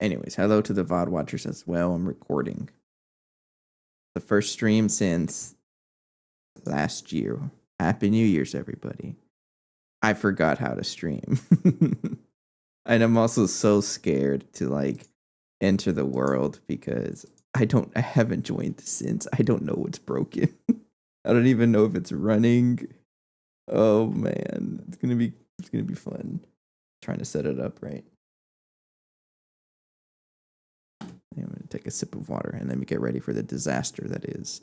Anyways, hello to the VOD watchers as well. I'm recording the first stream since last year. Happy New Year's, everybody. I forgot how to stream. And I'm also so scared to enter the world because I haven't joined since. I don't know what's broken. I don't even know if it's running. Oh man, it's gonna be fun. Trying to set it up right. I'm going to take a sip of water and then we get ready for the disaster that is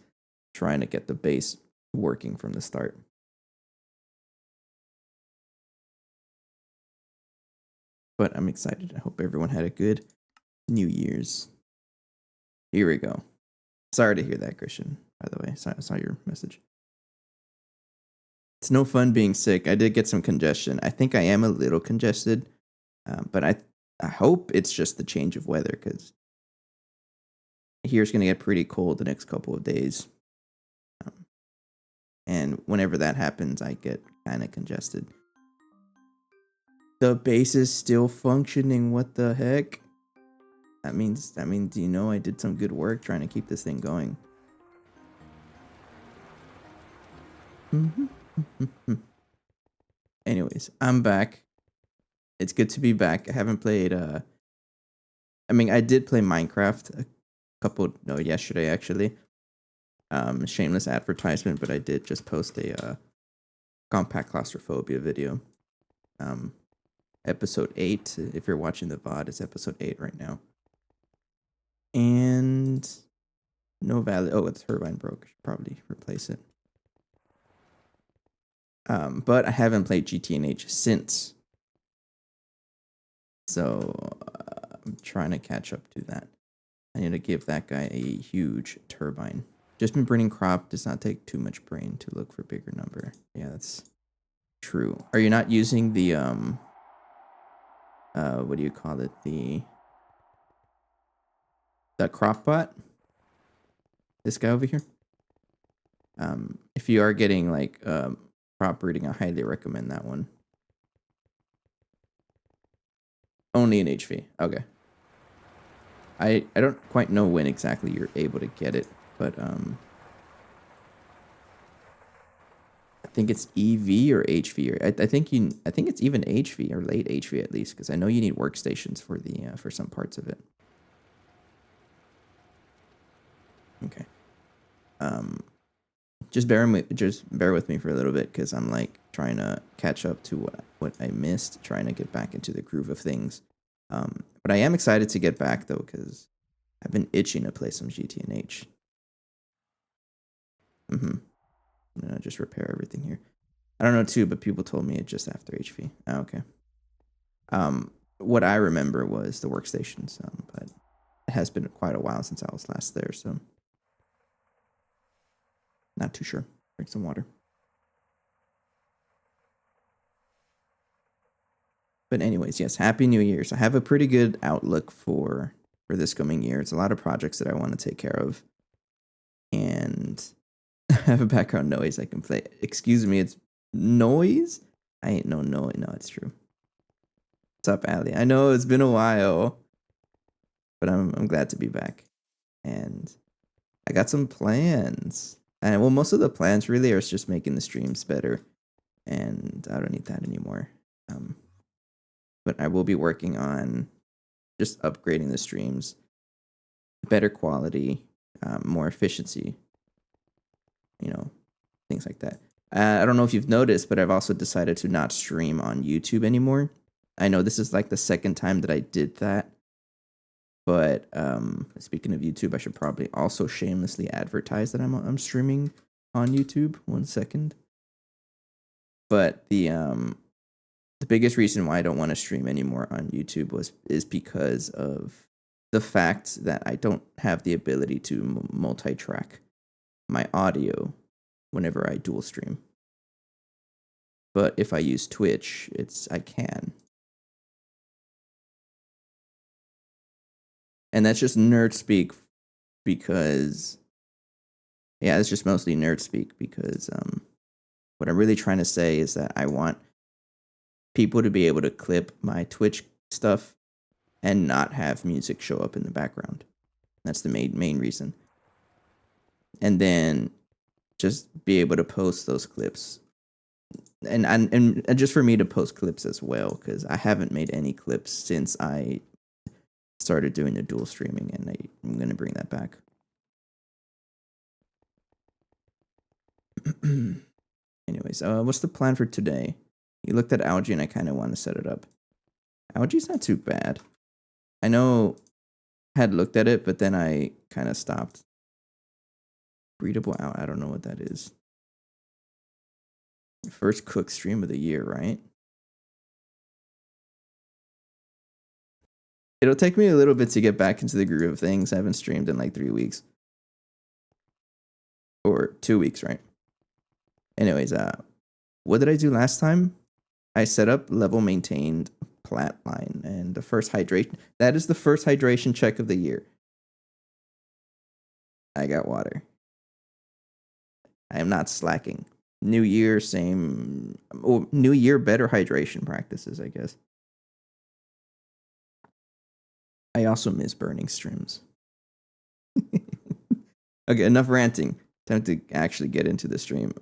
trying to get the base working from the start. But I'm excited. I hope everyone had a good New Year's. Here we go. Sorry to hear that, Christian, by the way. I saw your message. It's no fun being sick. I did get some congestion. I think I am a little congested, but I hope it's just the change of weather because here's going to get pretty cold the next couple of days. And whenever that happens, I get kind of congested. The base is still functioning. What the heck? That means, you know, I did some good work trying to keep this thing going. Anyways, I'm back. It's good to be back. I haven't played, I did play Minecraft yesterday actually. Shameless advertisement, but I did just post a compact claustrophobia video. Episode 8. If you're watching the VOD, it's episode 8 right now. And no value. Oh, the turbine broke. Should probably replace it. But I haven't played GTNH since. So I'm trying to catch up to that. I need to give that guy a huge turbine. Just been breeding crop. Does not take too much brain to look for bigger number. Yeah, that's true. Are you not using the what do you call it? The crop bot? This guy over here? If you are getting crop breeding, I highly recommend that one. Only in HV. Okay. I don't quite know when exactly you're able to get it, but I think it's EV or HV, or I think it's even HV or late HV at least, because I know you need workstations for the for some parts of it. Okay. Just bear with me for a little bit because I'm trying to catch up to what I missed, trying to get back into the groove of things. But I am excited to get back though because I've been itching to play some GTNH. I'm gonna just repair everything here. I don't know too, but people told me it's just after HV. Oh, okay. What I remember was the workstations, but it has been quite a while since I was last there, so not too sure. Drink some water. But anyways, yes, Happy New Year's. I have a pretty good outlook for this coming year. It's a lot of projects that I want to take care of. And I have a background noise I can play. Excuse me, it's noise? I ain't no noise. No, it's true. What's up, Ali? I know it's been a while, but I'm glad to be back. And I got some plans. And well, most of the plans really are just making the streams better. And I don't need that anymore. But I will be working on just upgrading the streams, better quality, more efficiency, you know, things like that. I don't know if you've noticed, but I've also decided to not stream on YouTube anymore. I know this is the second time that I did that. But speaking of YouTube, I should probably also shamelessly advertise that I'm streaming on YouTube. 1 second. But the biggest reason why I don't want to stream anymore on YouTube is because of the fact that I don't have the ability to multi-track my audio whenever I dual stream. But if I use Twitch, I can. And that's just nerd speak because it's just mostly nerd speak because what I'm really trying to say is that I want people to be able to clip my Twitch stuff and not have music show up in the background. That's the main reason. And then just be able to post those clips. And just for me to post clips as well, because I haven't made any clips since I started doing the dual streaming, and I'm gonna bring that back. Anyways, what's the plan for today? You looked at algae, and I kind of want to set it up. Algae's not too bad. I know I had looked at it, but then I kind of stopped. Breedable out. I don't know what that is. First cook stream of the year, right? It'll take me a little bit to get back into the groove of things. I haven't streamed in like 3 weeks. Or 2 weeks, right? Anyways, what did I do last time? I set up level maintained plat line, and the first hydration. That is the first hydration check of the year. I got water. I am not slacking. New year, same. Oh, new year, better hydration practices, I guess. I also miss burning streams. Okay, enough ranting. Time to actually get into the stream.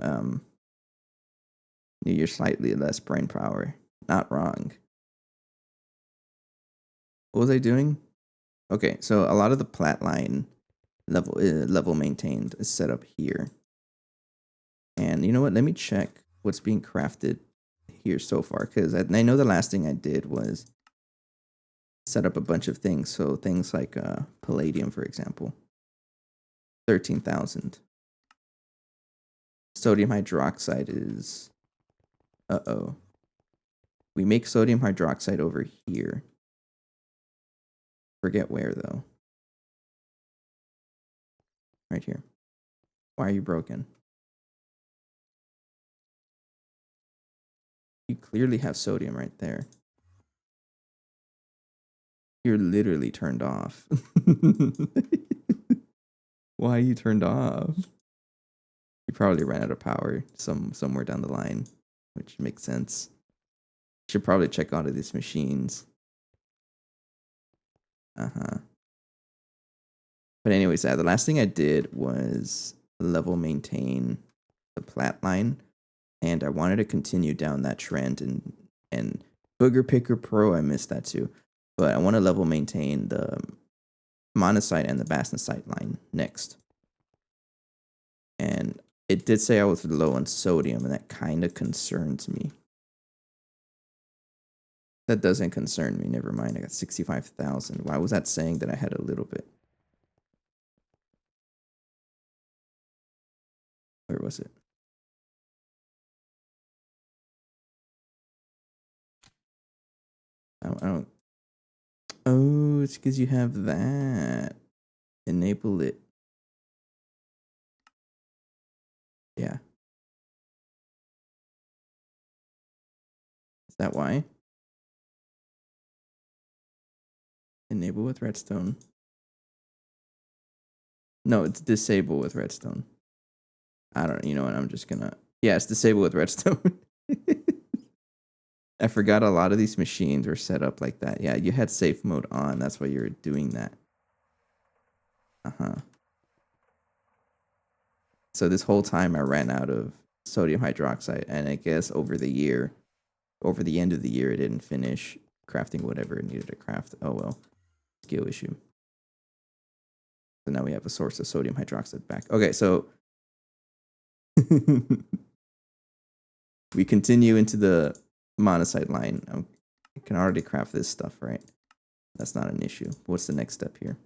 New year, slightly less brain power. Not wrong. What was I doing? Okay, so a lot of the plat line level maintained is set up here. And you know what? Let me check what's being crafted here so far, because I know the last thing I did was set up a bunch of things. So things like palladium, for example, 13,000. Sodium hydroxide is, we make sodium hydroxide over here. Forget where though. Right here. Why are you broken? You clearly have sodium right there. You're literally turned off. Why are you turned off? You probably ran out of power somewhere down the line, which makes sense. Should probably check out of these machines. But anyways, the last thing I did was level maintain the plat line, and I wanted to continue down that trend. And Booger Picker Pro, I missed that too, but I want to level maintain the Monazite and the Basnasite line next. And it did say I was low on sodium, and that kind of concerns me. That doesn't concern me. Never mind. I got 65,000. Why was that saying that I had a little bit? Where was it? I don't. Oh, it's because you have that. Enable it. Yeah. Is that why? Enable with redstone. No, it's disable with redstone. I don't know. You know what? I'm just gonna. Yeah, it's disable with redstone. I forgot a lot of these machines were set up like that. Yeah, you had safe mode on. That's why you were doing that. So this whole time I ran out of sodium hydroxide, and I guess over the end of the year, it didn't finish crafting whatever it needed to craft. Oh well, skill issue. So now we have a source of sodium hydroxide back. Okay, so we continue into the monazite line. I can already craft this stuff, right? That's not an issue. What's the next step here?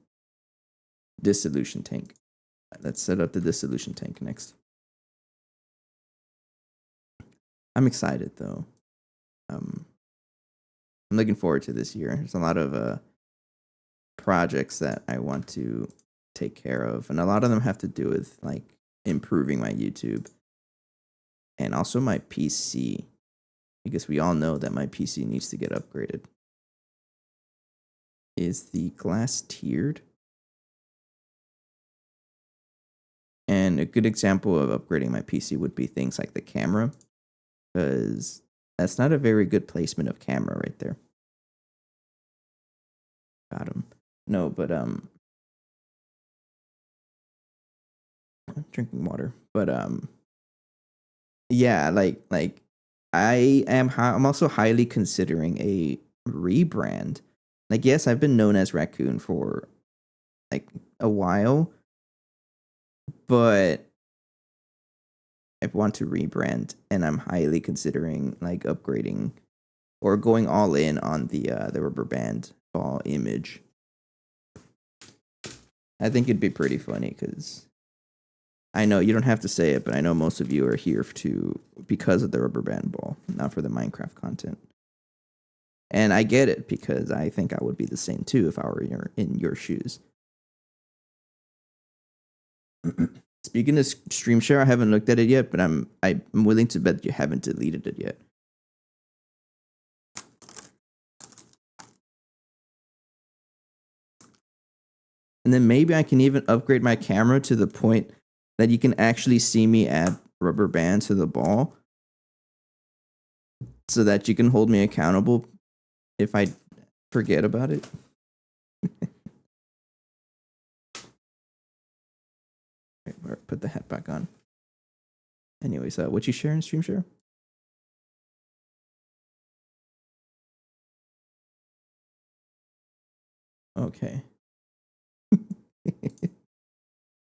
Dissolution tank. Let's set up the dissolution tank next. I'm excited though. I'm looking forward to this year. There's a lot of projects that I want to take care of, and a lot of them have to do with like improving my YouTube and also my PC, because we all know that my PC needs to get upgraded. Is the glass tiered? And a good example of upgrading my PC would be things like the camera, because that's not a very good placement of camera right there. Got him. No, but drinking water. But yeah, I'm also highly considering a rebrand. Like, yes, I've been known as Raccoon for like a while, but I want to rebrand, and I'm highly considering like upgrading or going all in on the rubber band ball image. I think it'd be pretty funny because I know you don't have to say it, but I know most of you are here because of the rubber band ball, not for the Minecraft content. And I get it because I think I would be the same too if I were in your shoes. Speaking of stream share, I haven't looked at it yet, but I'm willing to bet you haven't deleted it yet. And then maybe I can even upgrade my camera to the point that you can actually see me add rubber band to the ball so that you can hold me accountable if I forget about it. Put the hat back on. Anyways, what you share in stream share? Okay.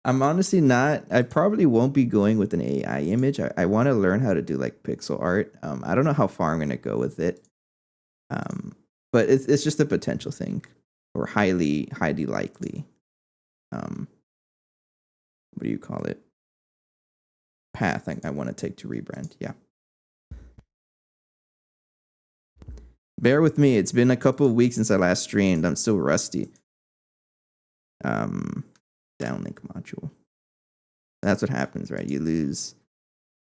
I'm honestly not. I probably won't be going with an AI image. I want to learn how to do like pixel art. I don't know how far I'm gonna go with it. But it's just a potential thing, or highly likely. What do you call it? Path I want to take to rebrand. Yeah. Bear with me. It's been a couple of weeks since I last streamed. I'm still rusty. Downlink module. That's what happens, right? You lose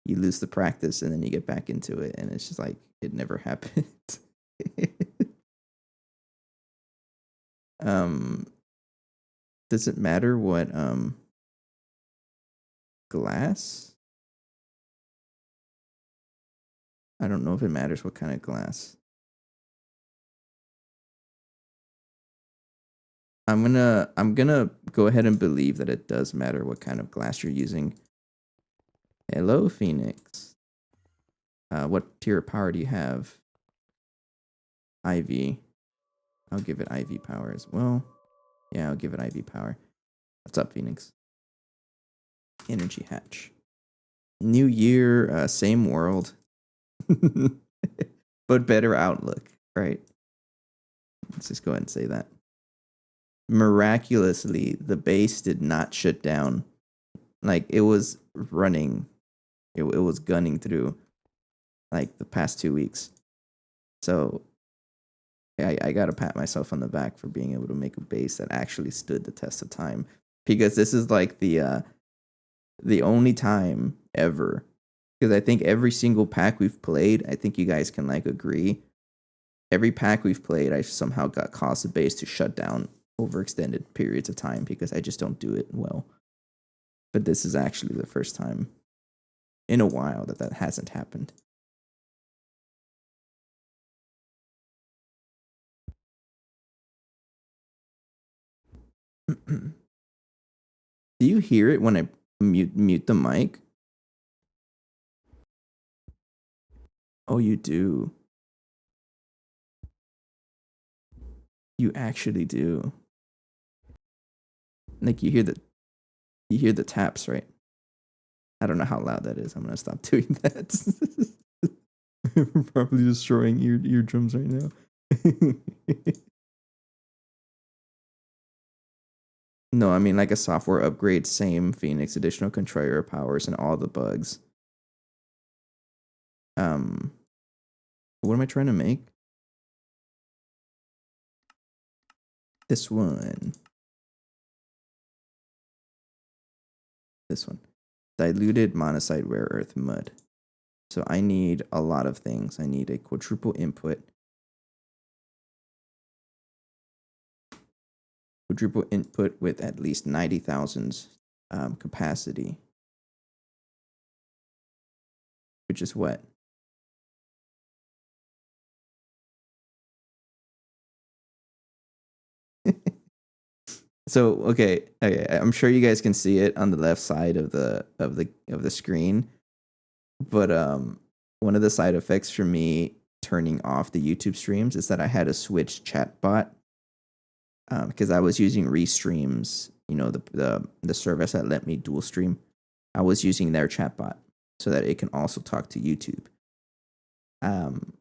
the practice and then you get back into it and it's just like it never happened. Does it matter what glass? I don't know if it matters what kind of glass. I'm gonna go ahead and believe that it does matter what kind of glass you're using. Hello, Phoenix. What tier of power do you have? IV. I'll give it IV power as well. Yeah, I'll give it IV power. What's up, Phoenix? Energy hatch. New year, same world. But better outlook, right? Let's just go ahead and say that. Miraculously, the base did not shut down. Like, it was running. It was gunning through, like, the past 2 weeks. So, I gotta pat myself on the back for being able to make a base that actually stood the test of time. Because this is, like, the only time ever. Because I think every single pack we've played, I think you guys can, like, agree. Every pack we've played, I somehow got caused the base to shut down over extended periods of time because I just don't do it well. But this is actually the first time in a while that hasn't happened. Do you hear it when I mute the mic? Oh, you do. You actually do. Like you hear the taps, right? I don't know how loud that is. I'm gonna stop doing that. Probably destroying eardrums right now. No, I mean like a software upgrade, same Phoenix, additional controller powers, and all the bugs. What am I trying to make? This one. This one. Diluted monazite rare earth mud. So I need a lot of things. I need a quadruple input. Quadruple input with at least 90,000 capacity. Which is what? So okay, I'm sure you guys can see it on the left side of the screen, but one of the side effects for me turning off the YouTube streams is that I had to switch chatbot because I was using Restreams, the service that let me dual stream. I was using their chatbot so that it can also talk to YouTube. Um,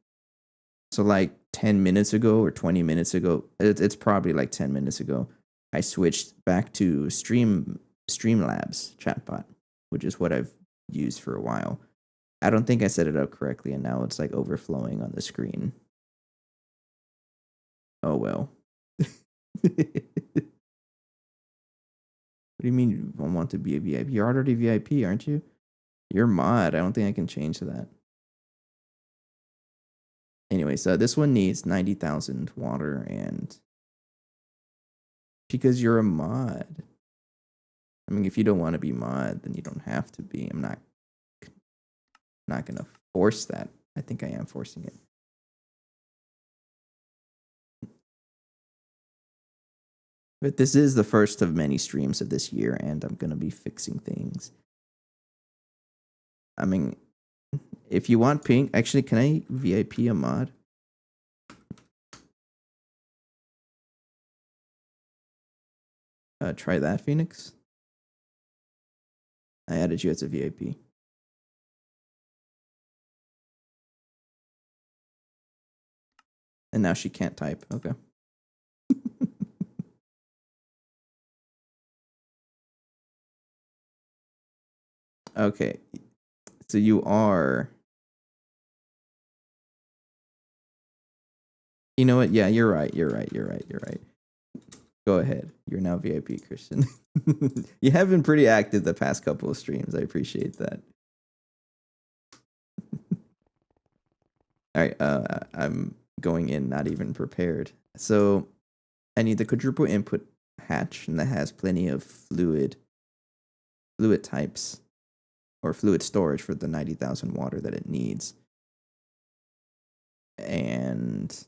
so like 10 minutes ago or 20 minutes ago, it's probably like 10 minutes ago, I switched back to Streamlabs chatbot, which is what I've used for a while. I don't think I set it up correctly, and now it's like overflowing on the screen. Oh well. What do you mean you don't want to be a VIP? You're already VIP, aren't you? You're mod. I don't think I can change that. Anyway, so this one needs 90,000 water, and because you're a mod. I mean, if you don't want to be mod, then you don't have to be. I'm not gonna force that. I think I am forcing it. But this is the first of many streams of this year, and I'm gonna be fixing things. I mean, if you want pink, actually, can I VIP a mod? Try that, Phoenix. I added you as a VIP. And now she can't type. Okay. Okay. So you are. You know what? Yeah, you're right. You're right. Go ahead. You're now VIP, Christian. You have been pretty active the past couple of streams. I appreciate that. All right. I'm going in not even prepared. So I need the quadruple input hatch, and that has plenty of fluid types or fluid storage for the 90,000 water that it needs. And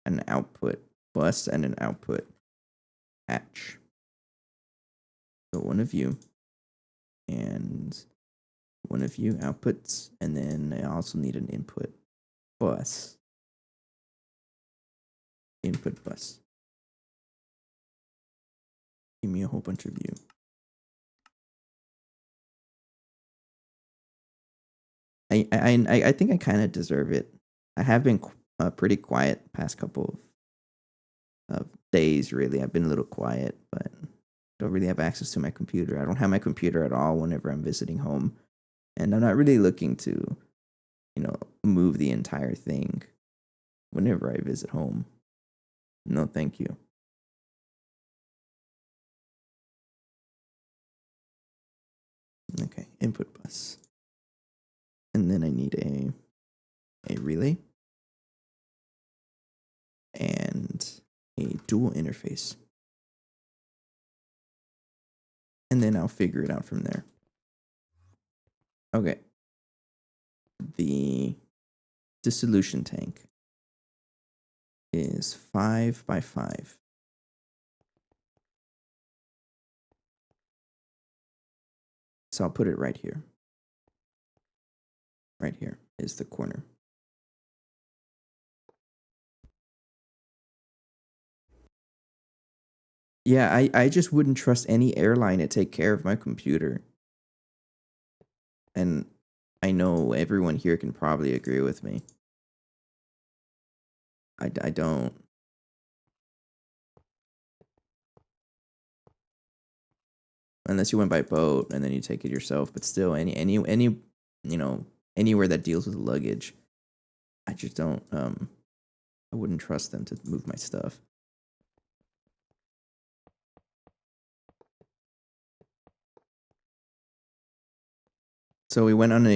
an output bus and an output hatch. So one of you and one of you outputs, and then I also need an input bus. Input bus. Give me a whole bunch of you. I think I kind of deserve it. I have been pretty quiet past couple of days. Really, I've been a little quiet, but don't really have access to my computer. I don't have my computer at all whenever I'm visiting home, and I'm not really looking to, move the entire thing whenever I visit home. No, thank you. Okay, input bus. And then I need a relay and a dual interface. And then I'll figure it out from there. Okay. The dissolution tank is 5 by 5. So I'll put it right here. Right here is the corner. Yeah, I just wouldn't trust any airline to take care of my computer. And I know everyone here can probably agree with me. I don't. Unless you went by boat and then you take it yourself, but still any anywhere that deals with luggage, I just don't I wouldn't trust them to move my stuff. So we went on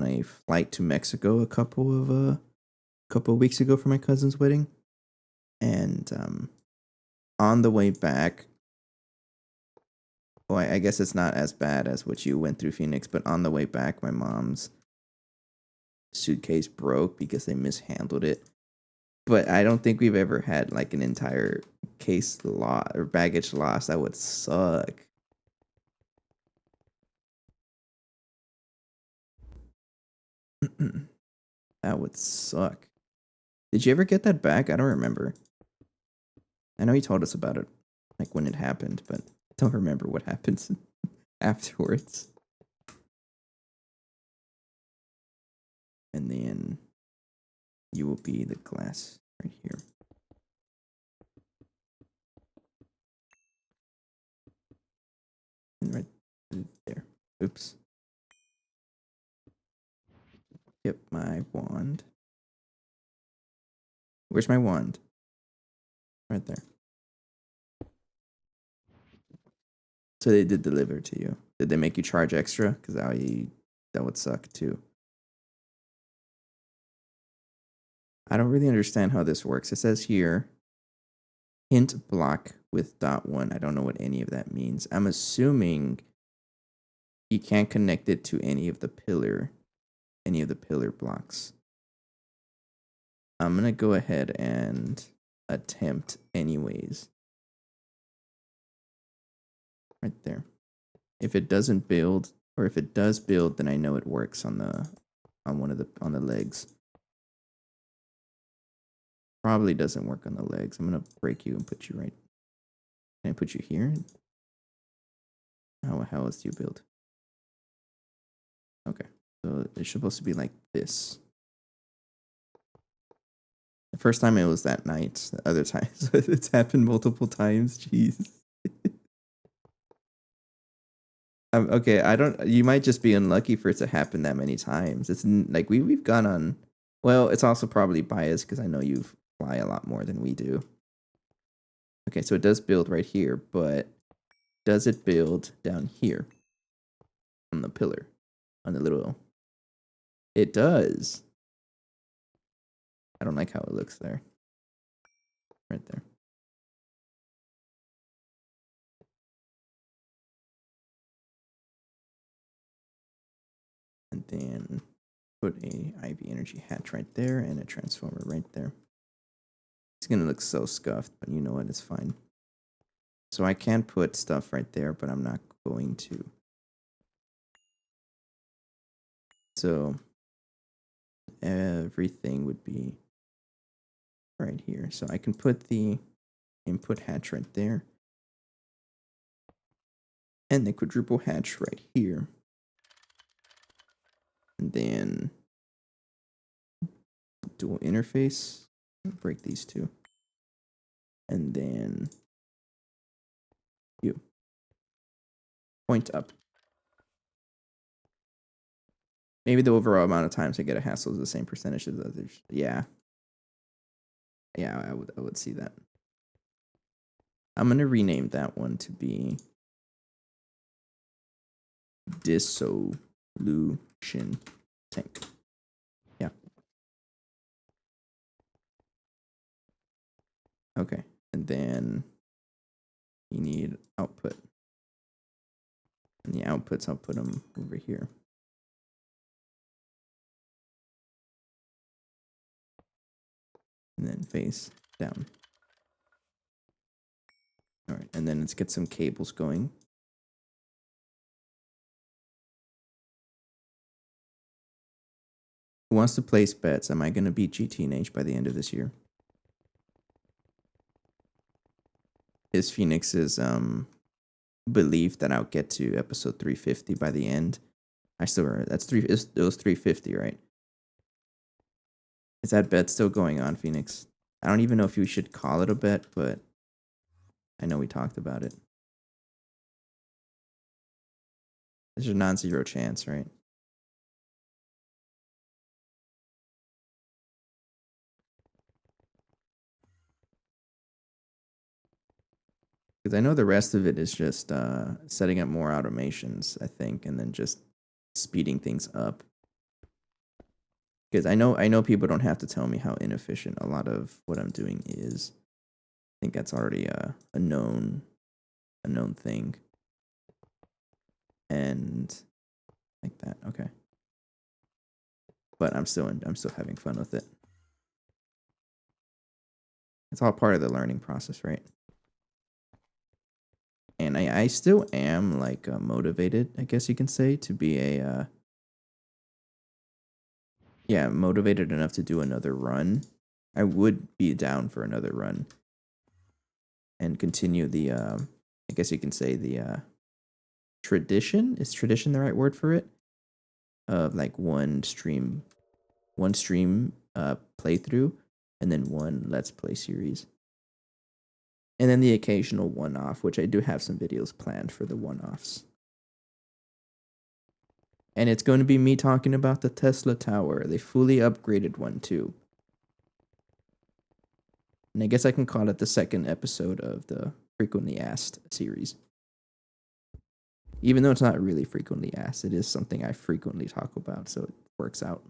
a flight to Mexico a couple of weeks ago for my cousin's wedding, and on the way back, well, I guess it's not as bad as what you went through, Phoenix, but on the way back, my mom's suitcase broke because they mishandled it. But I don't think we've ever had like an entire case lost or baggage lost. That would suck. That would suck. Did you ever get that back? I don't remember. I know you told us about it, like when it happened, but I don't remember what happens afterwards. And then you will be the glass right here. And right there. Oops. Yep, my wand. Where's my wand? Right there. So they did deliver to you. Did they make you charge extra? Because that would suck too. I don't really understand how this works. It says here, hint block with .1. I don't know what any of that means. I'm assuming you can't connect it to any of the pillar blocks. I'm gonna go ahead and attempt anyways. Right there. If it doesn't build, or if it does build, then I know it works on the legs. Probably doesn't work on the legs. I'm gonna break you and put you right. Can I put you here? How else do you build? Okay, so it's supposed to be like this. The first time it was that night. The other times it's happened multiple times. Jeez. Okay, I don't. You might just be unlucky for it to happen that many times. It's like we've gone on. Well, it's also probably biased because I know you fly a lot more than we do. Okay, so it does build right here, but does it build down here on the pillar, on the little? It does. I don't like how it looks there. Right there. And then put a IV energy hatch right there and a transformer right there. It's gonna look so scuffed, but you know what? It's fine. So I can put stuff right there, but I'm not going to. So everything would be right here. So I can put the input hatch right there. And the quadruple hatch right here. And then dual interface. Break these two. And then you. Point up. Maybe the overall amount of times I get a hassle is the same percentage as the others. Yeah. Yeah, I would see that. I'm gonna rename that one to be dissolution tank. Yeah. Okay. And then you need output. And the outputs, I'll put them over here. And then face down. All right. And then let's get some cables going. Who wants to place bets? Am I going to beat GT&H by the end of this year? Is Phoenix's belief that I'll get to episode 350 by the end? I still remember it was 350, right? Is that bet still going on, Phoenix? I don't even know if you should call it a bet, but I know we talked about it. There's a non-zero chance, right? Because I know the rest of it is just setting up more automations, I think, and then just speeding things up. Because I know people don't have to tell me how inefficient a lot of what I'm doing is. I think that's already a known thing. And like that, okay. But I'm still having fun with it. It's all part of the learning process, right? And I still am like motivated, I guess you can say, to be a motivated enough to do another run. I would be down for another run and continue the I guess you can say the tradition. Is tradition the right word for it? Of like one stream playthrough and then one let's play series. And then the occasional one-off, which I do have some videos planned for the one-offs. And it's going to be me talking about the Tesla Tower. They fully upgraded one too. And I guess I can call it the second episode of the Frequently Asked series. Even though it's not really frequently asked, it is something I frequently talk about, so it works out.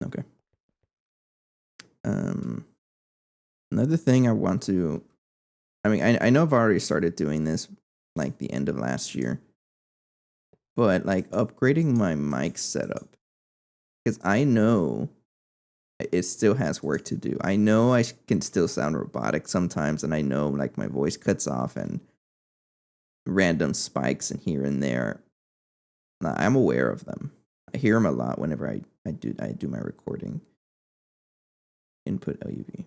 Okay. Another thing I want to, I mean, I know I've already started doing this like the end of last year, but like upgrading my mic setup because I know it still has work to do. I know I can still sound robotic sometimes, and I know like my voice cuts off and random spikes and here and there. I'm aware of them. I hear them a lot whenever I do my recording. Input LUV.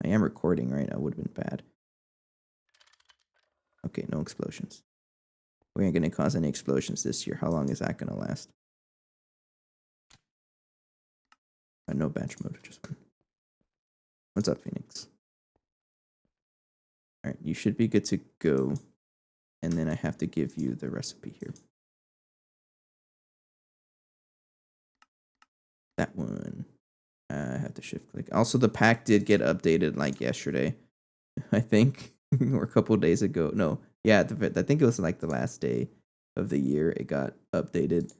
I am recording right now. Would have been bad. Okay, no explosions. We ain't gonna cause any explosions this year. How long is that gonna last? No batch mode, just one. What's up, Phoenix? Alright, you should be good to go. And then I have to give you the recipe here. That one. I have to shift click. Also, the pack did get updated like yesterday, I think, or a couple days ago. No, yeah, I think it was like the last day of the year it got updated.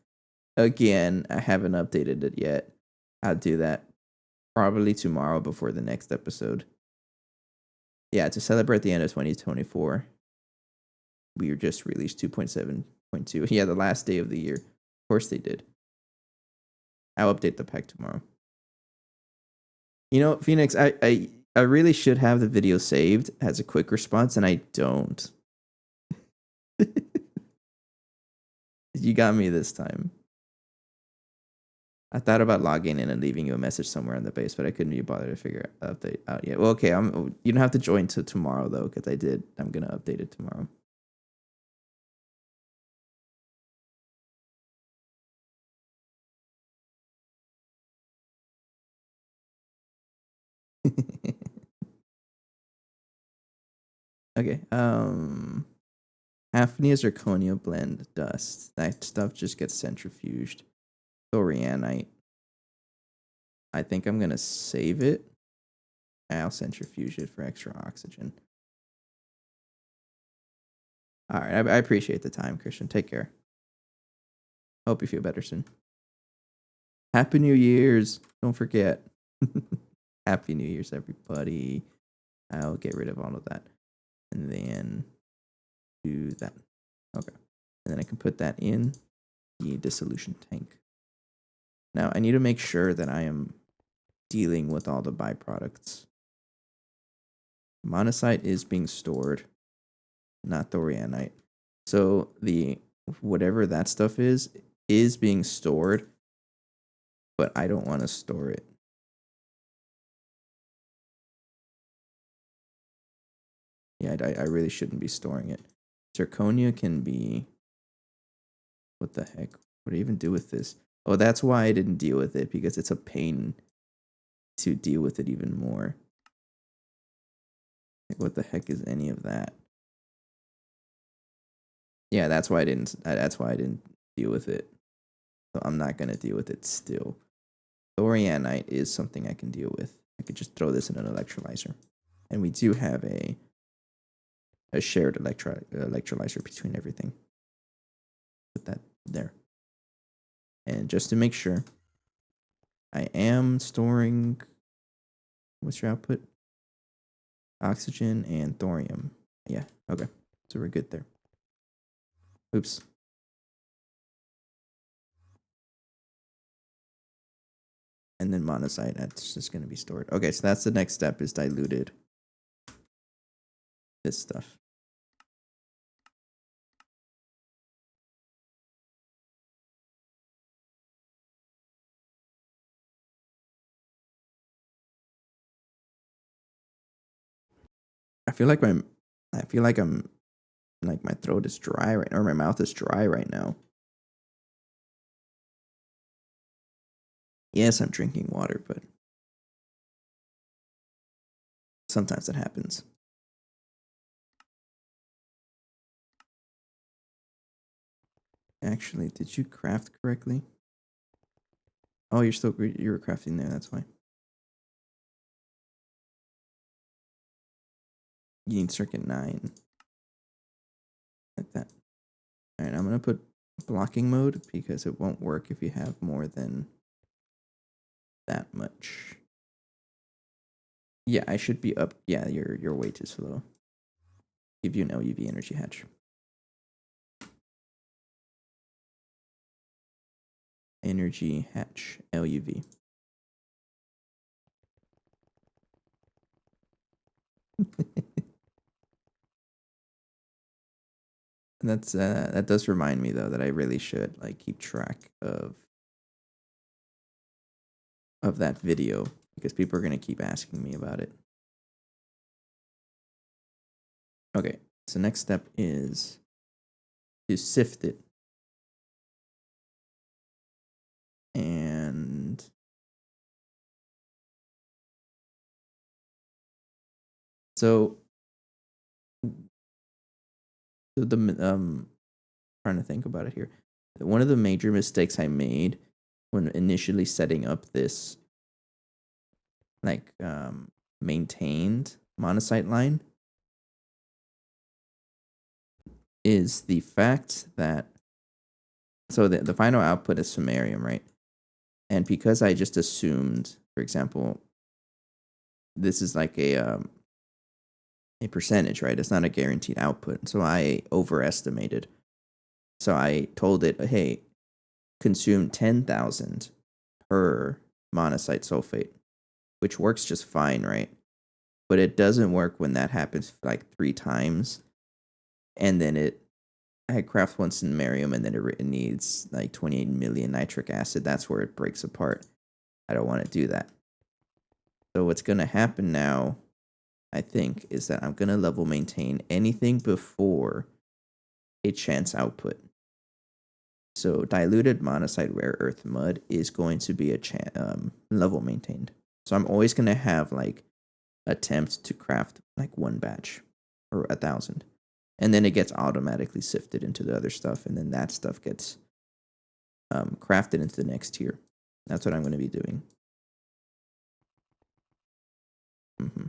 Again, I haven't updated it yet. I'll do that probably tomorrow before the next episode. Yeah, to celebrate the end of 2024, we just released 2.7.2. Yeah, the last day of the year. Of course they did. I'll update the pack tomorrow. You know, Phoenix, I really should have the video saved as a quick response, and I don't. You got me this time. I thought about logging in and leaving you a message somewhere in the base, but I couldn't be bothered to figure update out yet. Well, okay, you don't have to join till tomorrow though, because I'm gonna update it tomorrow. Okay. Hafnia zirconia blend dust. That stuff just gets centrifuged. Thorianite. I think I'm gonna save it. I'll centrifuge it for extra oxygen. All right. I appreciate the time, Christian. Take care. Hope you feel better soon. Happy New Year's. Don't forget. Happy New Year's, everybody. I'll get rid of all of that. And then do that. Okay. And then I can put that in the dissolution tank. Now, I need to make sure that I am dealing with all the byproducts. Monazite is being stored, not thorianite. So the whatever that stuff is being stored, but I don't want to store it. Yeah, I really shouldn't be storing it. Zirconia can be... What the heck? What do I even do with this? Oh, that's why I didn't deal with it, because it's a pain to deal with it even more. Like, what the heck is any of that? Yeah, that's why I didn't deal with it. So I'm not gonna deal with it still. Thorianite is something I can deal with. I could just throw this in an electrolyzer. And we do have a shared electrolyzer between everything. Put that there. And just to make sure, I am storing... What's your output? Oxygen and thorium. Yeah, Okay, so we're good there. Oops. And then monazite, that's just going to be stored. Okay, so that's the next step, is diluted this stuff. I feel like I'm like my throat is dry right now, or my mouth is dry right now. Yes, I'm drinking water, but sometimes it happens. Actually, did you craft correctly? Oh, you were crafting there, that's why. You need circuit 9. Like that. Alright, I'm gonna put blocking mode because it won't work if you have more than that much. Yeah, I should be up. Yeah, you're way too slow. Give you an LUV energy hatch. Energy hatch LUV. That's that does remind me though that I really should like keep track of that video because people are gonna keep asking me about it. Okay, so next step is to sift it. And so the trying to think about it here. One of the major mistakes I made when initially setting up this like maintained monazite line is the fact that so the final output is samarium, right? And because I just assumed, for example, this is like a percentage, right? It's not a guaranteed output. So I overestimated. So I told it, hey, consume 10,000 per monazite sulfate, which works just fine, right? But it doesn't work when that happens like 3 times. And then I craft one samarium and then it needs like 28 million nitric acid. That's where it breaks apart. I don't want to do that. So what's going to happen now, I think, is that I'm going to level maintain anything before a chance output. So diluted monazite rare earth mud is going to be a level maintained. So I'm always going to have like attempt to craft like 1 batch or 1,000. And then it gets automatically sifted into the other stuff. And then that stuff gets crafted into the next tier. That's what I'm going to be doing. Mm-hmm.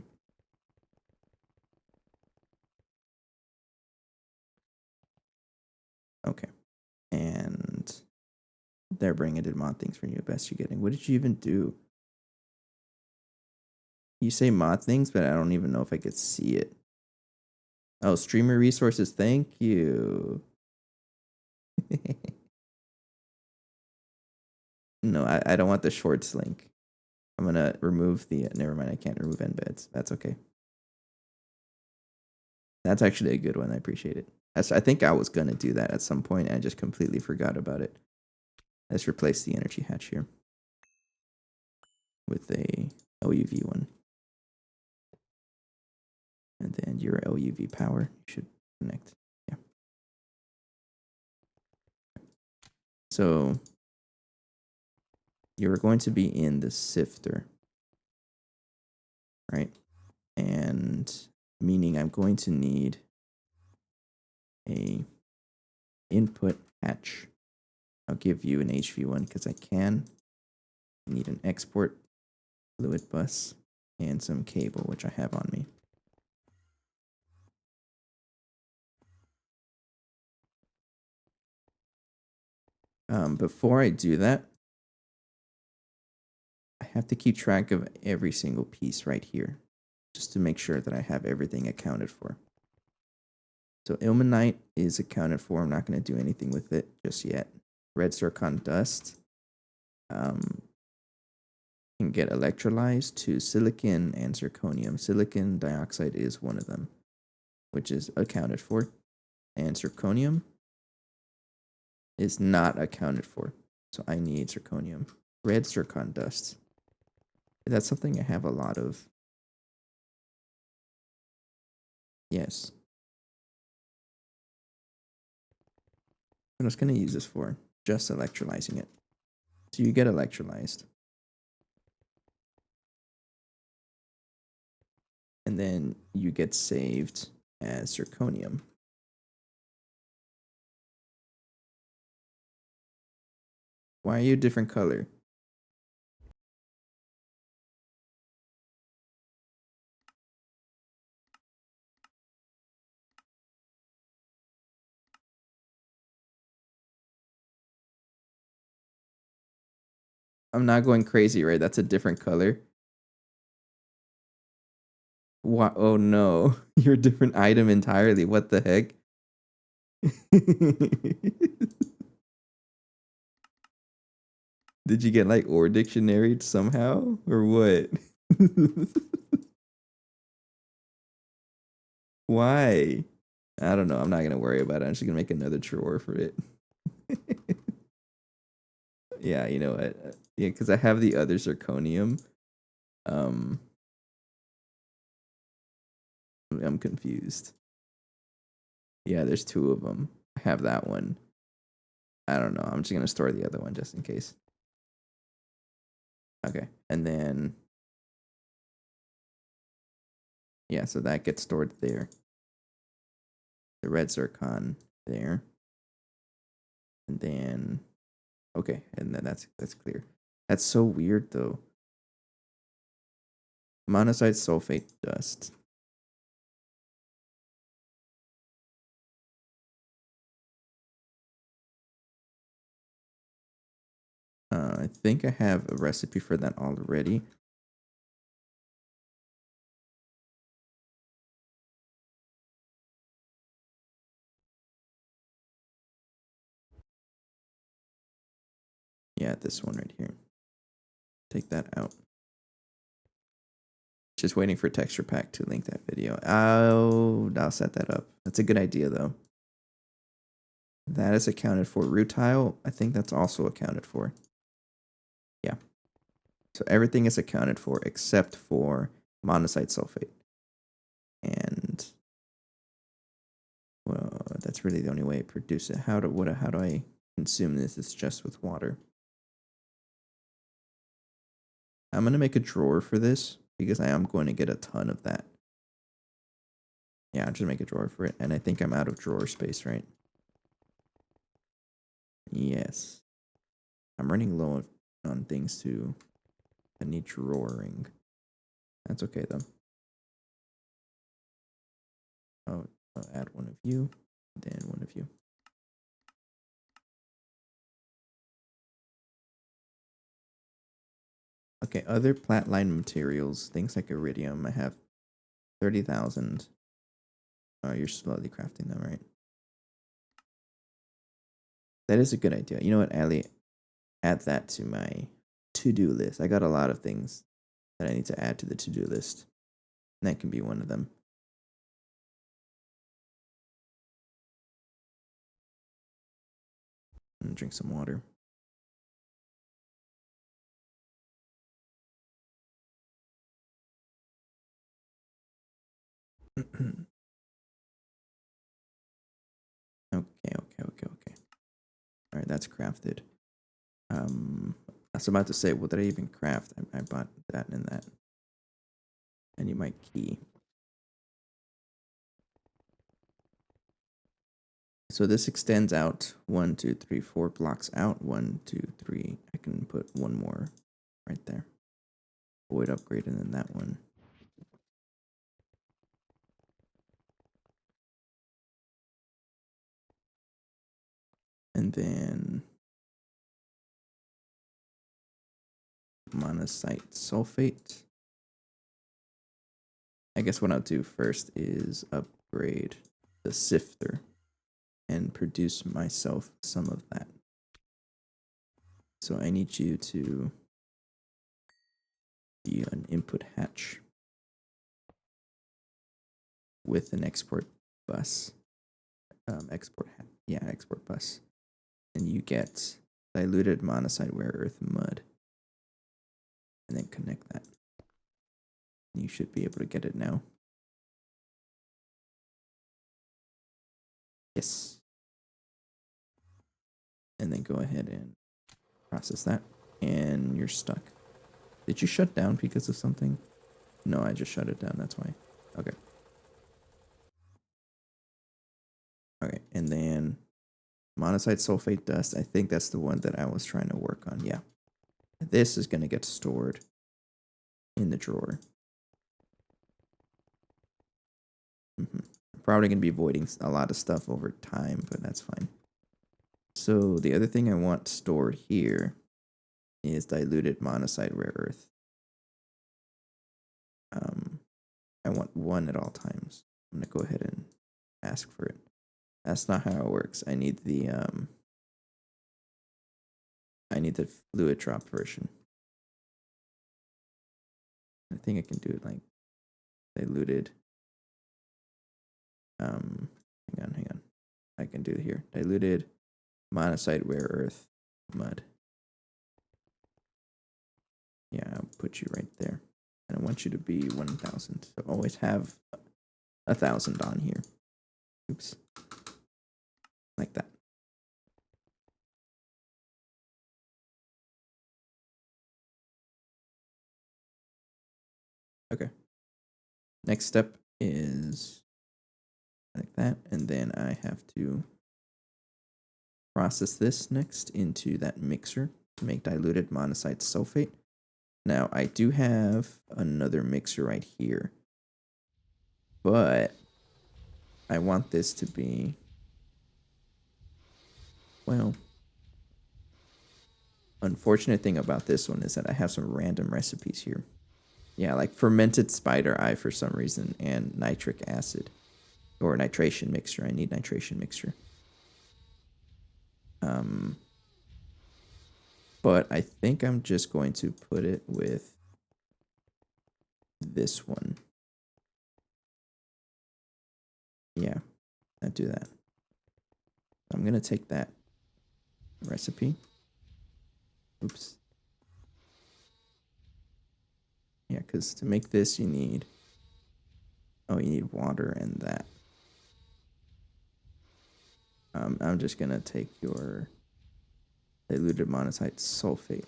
Okay. And they're bringing in mod things for you. Best you're getting. What did you even do? You say mod things, but I don't even know if I could see it. Oh, streamer resources. Thank you. No, I don't want the shorts link. I'm going to remove the... never mind, I can't remove embeds. That's okay. That's actually a good one. I appreciate it. I think I was going to do that at some point, and I just completely forgot about it. Let's replace the energy hatch here with a LUV one. And then your LUV power should connect. Yeah. So you're going to be in the sifter, right? And meaning I'm going to need a input hatch. I'll give you an HV1 because I can. I need an export fluid bus and some cable, which I have on me. Before I do that, I have to keep track of every single piece right here, just to make sure that I have everything accounted for. So ilmenite is accounted for. I'm not going to do anything with it just yet. Red zircon dust can get electrolyzed to silicon and zirconium. Silicon dioxide is one of them, which is accounted for. And zirconium is not accounted for. So I need zirconium. Red zircon dust. That's something I have a lot of. Yes. What I was going to use this for? Just electrolyzing it. So you get electrolyzed. And then you get saved as zirconium. Why are you a different color? I'm not going crazy, right? That's a different color. What? Oh no, you're a different item entirely. What the heck? Did you get like or dictionary somehow or what? Why? I don't know. I'm not gonna worry about it. I'm just gonna make another drawer for it. Yeah, you know what? Yeah, because I have the other zirconium. Um, I'm confused. Yeah, there's two of them. I have that one. I don't know. I'm just gonna store the other one just in case. Okay, and then yeah, so that gets stored there. The red zircon there, and then okay, and then that's clear. That's so weird though. Monazite sulfate dust. I think I have a recipe for that already. Yeah, this one right here. Take that out. Just waiting for Texture Pack to link that video. I'll set that up. That's a good idea though. That is accounted for. Rutile, I think that's also accounted for. Yeah. So everything is accounted for except for monazite sulfate. And well, that's really the only way to produce it. How do I consume this? It's just with water. I'm gonna make a drawer for this because I am going to get a ton of that. Yeah, I'll just make a drawer for it. And I think I'm out of drawer space, right? Yes. I'm running low on things too. I need drawing. That's okay though. I'll add one of you, then one of you. Okay, other platline materials, things like iridium. I have 30,000. Oh, you're slowly crafting them, right? That is a good idea. You know what, Ali? Add that to my to-do list. I got a lot of things that I need to add to the to-do list. And that can be one of them. And drink some water. Okay. All right, that's crafted. I was about to say, what did I even craft? I bought that and that. I need my key. So this extends out 1, 2, 3, 4 blocks out. 1, 2, 3. I can put one more right there. Void upgrade and then that one. And then monazite sulfate. I guess what I'll do first is upgrade the sifter and produce myself some of that. So I need you to be an input hatch with an export bus. Export bus. And you get diluted monazite rare earth mud. And then connect that. You should be able to get it now. Yes. And then go ahead and process that. And you're stuck. Did you shut down because of something? No, I just shut it down. That's why. Okay. Okay. And then monazite sulfate dust. I think that's the one that I was trying to work on. Yeah. This is going to get stored in the drawer. I'm probably going to be voiding a lot of stuff over time, but that's fine. So the other thing I want stored here is diluted monazite rare earth. I want 1 at all times. I'm going to go ahead and ask for it. That's not how it works. I need the fluid drop version. I think I can do it like diluted. Hang on. I can do it here. Diluted monazite rare earth mud. Yeah, I'll put you right there. And I want you to be 1,000. So always have 1,000 on here. Oops. Like that. Okay. Next step is like that. And then I have to process this next into that mixer to make diluted monazite sulfate. Now, I do have another mixer right here, but I want this to be, well, unfortunate thing about this one is that I have some random recipes here. Yeah, like fermented spider eye for some reason and nitric acid or nitration mixture. I need nitration mixture. But I think I'm just going to put it with this one. Yeah, I'll do that. I'm going to take that recipe. Oops. Yeah, because to make this, you need water and that. I'm just going to take your diluted monazite sulfate.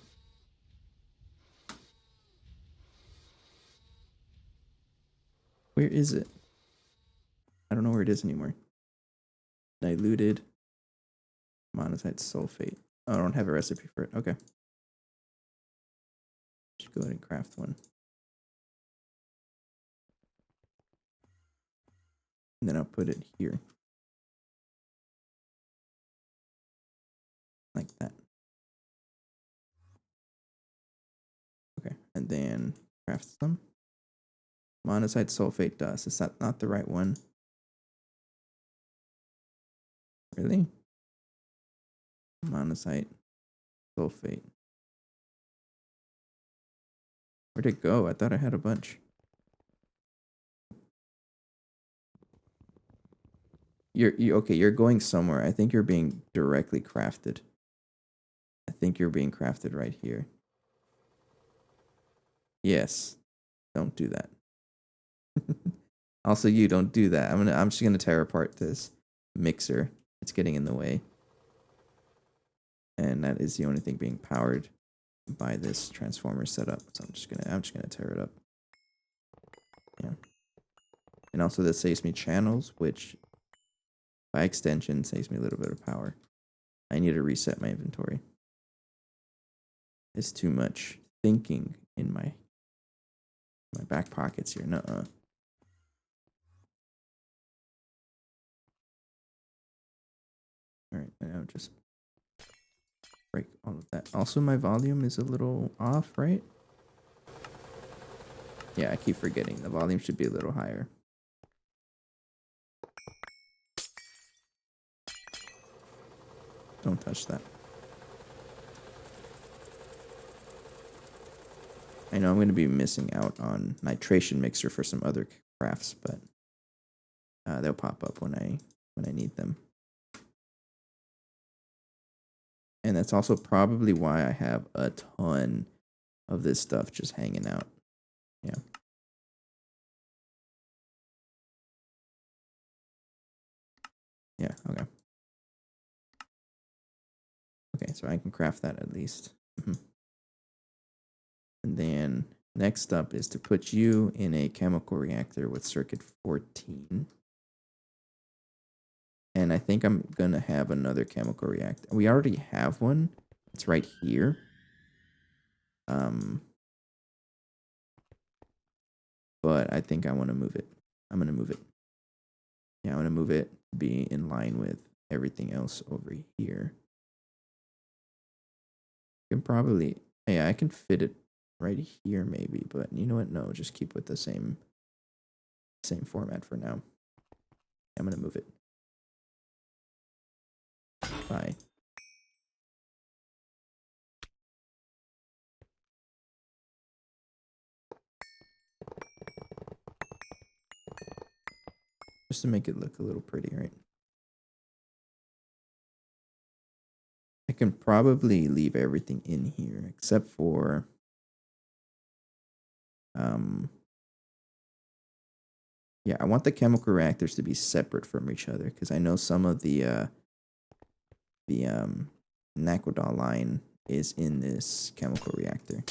Where is it? I don't know where it is anymore. Diluted monazite sulfate. Oh, I don't have a recipe for it. Okay. Just go ahead and craft one. And then I'll put it here. Like that. Okay. And then craft some. Monazite sulfate dust. Is that not the right one? Really? Monazite sulfate. Where'd it go? I thought I had a bunch. Okay, you're going somewhere. I think you're being directly crafted. I think you're being crafted right here. Yes. Don't do that. Also, you don't do that. I'm just gonna tear apart this mixer. It's getting in the way. And that is the only thing being powered by this transformer setup. So I'm just gonna tear it up. Yeah. And also this saves me channels, which by extension saves me a little bit of power. I need to reset my inventory. It's too much thinking in my back pockets here. Nuh-uh. Alright, now just break all of that. Also, my volume is a little off, right? Yeah, I keep forgetting. The volume should be a little higher. Don't touch that. I know I'm going to be missing out on nitration mixer for some other crafts, but they'll pop up when I need them. And that's also probably why I have a ton of this stuff just hanging out. Yeah. Yeah, okay. Okay, so I can craft that at least. And then next up is to put you in a chemical reactor with circuit 14. And I think I'm going to have another chemical reactor. We already have one. It's right here. But I think I want to move it. I'm going to move it. Yeah, I'm going to move it to be in line with everything else over here. Can probably, yeah, I can fit it right here maybe, but you know what? No, just keep with the same format for now. I'm going to move it. Bye. Just to make it look a little pretty, right? I can probably leave everything in here except for yeah, I want the chemical reactors to be separate from each other because I know some of the Nakodal line is in this chemical reactor.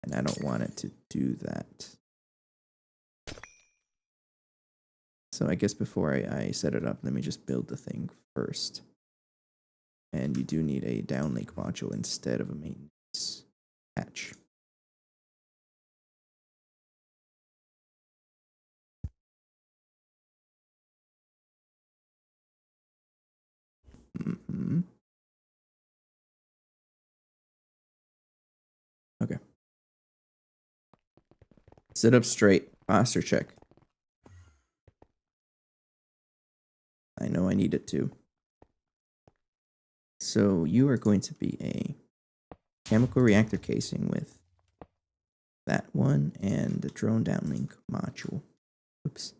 And I don't want it to do that. So I guess before I set it up, let me just build the thing first. And you do need a downlink module instead of a maintenance hatch. Okay. Sit up straight. Posture check. I know I need it to. So you are going to be a chemical reactor casing with that one and the drone downlink module. Oops.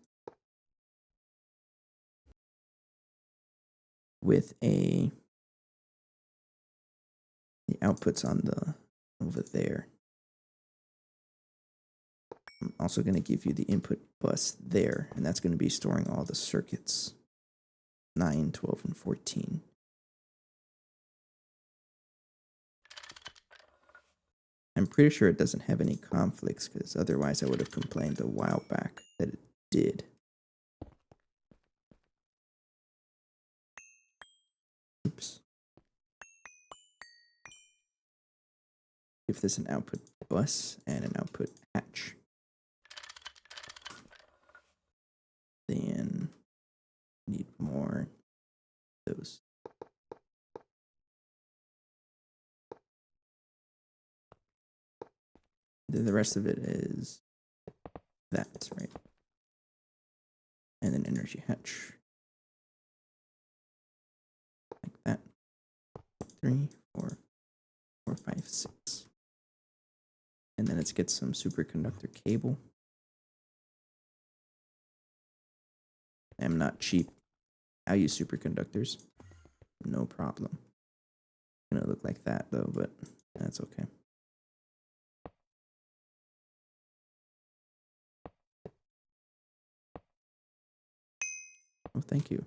With the outputs on the over there. I'm also going to give you the input bus there, and that's going to be storing all the circuits 9, 12, and 14. I'm pretty sure it doesn't have any conflicts because otherwise I would have complained a while back that it did. Oops. Give this an output bus and an output hatch. Then need more of those. Then the rest of it is that, right? And then energy hatch. Like that. 3, 4, 4, 5, 6. And then let's get some superconductor cable. I'm not cheap. I use superconductors. No problem. It's gonna look like that though, but that's okay. Oh, thank you.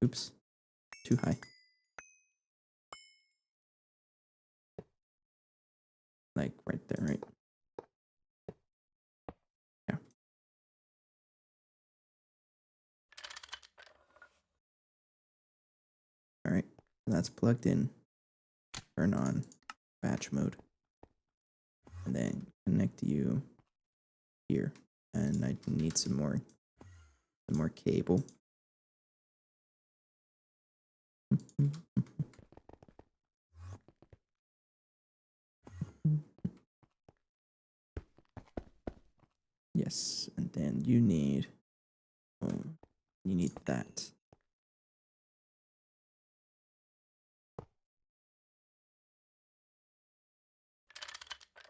Oops. Too high. Like right there, right? Yeah. All right. That's plugged in. Turn on batch mode. And then connect you here. And I need some more cable. Yes, and then you need that.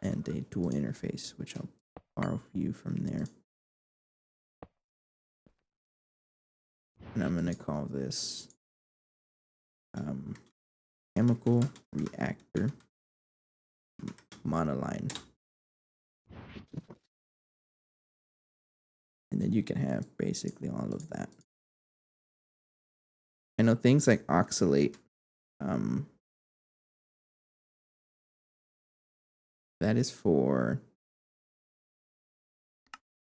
and a dual interface, which I'll borrow for you from there. And I'm going to call this chemical reactor monoline. And then you can have basically all of that. I know things like oxalate, that is for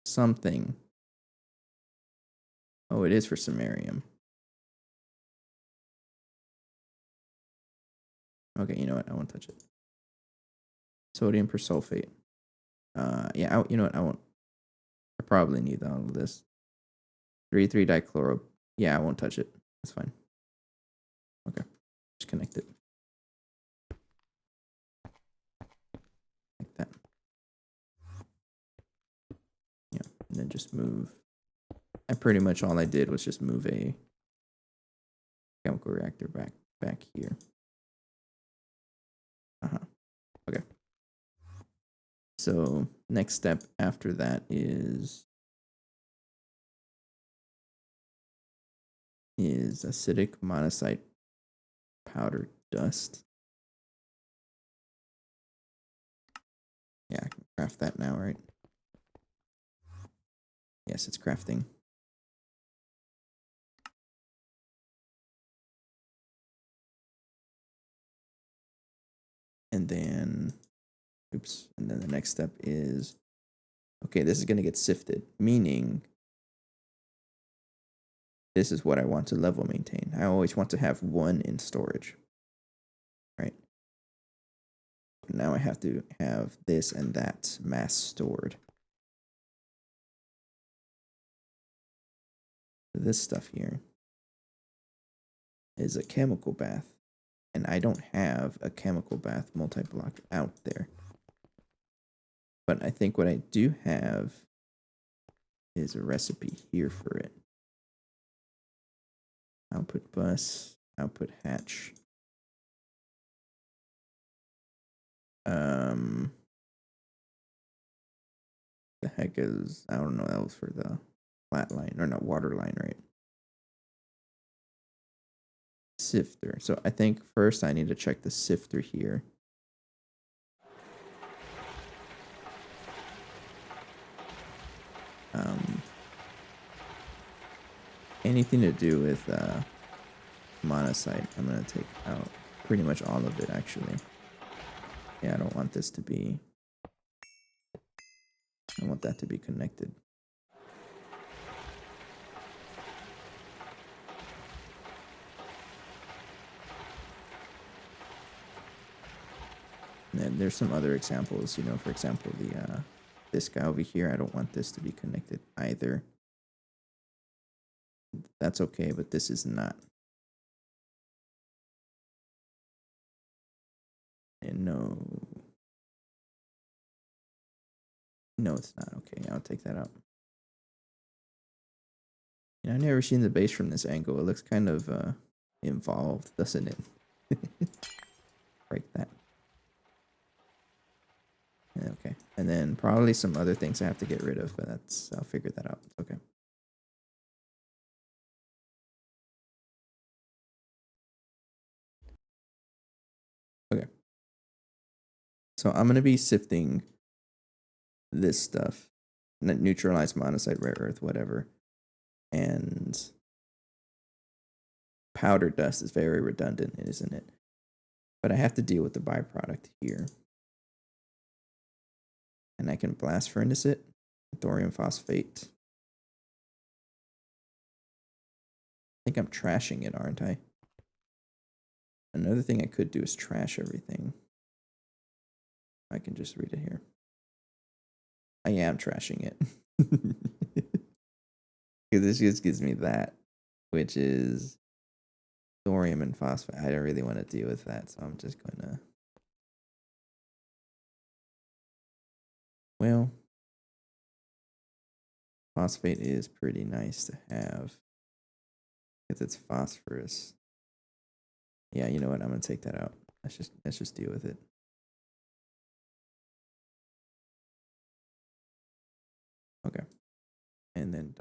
something. Oh, it is for samarium. Okay, you know what? I won't touch it. Sodium persulfate. Yeah, you know what? I won't. I probably need all of this. 3,3-dichloro. Yeah, I won't touch it. That's fine. Okay, just connect it. Like that. Yeah, and then just move. And pretty much all I did was just move a chemical reactor back here. Okay. So next step after that is acidic monazite powder dust. Yeah, I can craft that now, right? Yes, it's crafting. And then, oops, and then the next step is, okay, this is going to get sifted, meaning this is what I want to level maintain. I always want to have one in storage, right? Now I have to have this and that mass stored. This stuff here is a chemical bath, and I don't have a chemical bath multi-block out there. But I think what I do have is a recipe here for it. Output bus, output hatch. The heck is, I don't know, that was for the flat line, or not, water line, right? Sifter. So I think first I need to check the sifter here. Anything to do with monazite, I'm going to take out pretty much all of it, actually. Yeah, I don't want this to be, I want that to be connected. And then there's some other examples, you know, for example, the this guy over here, I don't want this to be connected either. That's okay, but this is not. And no, it's not. Okay, I'll take that out. You know, I've never seen the base from this angle. It looks kind of involved, doesn't it? Break that. Okay, and then probably some other things I have to get rid of, but I'll figure that out. Okay. Okay. So I'm gonna be sifting this stuff, neutralize monazite, rare earth, whatever, and powder dust is very redundant, isn't it? But I have to deal with the byproduct here. And I can blast furnace it, thorium phosphate. I think I'm trashing it, aren't I? Another thing I could do is trash everything. I can just read it here. I am trashing it. Because this just gives me that, which is thorium and phosphate. I don't really want to deal with that, so I'm just going to... Well, phosphate is pretty nice to have because it's phosphorus. Yeah, you know what? I'm going to take that out. Let's just deal with it.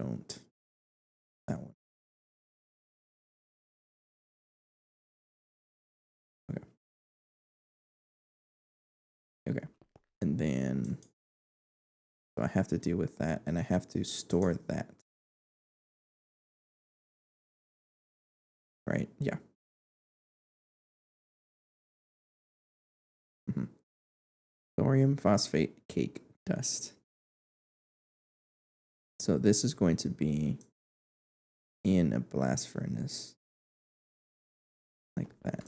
don't. That one. Okay. Okay. And then, so I have to deal with that, and I have to store that. Right? Yeah. Mm-hmm. Thorium phosphate cake dust. So this is going to be in a blast furnace. Like that.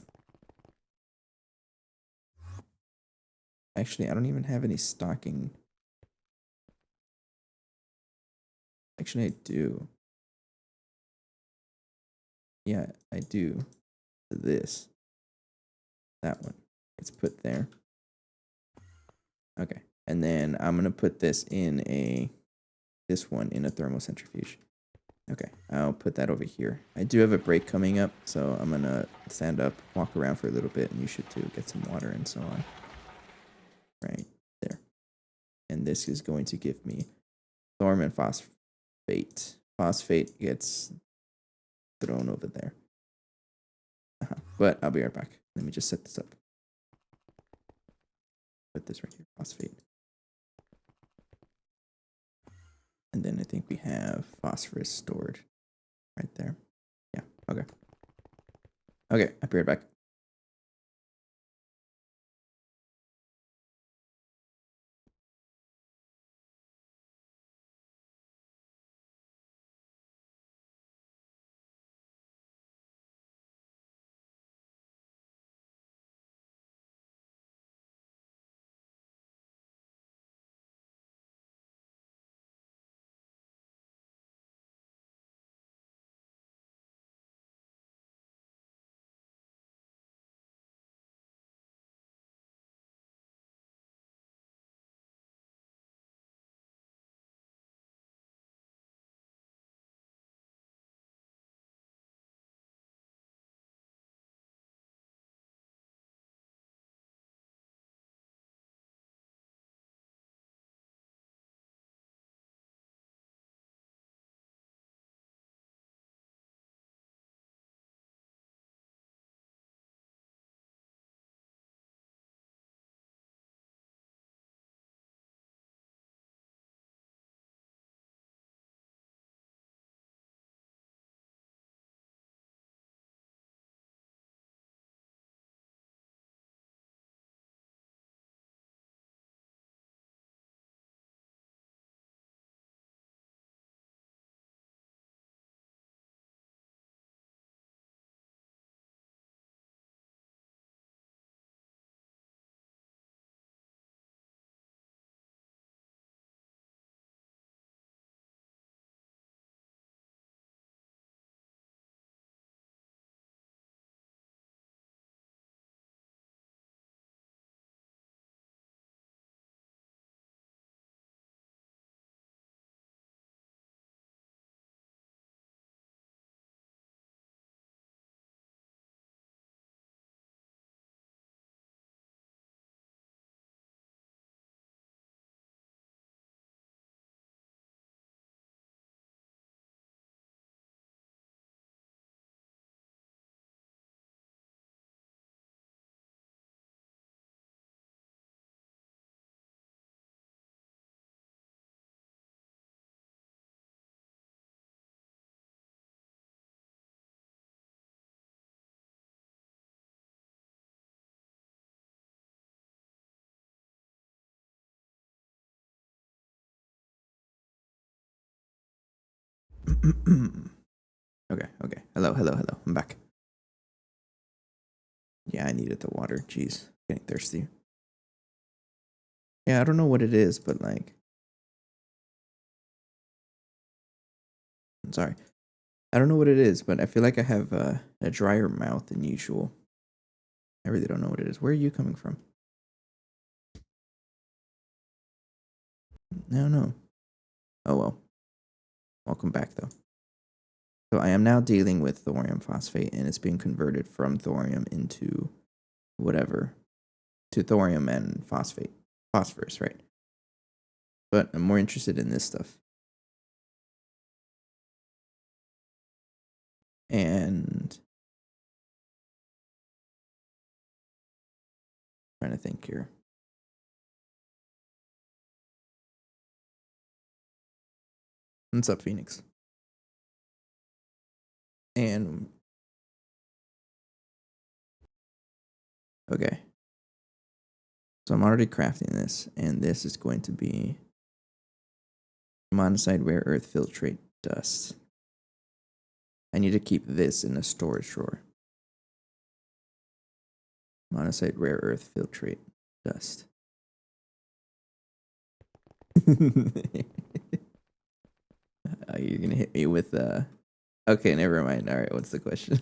Actually, I don't even have any stocking. Actually, I do. Yeah, I do. This. That one. It's put there. Okay. And then I'm going to put this one in a thermocentrifuge. Okay. I'll put that over here. I do have a break coming up, so I'm going to stand up, walk around for a little bit, and you should too. Get some water and so on. Right there. And this is going to give me thorium and phosphate. Phosphate gets thrown over there. But I'll be right back. Let me just set this up. Put this right here. Phosphate. And then I think we have phosphorus stored right there. Yeah. Okay. Okay. I'll be right back. Okay. Okay. Hello. Hello. Hello. I'm back. Yeah, I needed the water. Jeez. Getting thirsty. Yeah, I don't know what it is, but like, I'm sorry. I don't know what it is, but I feel like I have a drier mouth than usual. I really don't know what it is. Where are you coming from? I don't know. Oh well. Welcome back though. So I am now dealing with thorium phosphate, and it's being converted from thorium into whatever to thorium and phosphorus, right? But I'm more interested in this stuff. And trying to think here. What's up, Phoenix? And okay. So I'm already crafting this, and this is going to be monazite rare earth filtrate dust. I need to keep this in a storage drawer. Monazite rare earth filtrate dust. You're gonna hit me with okay, never mind. All right, what's the question?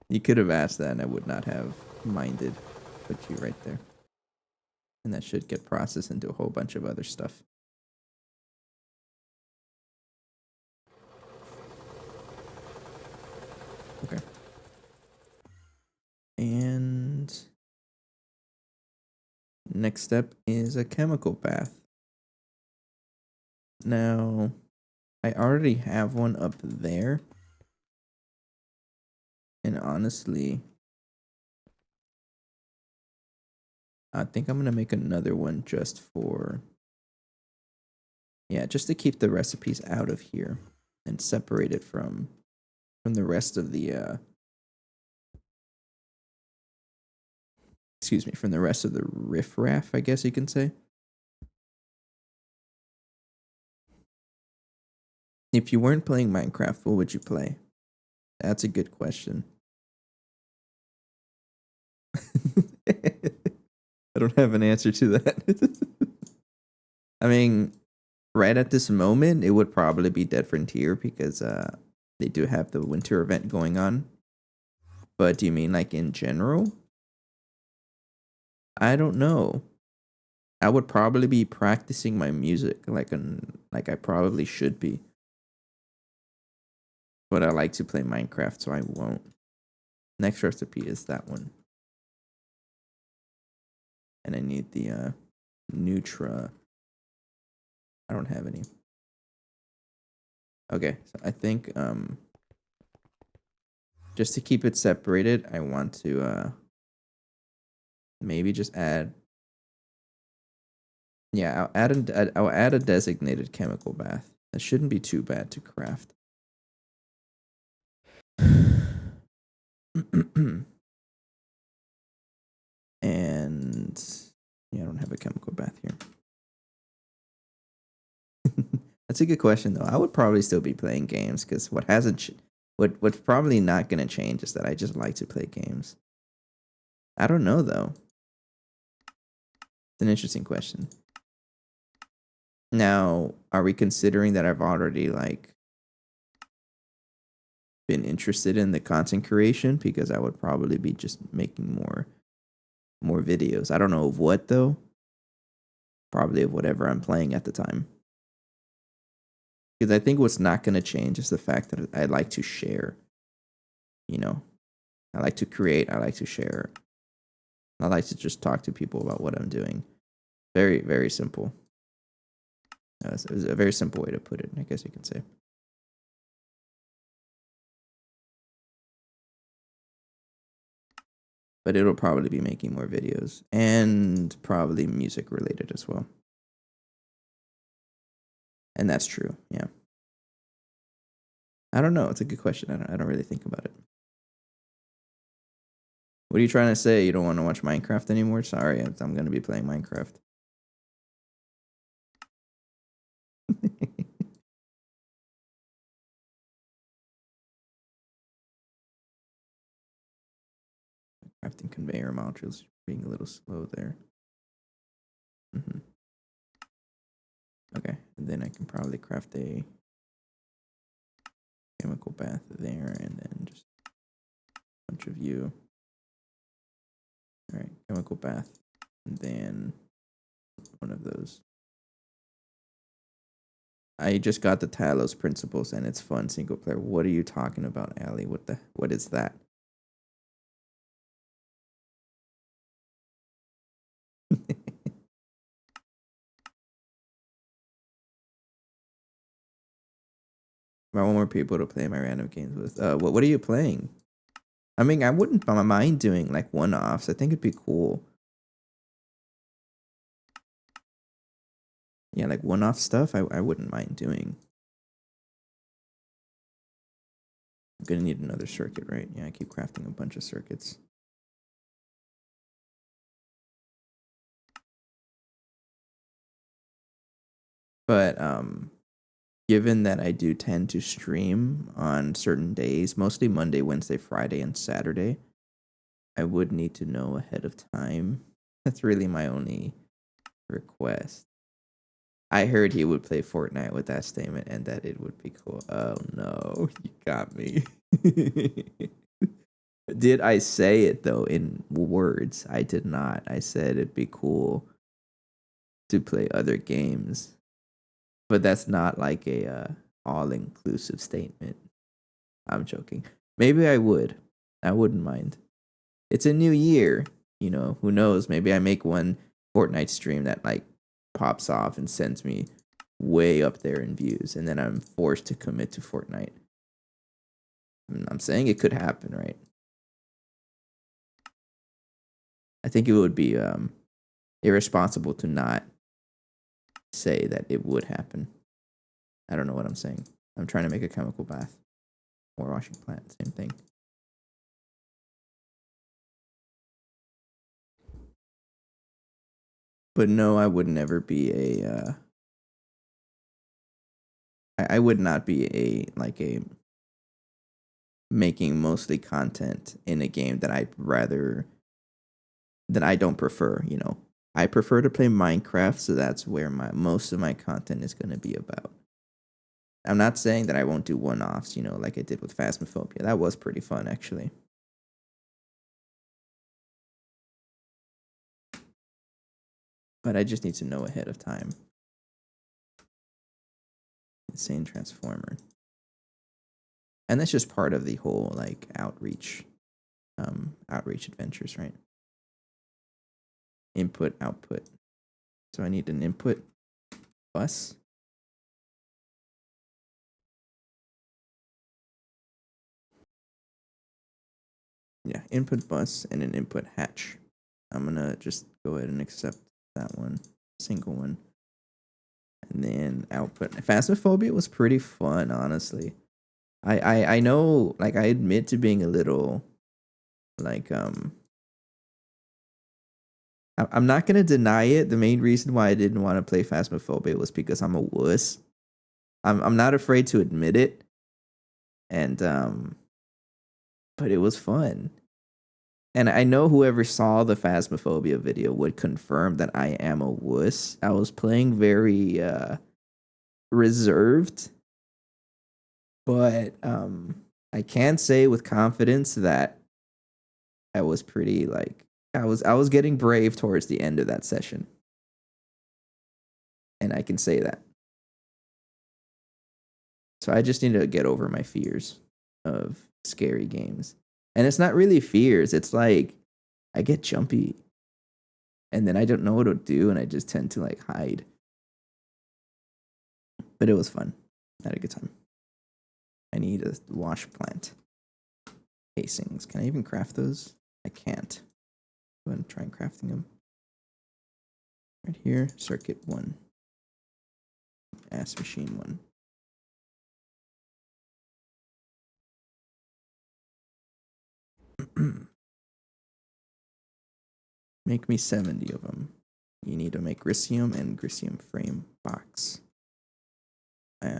You could have asked that and I would not have minded. Put you right there. And that should get processed into a whole bunch of other stuff. Okay. And next step is a chemical bath. Now, I already have one up there. And honestly, I think I'm going to make another one just for, yeah, just to keep the recipes out of here and separate it from the rest of the, excuse me, from the rest of the riffraff, I guess you can say. If you weren't playing Minecraft, what would you play? That's a good question. I don't have an answer to that. I mean, right at this moment, it would probably be Dead Frontier because they do have the winter event going on. But do you mean like in general? I don't know. I would probably be practicing my music like I probably should be. But I like to play Minecraft, so I won't. Next recipe is that one. And I need the Nutra. I don't have any. Okay, so I think just to keep it separated, I want to maybe just add. Yeah, I'll add a designated chemical bath. That shouldn't be too bad to craft. And yeah, I don't have a chemical bath here. That's a good question though. I would probably still be playing games because what's probably not gonna change is that I just like to play games. I don't know though. It's an interesting question. Now, are we considering that I've already like been interested in the content creation? Because I would probably be just making more videos. I don't know of what though. Probably of whatever I'm playing at the time. Because I think what's not going to change is the fact that I like to share. You know, I like to create. I like to share. I like to just talk to people about what I'm doing. Very, very simple. It's a very simple way to put it, I guess you can say. But it'll probably be making more videos and probably music related as well. And that's true. Yeah. I don't know. It's a good question. I don't really think about it. What are you trying to say? You don't want to watch Minecraft anymore? Sorry, I'm going to be playing Minecraft. Crafting conveyor modules being a little slow there. Okay, and then I can probably craft a chemical bath there, and then just a bunch of you. All right, chemical bath, and then one of those. I just got the Talos principles, and it's fun single player. What are you talking about, Ali? What is that? I want more people to play my random games with. What are you playing? I mean, I wouldn't mind doing like one-offs. I think it'd be cool. Yeah, like one-off stuff. I wouldn't mind doing. I'm gonna need another circuit, right? Yeah, I keep crafting a bunch of circuits. But given that I do tend to stream on certain days, mostly Monday, Wednesday, Friday, and Saturday, I would need to know ahead of time. That's really my only request. I heard he would play Fortnite with that statement and that it would be cool. Oh no, you got me. Did I say it though in words? I did not. I said it'd be cool to play other games, but that's not like a all-inclusive statement. I'm joking. Maybe I would. I wouldn't mind. It's a new year. You know, who knows? Maybe I make one Fortnite stream that like pops off and sends me way up there in views, and then I'm forced to commit to Fortnite. I'm saying it could happen, right? I think it would be irresponsible to not say that it would happen. I don't know what I'm saying. I'm trying to make a chemical bath or washing plant, same thing. But no, I would never be a. I would not be a making mostly content in a game that I don't prefer. You know, I prefer to play Minecraft, so that's where most of my content is going to be about. I'm not saying that I won't do one-offs, you know, like I did with Phasmophobia. That was pretty fun, actually. But I just need to know ahead of time. Insane Transformer. And that's just part of the whole like outreach adventures, right? Input, output. So I need an input bus. Yeah, input bus and an input hatch. I'm gonna just go ahead and accept that one, single one. And then output. Phasmophobia was pretty fun, honestly. I know, like I admit to being a little like I'm not gonna deny it. The main reason why I didn't want to play Phasmophobia was because I'm a wuss. I'm not afraid to admit it. And but it was fun. And I know whoever saw the Phasmophobia video would confirm that I am a wuss. I was playing very reserved, but I can say with confidence that I was pretty like I was getting brave towards the end of that session. And I can say that. So I just need to get over my fears of scary games. And it's not really fears, it's like I get jumpy and then I don't know what to do and I just tend to like hide. But it was fun. I had a good time. I need a wash plant. Casings. Can I even craft those? I can't. Go ahead and try crafting them. Right here, circuit 1. Ass machine 1. Make me 70 of them. You need to make Grisium and Grisium frame box. Do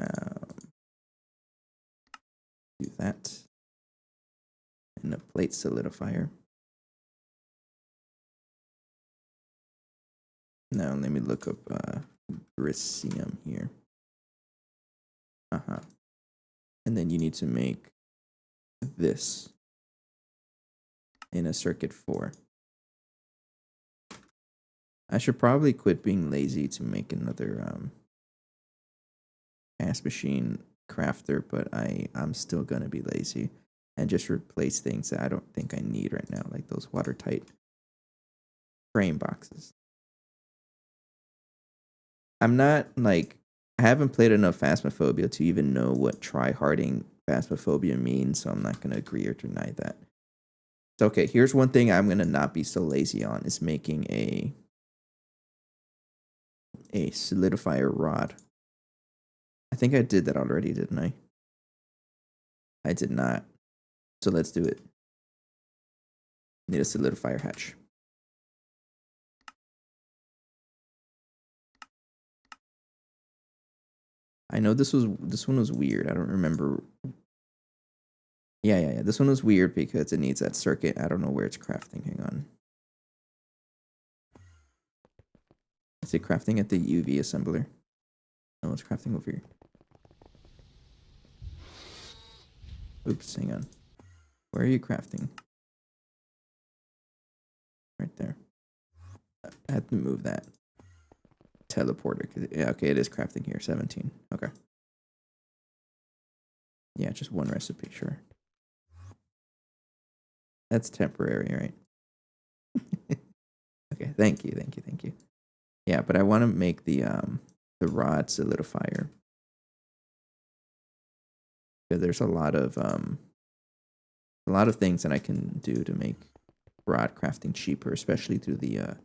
that. And a plate solidifier. Now let me look up Grisium here. And then you need to make this in a circuit 4. I should probably quit being lazy to make another ass machine crafter, but I'm still gonna be lazy and just replace things that I don't think I need right now, like those watertight frame boxes. I'm not like I haven't played enough Phasmophobia to even know what try-harding Phasmophobia means, so I'm not going to agree or deny that. So, okay, here's one thing I'm going to not be so lazy on, is making a solidifier rod. I think I did that already, didn't I? I did not. So let's do it. Need a solidifier hatch. I know this one was weird. I don't remember. Yeah. This one was weird because it needs that circuit. I don't know where it's crafting. Hang on. Is it crafting at the UV assembler? No, it's crafting over here. Oops, hang on. Where are you crafting? Right there. I had to move that teleporter. Yeah, okay, it is crafting here. 17. Okay. Yeah, just one recipe, sure. That's temporary, right? Okay, thank you. Yeah, but I want to make the rod solidifier. There's a lot of things that I can do to make rod crafting cheaper, especially through the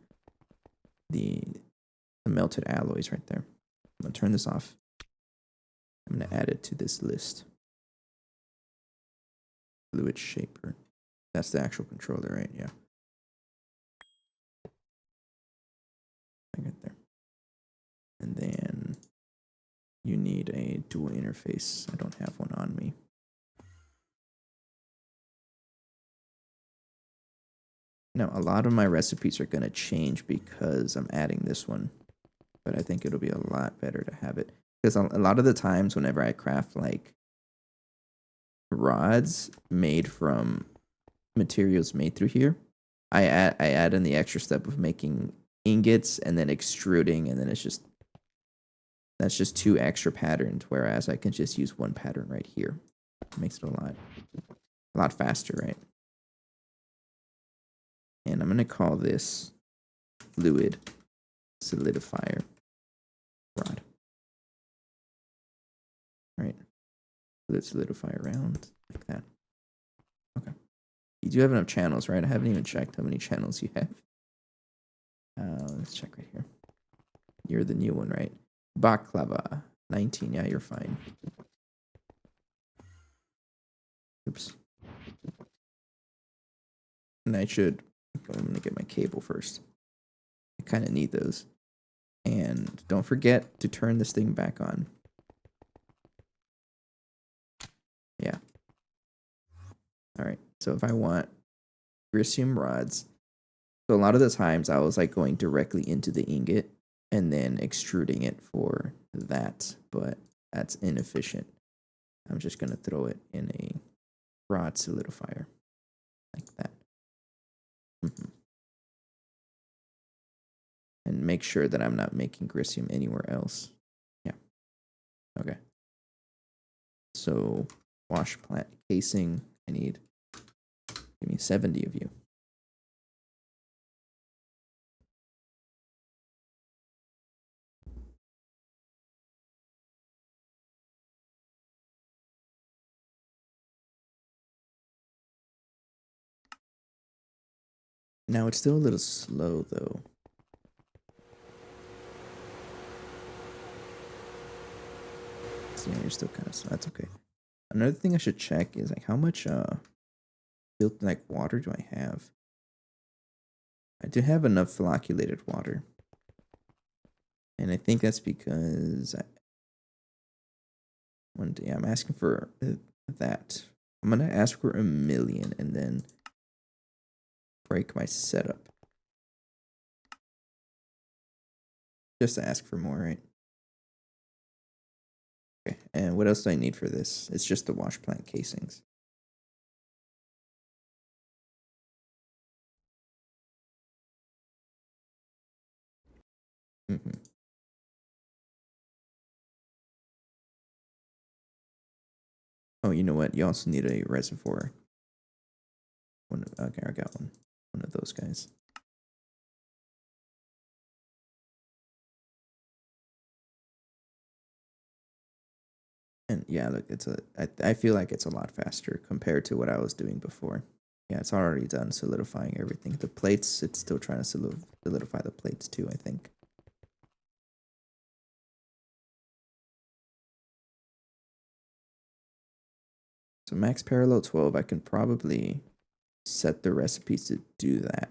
melted alloys right there. I'm gonna turn this off. I'm gonna add it to this list. Fluid shaper. That's the actual controller, right? Yeah. I got there. And then you need a dual interface. I don't have one on me. Now, a lot of my recipes are going to change because I'm adding this one. But I think it'll be a lot better to have it. Because a lot of the times whenever I craft like rods made from materials made through here, I add in the extra step of making ingots and then extruding, and then that's just 2 extra patterns, whereas I can just use 1 pattern right here. It makes it a lot faster, right? And I'm going to call this fluid solidifier rod. Right. Fluid solidifier round, like that. Okay. You do have enough channels, right? I haven't even checked how many channels you have. Let's check right here. You're the new one, right? Baklava. 19. Yeah, you're fine. Oops. And I'm going to get my cable first. I kind of need those. And don't forget to turn this thing back on. Yeah. All right. So if I want Grisium rods, so a lot of the times I was like going directly into the ingot and then extruding it for that, but that's inefficient. I'm just going to throw it in a rod solidifier like that. And make sure that I'm not making Grisium anywhere else. Yeah. Okay. So wash plant casing, give me 70 of you. Now it's still a little slow though. So yeah, you're still kind of slow. That's okay. Another thing I should check is like how much water do I have? I do have enough flocculated water. And I think that's because I'm asking for that. I'm gonna ask for 1 million and then break my setup. Just to ask for more, right? Okay, and what else do I need for this? It's just the wash plant casings. Oh, you know what? You also need a reservoir. Okay, I got one. One of those guys. And yeah, look, I feel like it's a lot faster compared to what I was doing before. Yeah, it's already done solidifying everything. The plates, it's still trying to solidify the plates too, I think. So max parallel 12, I can probably set the recipes to do that.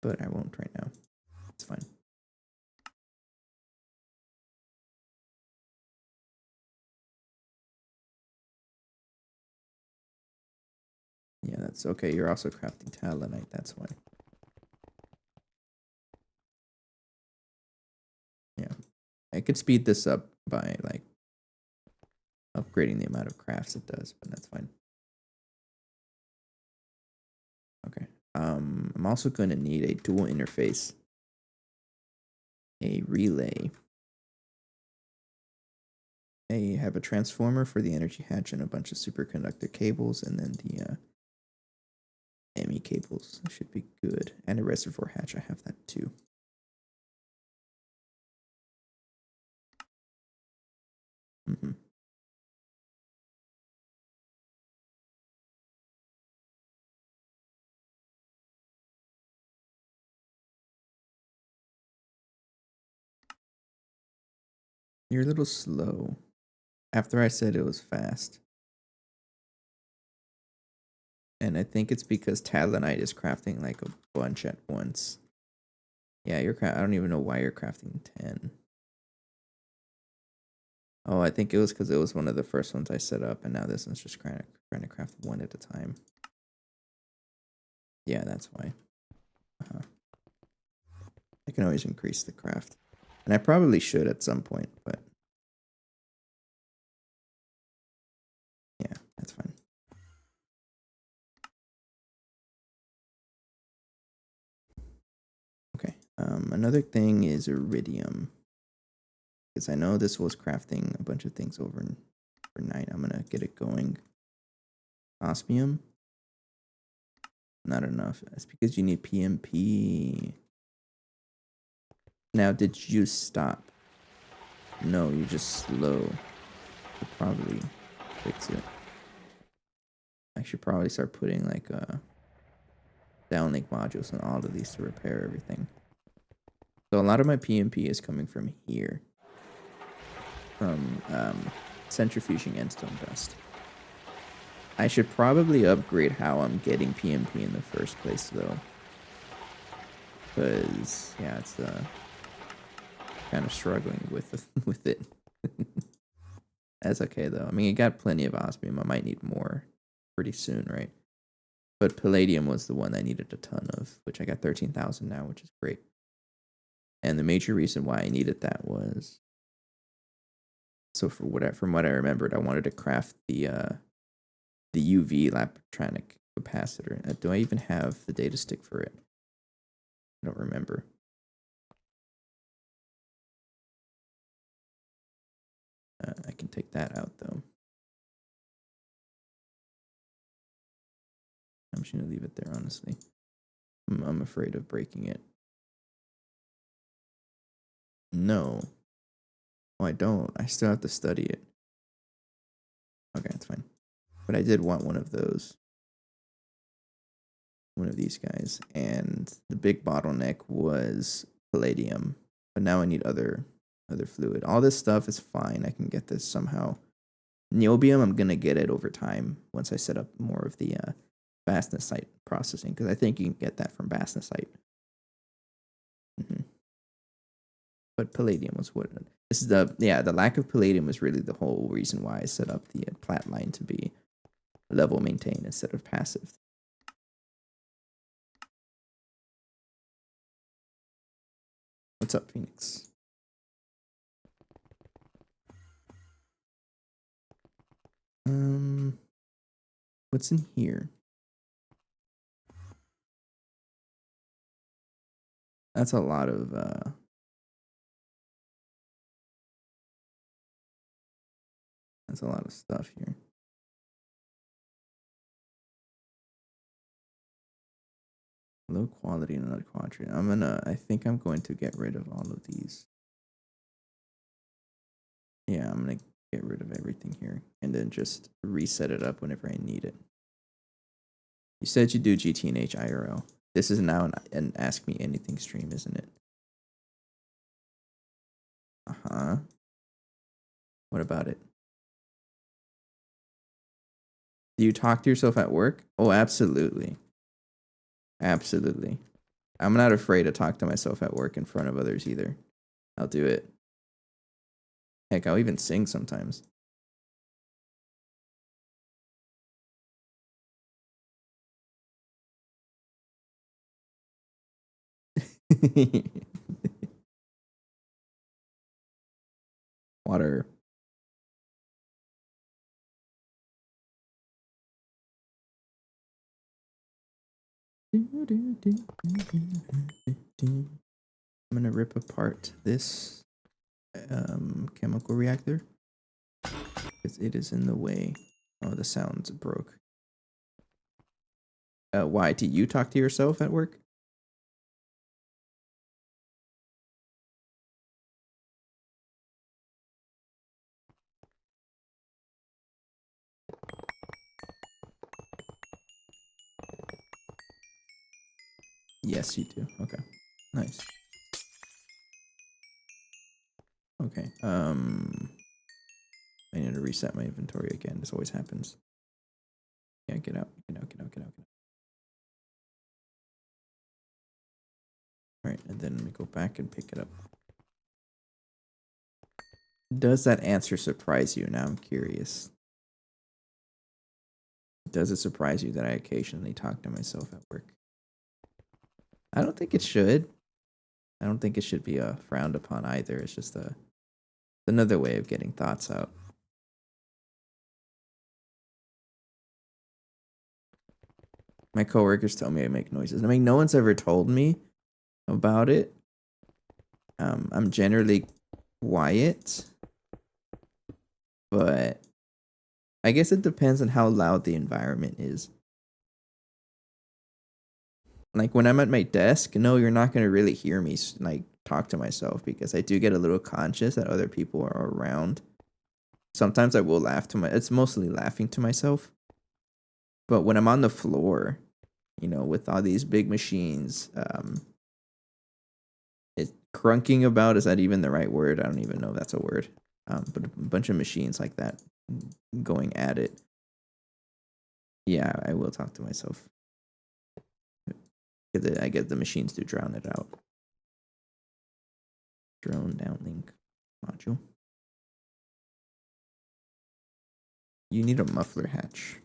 But I won't right now. It's fine. Yeah, that's okay. You're also crafting talonite, that's why. Yeah. I could speed this up by like upgrading the amount of crafts it does, but that's fine. Okay. I'm also going to need a dual interface, a relay. I have a transformer for the energy hatch and a bunch of superconductor cables, and then the ME cables should be good. And a reservoir hatch, I have that too. Mm-hmm. You're a little slow. After I said it was fast. And I think it's because Talonite is crafting like a bunch at once. Yeah, I don't even know why you're crafting 10. Oh, I think it was because it was one of the first ones I set up, and now this one's just trying to craft one at a time. Yeah, that's why. Uh-huh. I can always increase the craft. And I probably should at some point, but yeah, that's fine. Okay. Another thing is iridium. Because I know this was crafting a bunch of things overnight. I'm gonna get it going. Osmium. Not enough. That's because you need PMP. Now, did you stop? No, you're just slow. Should probably fix it. I should probably start putting like downlink modules on all of these to repair everything. So a lot of my PMP is coming from here. From centrifuging and stone dust. I should probably upgrade how I'm getting PMP in the first place though. Because yeah, it's kind of struggling with it. That's okay though. I mean, it got plenty of osmium. I might need more pretty soon, right? But palladium was the one I needed a ton of, which I got 13,000 now, which is great. And the major reason why I needed that was so from what I remembered, I wanted to craft the UV laptronic capacitor. Do I even have the data stick for it? I don't remember. I can take that out though. I'm just gonna leave it there, honestly. I'm afraid of breaking it. No. Oh, I don't. I still have to study it. Okay, that's fine. But I did want one of those. One of these guys. And the big bottleneck was palladium. But now I need other fluid. All this stuff is fine. I can get this somehow. Niobium, I'm gonna get it over time once I set up more of the Bastnasite processing, because I think you can get that from Bastnasite. Mm-hmm. But palladium was what this is the lack of palladium was really the whole reason why I set up the plat line to be level maintained instead of passive. What's up, Phoenix? What's in here? That's a lot of stuff here. Low quality in another quadrant. I think I'm going to get rid of all of these. Yeah, I'm gonna get rid of everything here and then just reset it up whenever I need it. You said you do GTNH IRL. This is now an Ask Me Anything stream, isn't it? Uh-huh. What about it? Do you talk to yourself at work? Oh, absolutely. Absolutely. I'm not afraid to talk to myself at work in front of others either. I'll do it. Heck, I'll even sing sometimes. Water. I'm gonna rip apart this chemical reactor because it is in the way. Oh, the sounds broke. Why? Do you talk to yourself at work? Yes, you do. Okay, nice. Okay. I need to reset my inventory again. This always happens. Yeah, get out. Get out. Get out. Get out. Get out. All right, and then let me go back and pick it up. Does that answer surprise you? Now I'm curious. Does it surprise you that I occasionally talk to myself at work? I don't think it should. I don't think it should be frowned upon either. It's just another way of getting thoughts out. My coworkers tell me I make noises. I mean, no one's ever told me about it. I'm generally quiet, but I guess it depends on how loud the environment is. Like when I'm at my desk, no, you're not gonna really hear me like talk to myself because I do get a little conscious that other people are around. Sometimes I will laugh to my. It's mostly laughing to myself. But when I'm on the floor, you know, with all these big machines, it crunking about, is that even the right word? I don't even know if that's a word. But a bunch of machines like that going at it. Yeah, I will talk to myself. I get the machines to drown it out. Drone downlink module. You need a muffler hatch.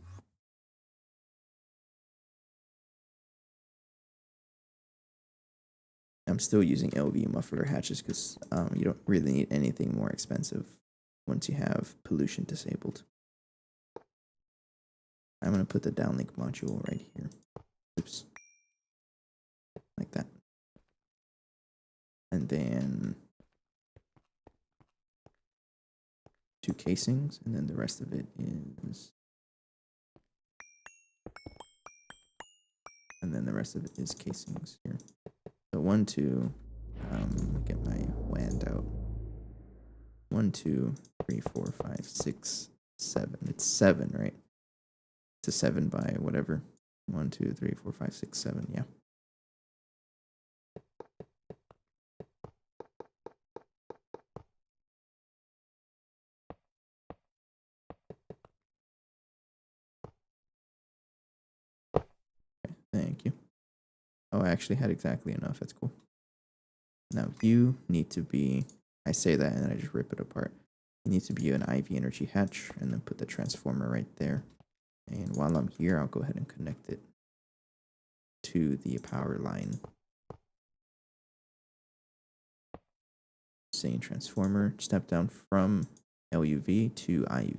I'm still using LV muffler hatches because you don't really need anything more expensive once you have pollution disabled. I'm going to put the downlink module right here. Oops. Like that. And then 2 casings, and then the rest of it is... And then the rest of it is casings here. So 1, 2, get my wand out. 1, 2, 3, 4, 5, 6, 7. It's 7, right? It's a 7 by whatever. 1, 2, 3, 4, 5, 6, 7. Yeah. Okay, thank you. Oh, I actually had exactly enough. That's cool. Now you need to be. I say that and then I just rip it apart. You need to be an IV energy hatch and then put the transformer right there. And while I'm here, I'll go ahead and connect it to the power line. Saying transformer, step down from LUV to IV.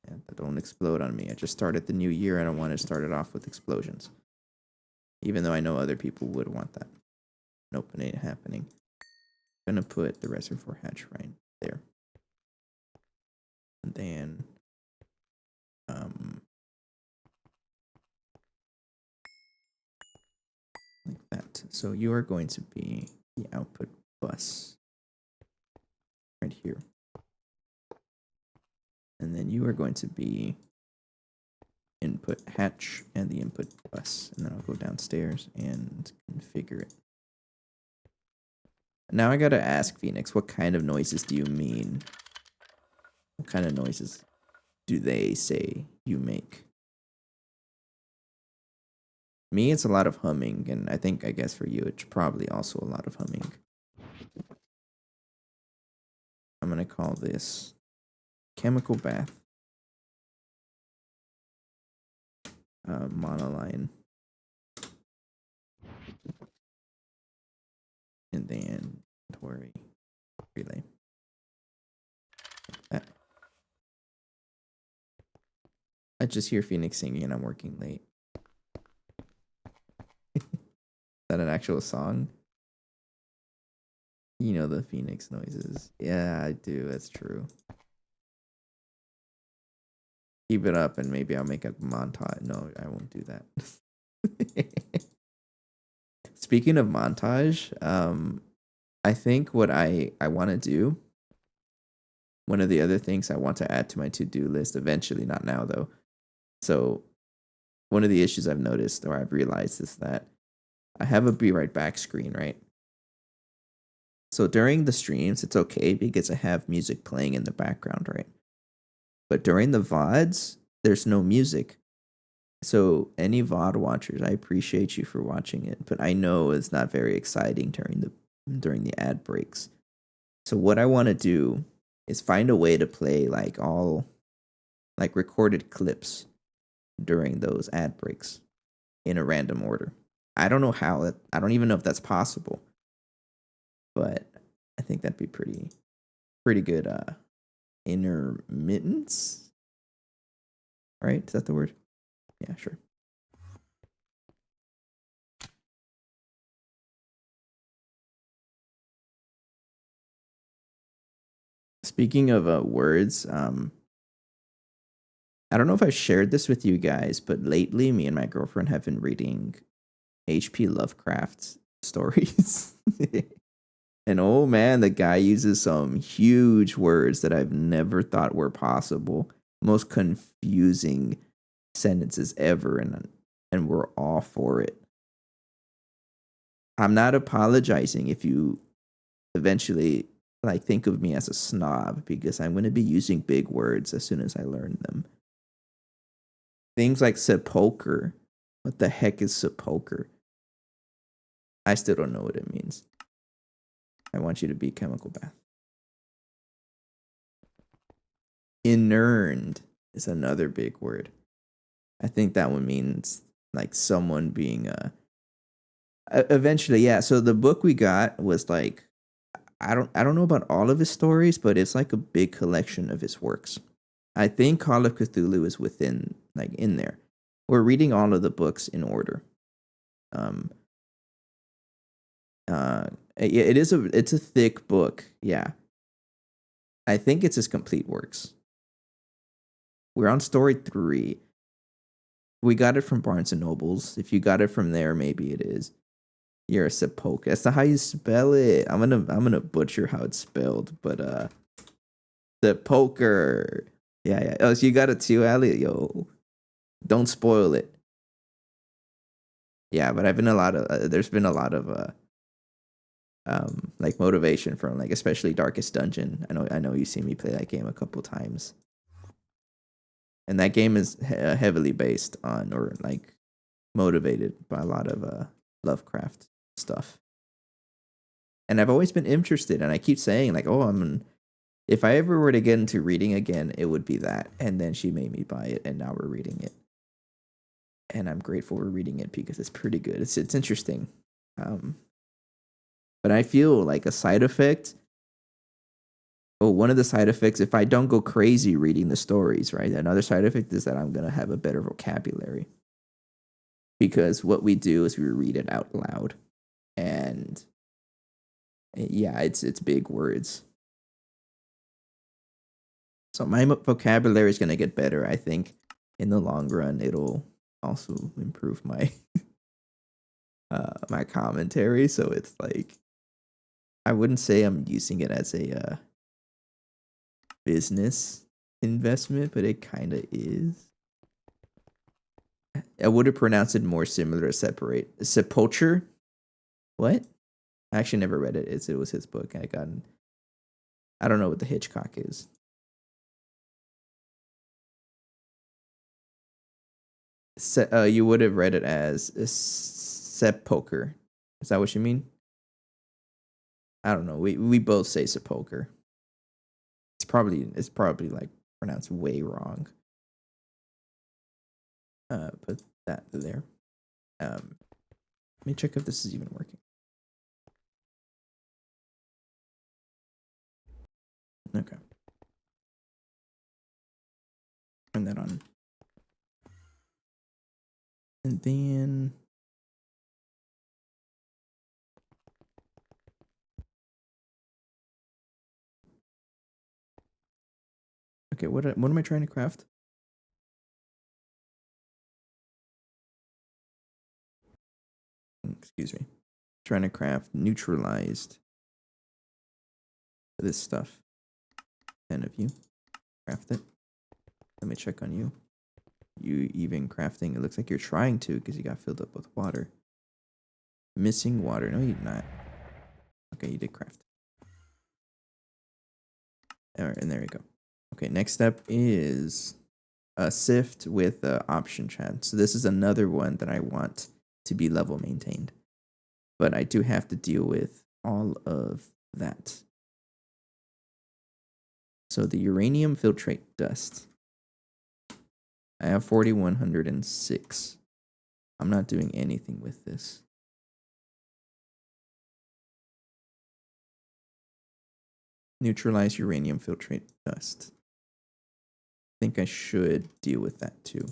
Yeah, but don't explode on me. I just started the new year and I want to start it off with explosions. Even though I know other people would want that. Nope, it ain't happening. I'm gonna put the reservoir hatch right there. And then like that. So you are going to be the output bus. right here. And then you are going to be input hatch and the input bus. And then I'll go downstairs and configure it. Now I gotta ask Phoenix, what kind of noises do you mean? What kind of noises do they say you make? Me, it's a lot of humming, and I guess for you, it's probably also a lot of humming. I'm gonna call this chemical bath monoline. And then inventory relay. Like that. I just hear Phoenix singing and I'm working late. Is that an actual song? You know the Phoenix noises. Yeah, I do. That's true. Keep it up and maybe I'll make a montage. No, I won't do that. Speaking of montage, I think what I want to do, one of the other things I want to add to my to-do list eventually, not now though. So one of the issues I've noticed or I've realized is that I have a be right back screen, right? So during the streams, it's okay because I have music playing in the background, right? But during the VODs, there's no music. So any VOD watchers, I appreciate you for watching it, but I know it's not very exciting during the ad breaks. So what I want to do is find a way to play like all like recorded clips during those ad breaks in a random order. I don't know how that I don't even know if that's possible. But I think that'd be pretty good intermittence. Right? Is that the word? Yeah, sure. Speaking of words, I don't know if I shared this with you guys, but lately me and my girlfriend have been reading H.P. Lovecraft stories. And oh man, the guy uses some huge words that I've never thought were possible. Most confusing sentences ever, and we're all for it. I'm not apologizing if you eventually like think of me as a snob because I'm going to be using big words as soon as I learn them. Things like sepulcher. What the heck is sepulcher? I still don't know what it means. I want you to be chemical bath. Inurned is another big word. I think that one means like someone being eventually, yeah. So the book we got was like I don't know about all of his stories, but it's like a big collection of his works. I think Call of Cthulhu is within like in there. We're reading all of the books in order. Um yeah, it's a thick book. Yeah. I think it's his complete works. We're on story 3. We got it from Barnes and Nobles. If you got it from there, maybe it is. You're a sepulcher. That's not how you spell it. I'm gonna butcher how it's spelled, but sepulcher. Yeah, yeah. Oh, so you got it too, Ali? Yo, don't spoil it. Yeah, but I've been a lot of there's been a lot of like motivation from like especially Darkest Dungeon. I know you see me play that game a couple times, and that game is heavily based on or like motivated by a lot of Lovecraft stuff. And I've always been interested, and I keep saying like, oh, if I ever were to get into reading again, it would be that. And then she made me buy it, and now we're reading it, and I'm grateful we're reading it because it's pretty good. It's interesting, but I feel like a side effect. Oh, one of the side effects, if I don't go crazy reading the stories, right? Another side effect is that I'm gonna have a better vocabulary because what we do is we read it out loud, and yeah, it's big words. So my vocabulary is gonna get better. I think in the long run, it'll also improve my my commentary. So it's like I wouldn't say I'm using it as a business investment, but it kind of is. I would have pronounced it more similar to separate sepulture. What? I actually never read it. It was his book. I don't know what the Hitchcock is. You would have read it as sepulcher. Is that what you mean? I don't know. We both say sepulcher. It's probably like pronounced way wrong. Put that there. Let me check if this is even working. Okay. Turn that on. And then okay, what am I trying to craft? Excuse me. Trying to craft neutralized this stuff. 10 of you. Craft it. Let me check on you. You even crafting. It looks like you're trying to because you got filled up with water. Missing water. No, you're not. Okay, you did craft. Alright, and there you go. Okay, next step is a sift with option chat. So this is another one that I want to be level maintained. But I do have to deal with all of that. So the uranium filtrate dust. I have 4,106. I'm not doing anything with this. Neutralize uranium filtrate dust. I think I should deal with that too.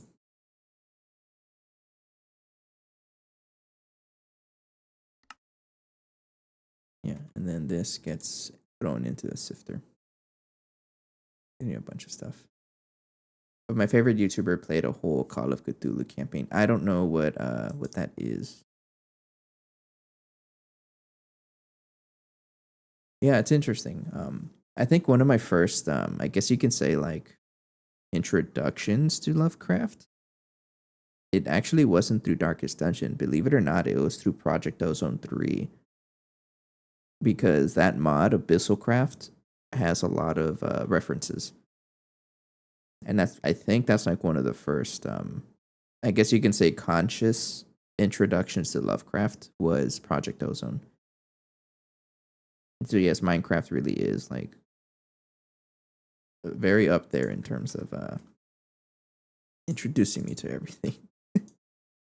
Yeah, and then this gets thrown into the sifter. And a bunch of stuff. But my favorite YouTuber played a whole Call of Cthulhu campaign. I don't know what that is. Yeah, it's interesting. I think one of my first, I guess you can say like introductions to Lovecraft. It actually wasn't through Darkest Dungeon. Believe it or not, it was through Project Ozone 3. Because that mod, Abyssalcraft, has a lot of references. And I think that's like one of the first, I guess you can say conscious introductions to Lovecraft was Project Ozone. So yes, Minecraft really is like very up there in terms of introducing me to everything.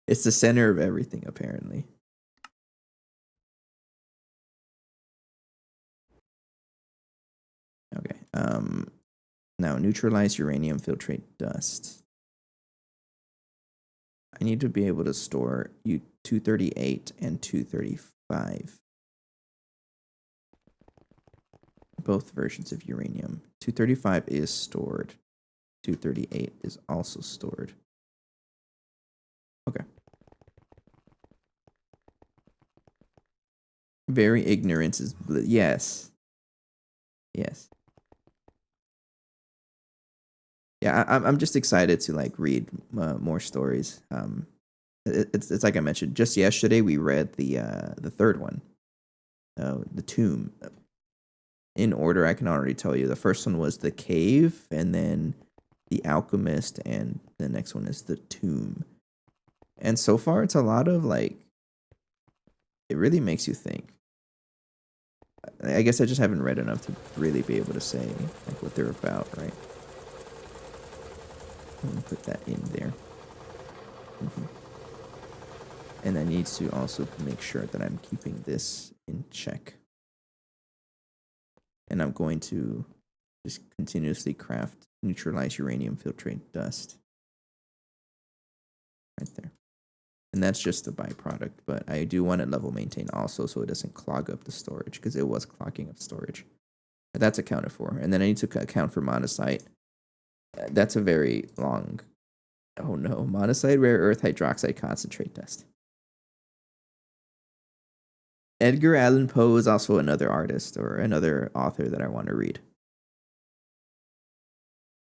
It's the center of everything, apparently. Okay. Now neutralize uranium filtrate dust. I need to be able to store 238 and 235. Both versions of uranium. 235 is stored. 238 is also stored. Okay. Very ignorance is bliss. Yes. Yes. Yeah, I'm just excited to like read more stories. It's like I mentioned just yesterday we read the third one, the Tomb. In order, I can already tell you. The first one was the Cave, and then the Alchemist, and the next one is the Tomb. And so far, it's a lot of like. It really makes you think. I guess I just haven't read enough to really be able to say like what they're about, right? Put that in there. And I need to also make sure that I'm keeping this in check. And I'm going to just continuously craft neutralize uranium filtrate dust. Right there. And that's just a byproduct, but I do want it level maintained also so it doesn't clog up the storage because it was clogging up storage. But that's accounted for. And then I need to account for monazite. That's a very long. Oh no, monazite rare earth hydroxide concentrate dust. Edgar Allan Poe is also another artist or another author that I want to read.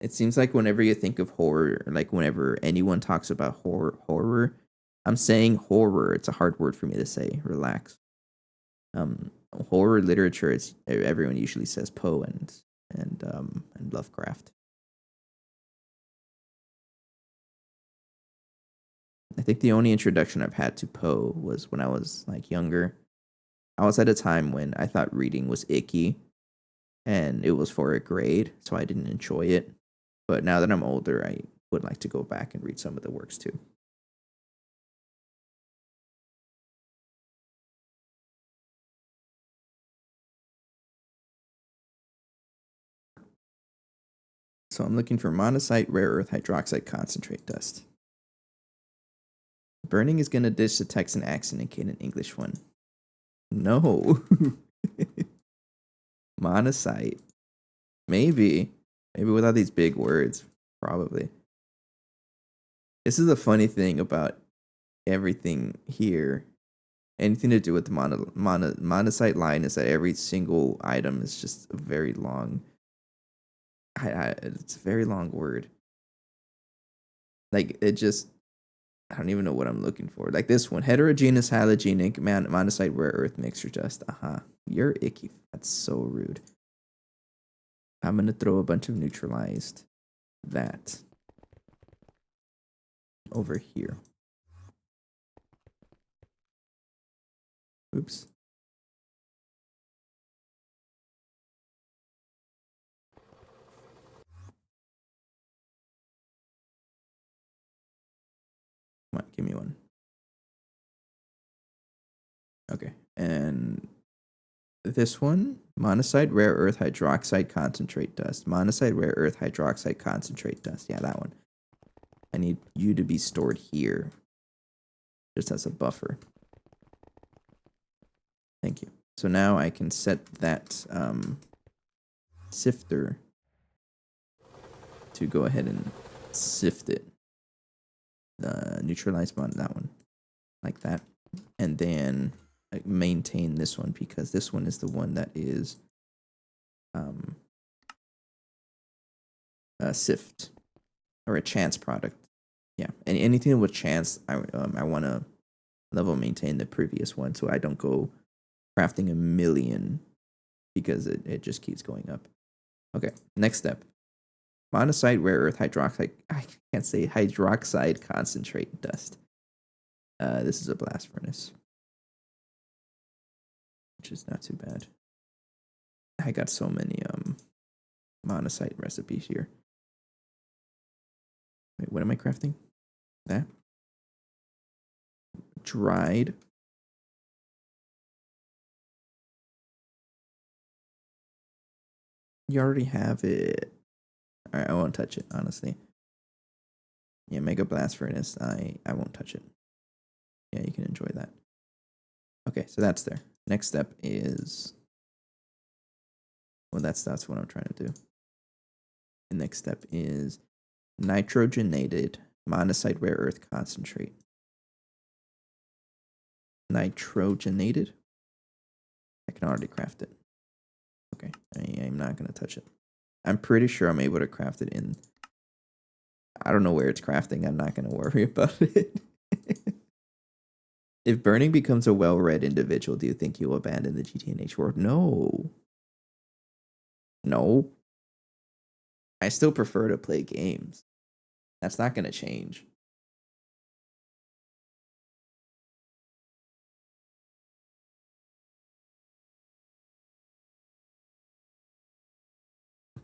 It seems like whenever you think of horror, like whenever anyone talks about horror, I'm saying horror. It's a hard word for me to say. Relax. Um, Horror literature. It's everyone usually says Poe and Lovecraft. I think the only introduction I've had to Poe was when I was like younger. I was at a time when I thought reading was icky, and it was for a grade, so I didn't enjoy it. But now that I'm older, I would like to go back and read some of the works too. So I'm looking for monazite, rare earth hydroxide concentrate dust. Burning is going to ditch the Texan accent and get an English one. No. Monazite. Maybe. Maybe without these big words. Probably. This is a funny thing about everything here. Anything to do with the monazite line is that every single item is just a very long. It's a very long word. Like it just I don't even know what I'm looking for. Like this one, heterogeneous halogenic monazite rare earth mixture dust. You're icky. That's so rude. I'm gonna throw a bunch of neutralized that over here. Oops. Come on, give me one. Okay, and this one, monazite rare earth hydroxide concentrate dust. Monazite rare earth hydroxide concentrate dust. Yeah, that one. I need you to be stored here, just as a buffer. Thank you. So now I can set that sifter to go ahead and sift it. Neutralize bond, that one. Like that. And then maintain this one because this one is the one that is a sift or a chance product. Yeah, and anything with chance, I want to level maintain the previous one so I don't go crafting a million because it just keeps going up. Okay, next step. Monazite rare earth hydroxide. I can't say hydroxide concentrate dust. This is a blast furnace, which is not too bad. I got so many monazite recipes here. Wait, what am I crafting? That dried. You already have it. All right, I won't touch it. Honestly, yeah, mega blast furnace. I won't touch it. Yeah, you can enjoy that. Okay, so that's there. Next step is well, that's what I'm trying to do. The next step is nitrogenated monazite rare earth concentrate. Nitrogenated. I can already craft it. Okay, I'm not gonna touch it. I'm pretty sure I'm able to craft it in. I don't know where it's crafting. I'm not gonna worry about it. If Burning becomes a well-read individual, do you think he will abandon the GTNH world? No. No. I still prefer to play games. That's not gonna change.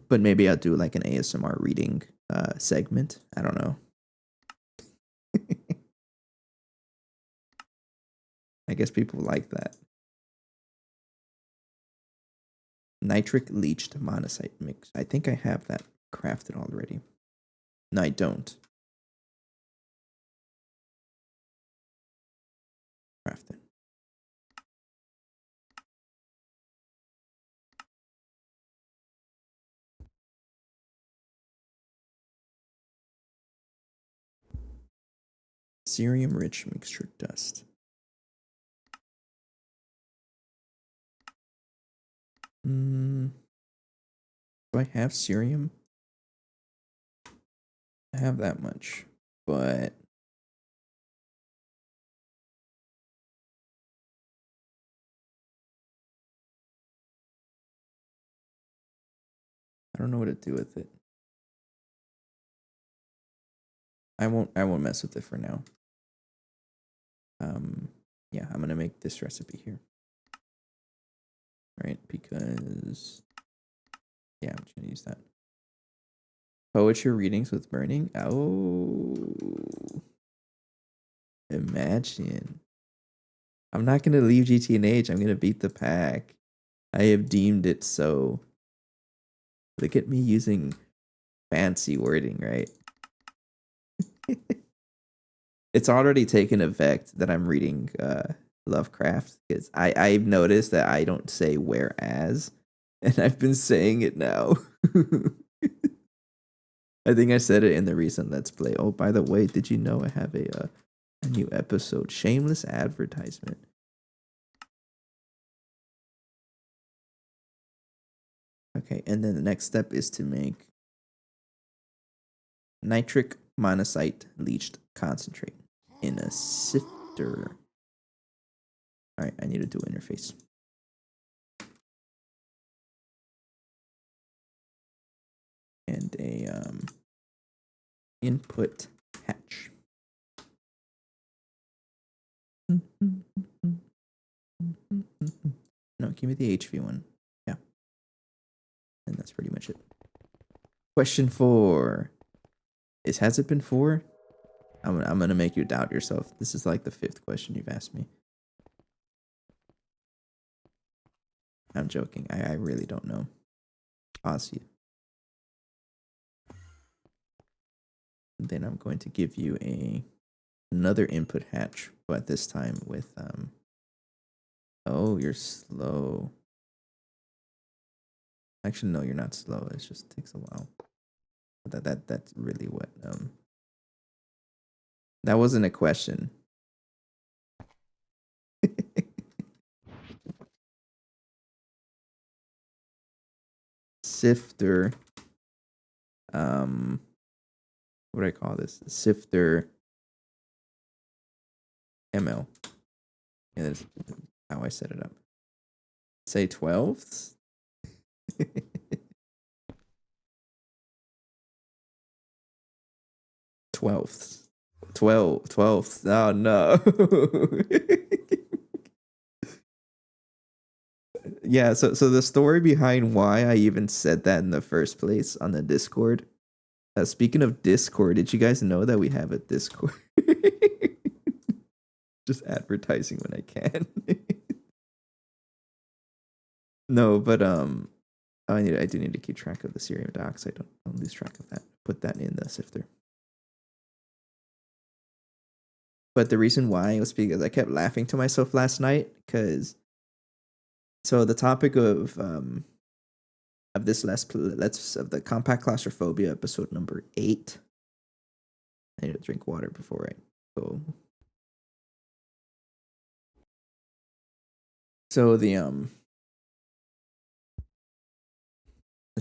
But maybe I'll do like an ASMR reading segment. I don't know. I guess people like that. Nitric leached monazite mix. I think I have that crafted already. No, I don't. Crafted. Cerium rich mixture dust. Do I have cerium? I have that much, but I don't know what to do with it. I won't mess with it for now. Yeah, I'm gonna make this recipe here. Right, because yeah, I'm just gonna use that. Poetry readings with burning. Oh, imagine. I'm not gonna leave GTNH. I'm gonna beat the pack. I have deemed it so. Look at me using fancy wording, right? It's already taken effect that I'm reading Lovecraft because I've noticed that I don't say whereas, and I've been saying it now. I think I said it in the recent Let's Play. Oh, by the way, did you know I have a new episode? Shameless advertisement. Okay, and then the next step is to make nitric monazite leached concentrate in a sifter. All right, I need to do interface. And a input hatch. No, give me the HV one. Yeah. And that's pretty much it. Question 4. Has it been 4? I'm gonna make you doubt yourself. This is like the 5th question you've asked me. I'm joking. I really don't know. Pause you. And then I'm going to give you another input hatch, but this time with oh, you're slow. Actually, no, you're not slow. It just takes a while. That's really what that wasn't a question. Sifter. What do I call this? Sifter ML. Yeah, that's how I set it up. Say 12ths. 12ths. 12ths. Oh no. Yeah, so the story behind why I even said that in the first place on the Discord. Speaking of Discord, did you guys know that we have a Discord? Just advertising when I can. No, but I do need to keep track of the serial docs. I don't lose track of that. Put that in the sifter. But the reason why was because I kept laughing to myself last night because so the topic of this let's of the compact claustrophobia episode number 8. I need to drink water before I go. So the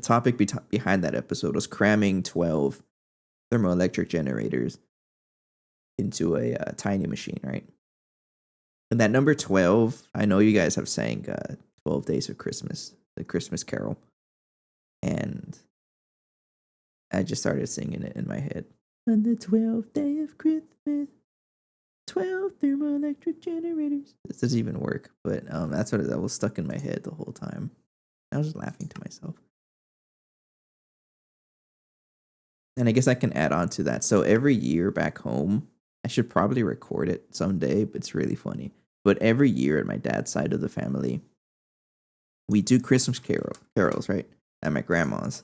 topic behind that episode was cramming 12 thermoelectric generators into a tiny machine, right? And that number 12, I know you guys have sang 12 Days of Christmas, the Christmas Carol. And I just started singing it in my head. On the 12th day of Christmas, 12 thermoelectric generators. This doesn't even work, but that's what that was stuck in my head the whole time. I was just laughing to myself. And I guess I can add on to that. So every year back home, I should probably record it someday, but it's really funny. But every year at my dad's side of the family, we do Christmas carols, right? At my grandma's.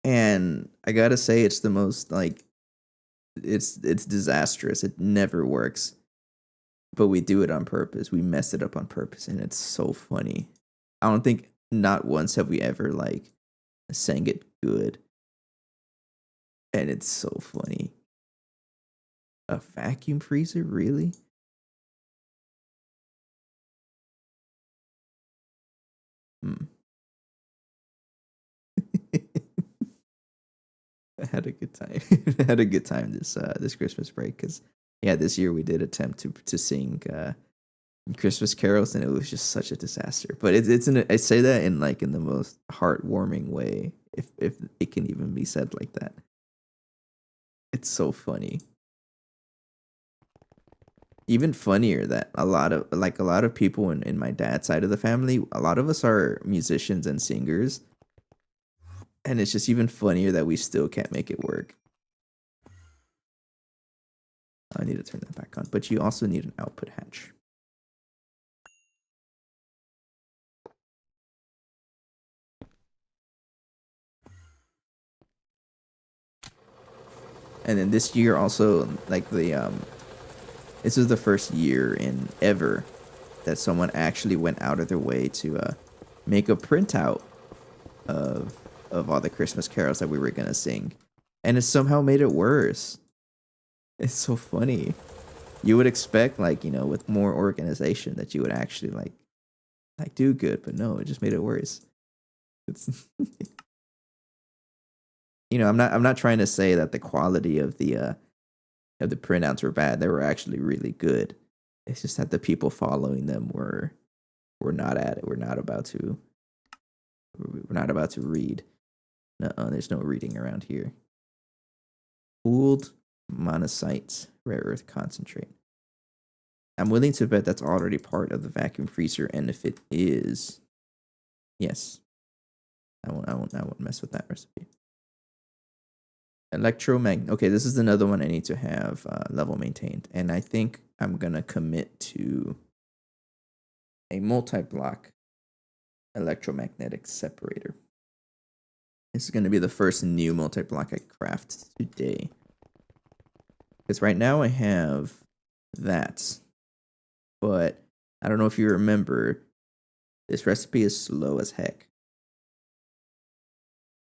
And I gotta say, it's the most like it's disastrous. It never works. But we do it on purpose. We mess it up on purpose, and it's so funny. I don't think not once have we ever like sang it good. And it's so funny. A vacuum freezer, really? Hmm. I had a good time. I had a good time this Christmas break because yeah, this year we did attempt to sing Christmas carols and it was just such a disaster. But I say that in the most heartwarming way, if it can even be said like that. It's so funny. Even funnier that a lot of people in my dad's side of the family, a lot of us are musicians and singers, and it's just even funnier that we still can't make it work. I need to turn that back on, but you also need an output hatch. And then this year also, like this is the first year in ever that someone actually went out of their way to make a printout of all the Christmas carols that we were gonna sing, and it somehow made it worse. It's so funny. You would expect, like, with more organization that you would actually like do good, but no, it just made it worse. It's I'm not trying to say that the quality of the printouts were bad. They were actually really good. It's just that the people following them were not at it. We're not about to read. No, there's no reading around here. Pooled monazite rare earth concentrate. I'm willing to bet that's already part of the vacuum freezer, and if it is, yes, I won't mess with that recipe. Electromagnet. Okay, this is another one I need to have level maintained, and I think I'm gonna commit to a multi-block electromagnetic separator. This is gonna be the first new multi-block I craft today, because right now I have that, but I don't know if you remember, this recipe is slow as heck.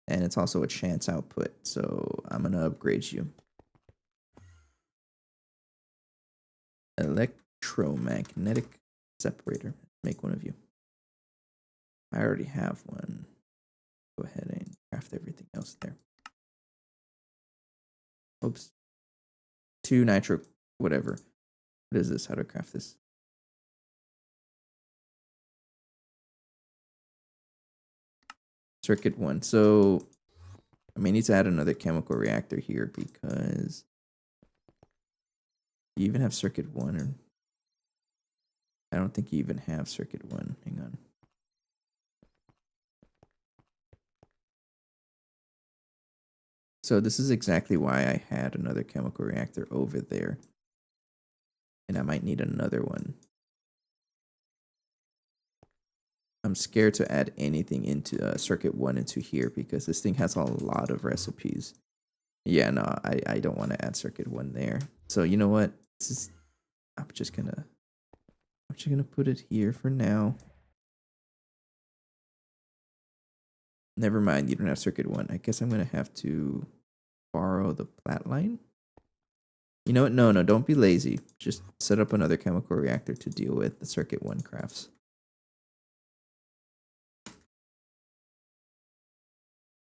And it's also a chance output, so I'm going to upgrade you. Electromagnetic separator. Make one of you. I already have one. Go ahead and craft everything else there. Oops. 2 nitro, whatever. What is this? How to craft this? Circuit 1. So I may need to add another chemical reactor here because you even have circuit 1, or I don't think you even have circuit 1. Hang on. So this is exactly why I had another chemical reactor over there. And I might need another one. I'm scared to add anything into circuit 1 into here because this thing has a lot of recipes. Yeah, no, I don't want to add circuit 1 there. So you know what? I'm just gonna put it here for now. Never mind, you don't have circuit 1. I guess I'm gonna have to borrow the plat line. You know what? No, don't be lazy. Just set up another chemical reactor to deal with the circuit 1 crafts.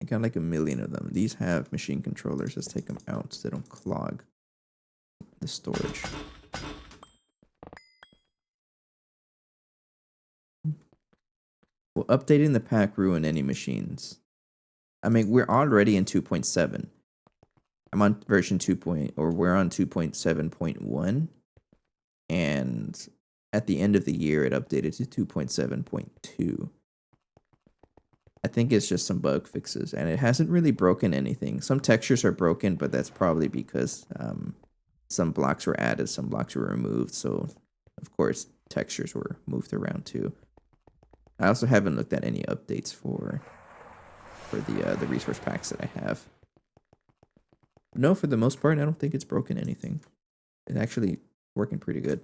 I got like a million of them. These have machine controllers. Let's take them out so they don't clog the storage. Will updating the pack ruin any machines? I mean, we're already in 2.7. I'm on version 2. We're on 2.7.1. And at the end of the year, it updated to 2.7.2. I think it's just some bug fixes, and it hasn't really broken anything. Some textures are broken, but that's probably because some blocks were added, some blocks were removed. So, of course, textures were moved around too. I also haven't looked at any updates for the resource packs that I have. No, for the most part, I don't think it's broken anything. It's actually working pretty good.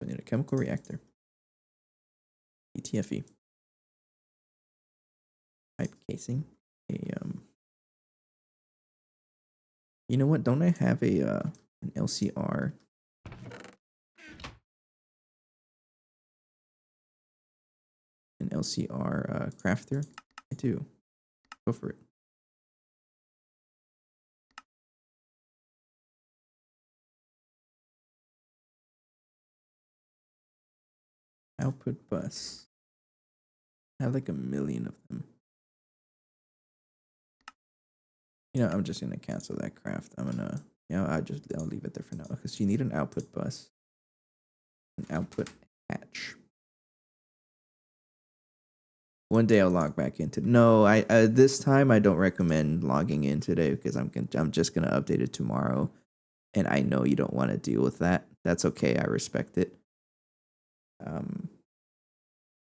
I need a chemical reactor. ETFE. Pipe casing. You know what? Don't I have an LCR? An LCR crafter? I do. Go for it. Output bus. I have like a million of them. You know, I'm just gonna cancel that craft. I'm gonna, I'll leave it there for now because you need an output bus, an output hatch. One day I'll log back into. No, I this time I don't recommend logging in today because I'm just gonna update it tomorrow, and I know you don't want to deal with that. That's okay. I respect it. Um.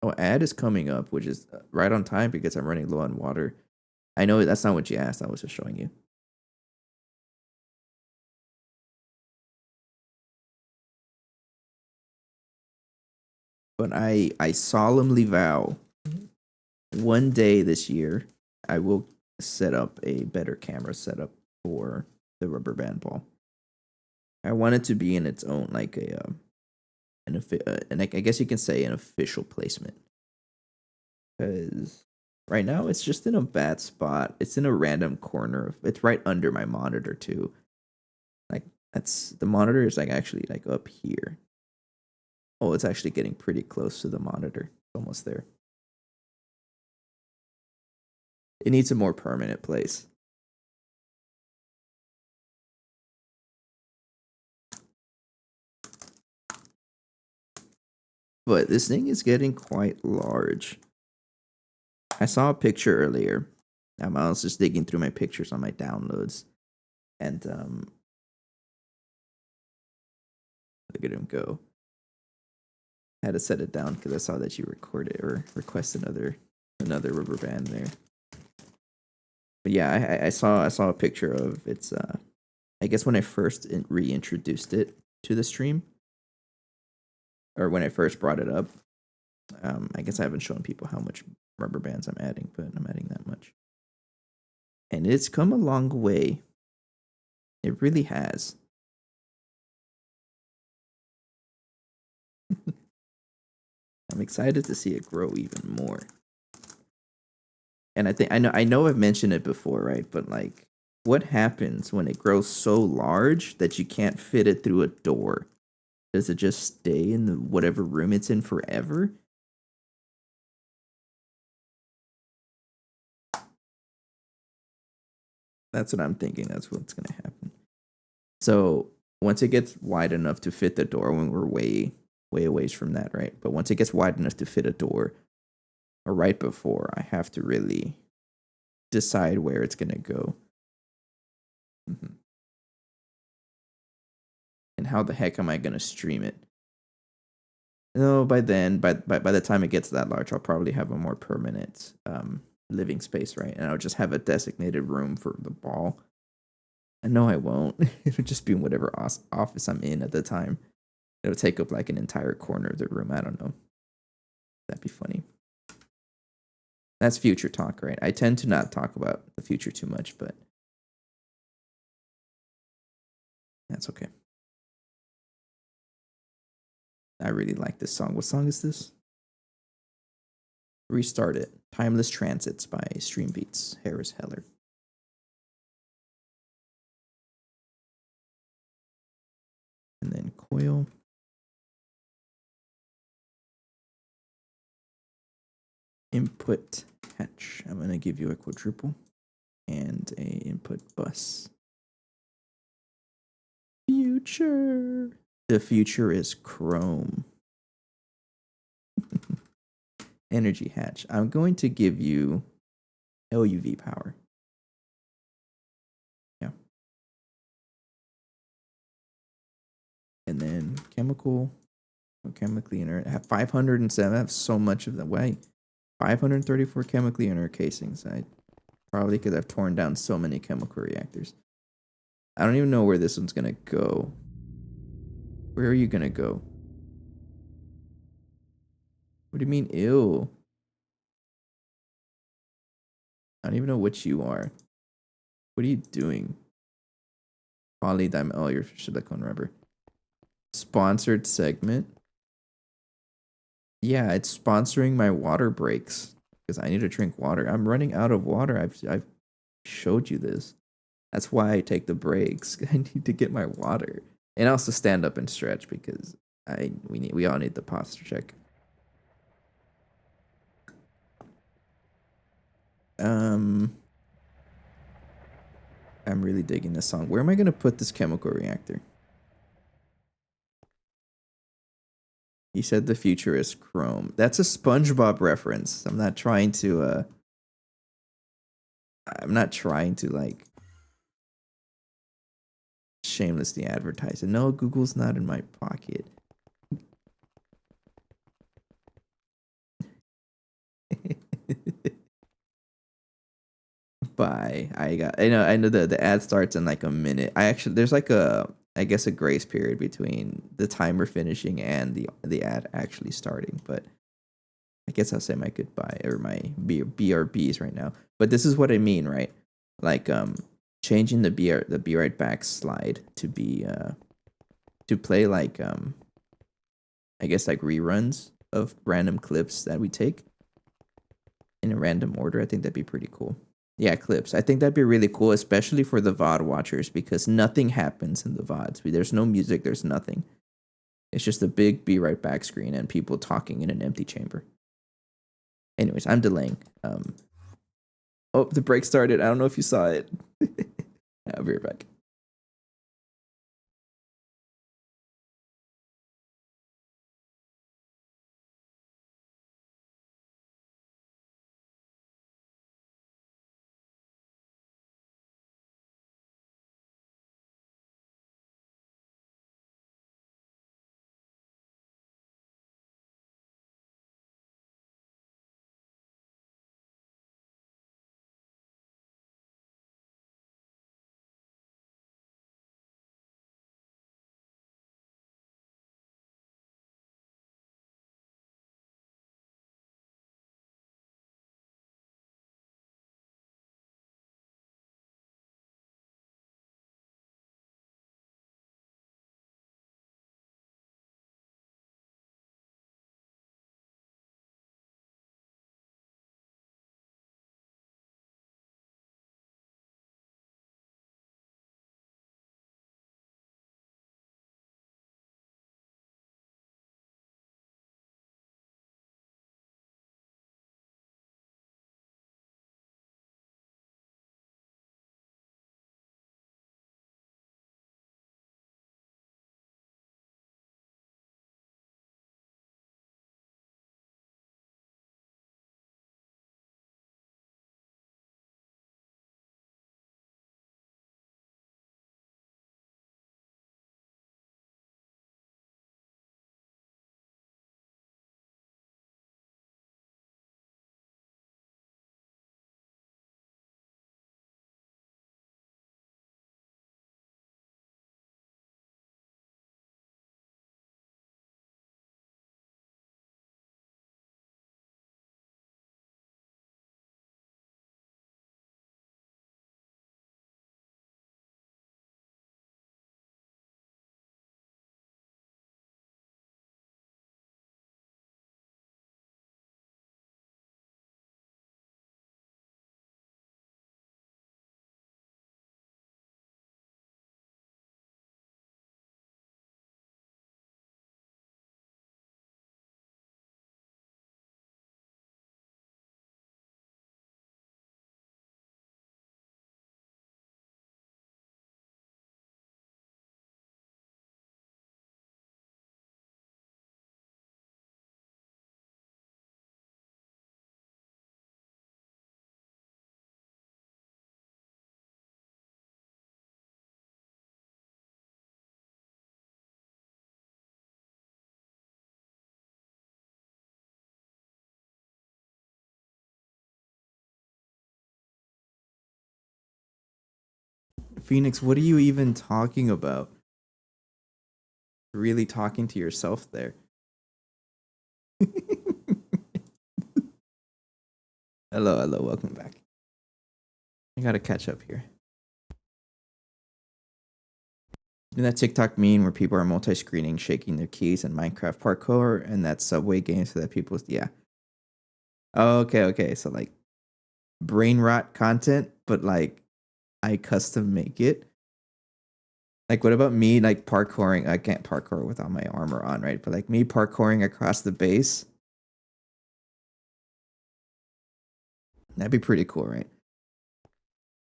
Oh, ad is coming up, which is right on time because I'm running low on water. I know that's not what you asked. I was just showing you. But I solemnly vow one day this year I will set up a better camera setup for the rubber band ball. I want it to be in its own like and I guess you can say an official placement because right now it's just in a bad spot. It's in a random corner. It's right under my monitor too. Like that's the monitor is like actually like up here. Oh, it's actually getting pretty close to the monitor. It's almost there. It needs a more permanent place. But this thing is getting quite large. I saw a picture earlier. I was just digging through my pictures on my downloads. And look at him go. I had to set it down because I saw that you recorded or request another rubber band there. But yeah, I saw a picture of its I guess when I first reintroduced it to the stream, or when I first brought it up. I guess I haven't shown people how much rubber bands I'm adding, but I'm adding that much. And it's come a long way. It really has. I'm excited to see it grow even more. And I know I've mentioned it before, right? But like what happens when it grows so large that you can't fit it through a door? Does it just stay in the whatever room it's in forever? That's what I'm thinking. That's what's gonna happen. So once it gets wide enough to fit the door, when we're way away from that, right? But once it gets wide enough to fit a door, or right before, I have to really decide where it's gonna go. Mm-hmm. And how the heck am I gonna stream it? No, by then, by the time it gets that large, I'll probably have a more permanent living space, right? And I'll just have a designated room for the ball. I know I won't. It'll just be in whatever office I'm in at the time. It'll take up like an entire corner of the room. I don't know. That'd be funny. That's future talk, right? I tend to not talk about the future too much, but that's okay. I really like this song. What song is this? Restart It. Timeless Transits by Stream Beats, Harris Heller. And then coil. Input hatch. I'm going to give you a quadruple and a input bus. Future. The future is chrome. Energy hatch. I'm going to give you LUV power. Yeah. And then chemical, chemically inert. I have 507. I have so much of that. Why? 534 chemically inert casings. I probably because I've torn down so many chemical reactors. I don't even know where this one's gonna go. Where are you gonna go? What do you mean, ew? I don't even know what you are. What are you doing? Polydiamond. Oh, you're silicone rubber. Sponsored segment. Yeah, it's sponsoring my water breaks because I need to drink water. I'm running out of water. I've showed you this. That's why I take the breaks. I need to get my water and also stand up and stretch because we all need the posture check. Um, I'm really digging this song. Where am I gonna put this chemical reactor? He said the future is chrome. That's a SpongeBob reference. I'm not trying to like shamelessly advertise it. No, Google's not in my pocket. Bye. I know the ad starts in like a minute. I actually there's like a I guess a grace period between the timer finishing and the ad actually starting, but I guess I'll say my goodbye or my BRBs right now. But this is what I mean, right? Like changing the be right back slide to play like I guess like reruns of random clips that we take in a random order. I think that'd be pretty cool. Yeah, clips. I think that'd be really cool, especially for the VOD watchers, because nothing happens in the VODs. There's no music, there's nothing. It's just a big be right back screen and people talking in an empty chamber. Anyways, I'm delaying. Oh, the break started. I don't know if you saw it. I'll be right back. Phoenix, what are you even talking about? Really talking to yourself there. Hello, hello, welcome back. I gotta catch up here. In that TikTok meme where people are multi-screening, shaking their keys in Minecraft parkour, and that Subway game so that people, yeah. Oh, okay. So like brain rot content, but like I custom make it. Like, what about me like parkouring? I can't parkour without my armor on, right? But like me parkouring across the base, that'd be pretty cool, right?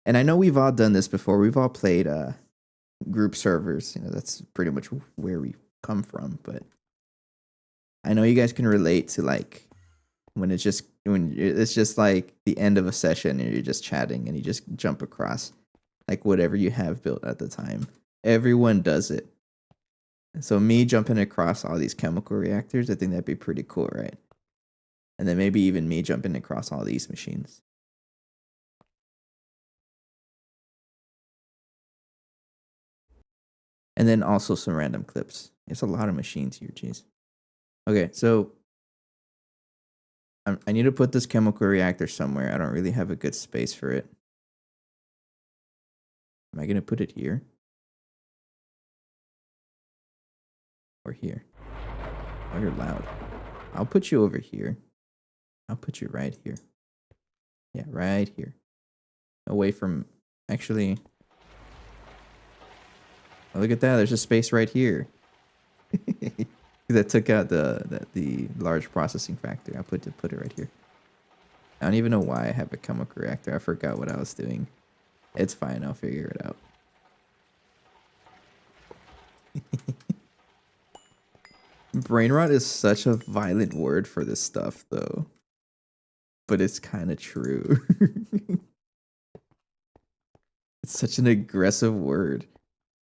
And I know we've all done this before. We've all played group servers. You know, that's pretty much where we come from. But I know you guys can relate to like when it's just like the end of a session and you're just chatting and you just jump across like whatever you have built at the time. Everyone does it. So me jumping across all these chemical reactors, I think that'd be pretty cool, right? And then maybe even me jumping across all these machines. And then also some random clips. It's a lot of machines here, jeez. Okay, so I need to put this chemical reactor somewhere. I don't really have a good space for it. Am I going to put it here? Or here? Oh, you're loud. I'll put you over here. I'll put you right here. Yeah, right here. Away from... Actually... Oh, look at that. There's a space right here. That took out the large processing factor. I'll put it right here. I don't even know why I have a chemical reactor. I forgot what I was doing. It's fine. I'll figure it out. Brain rot is such a violent word for this stuff, though. But it's kind of true. It's such an aggressive word.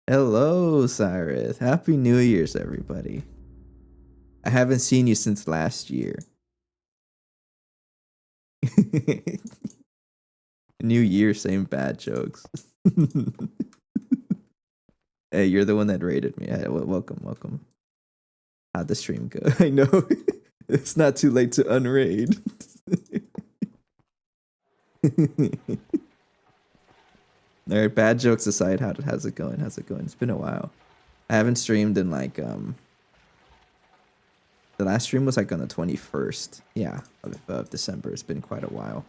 Hello, Cyrus. Happy New Year's, everybody. I haven't seen you since last year. New Year, same bad jokes. Hey, you're the one that rated me. Hey, welcome. How'd the stream go? I know. It's not too late to unraid. All right, bad jokes aside, how's it going? It's been a while. I haven't streamed in like the last stream was like on the 21st. Yeah, of December. It's been quite a while.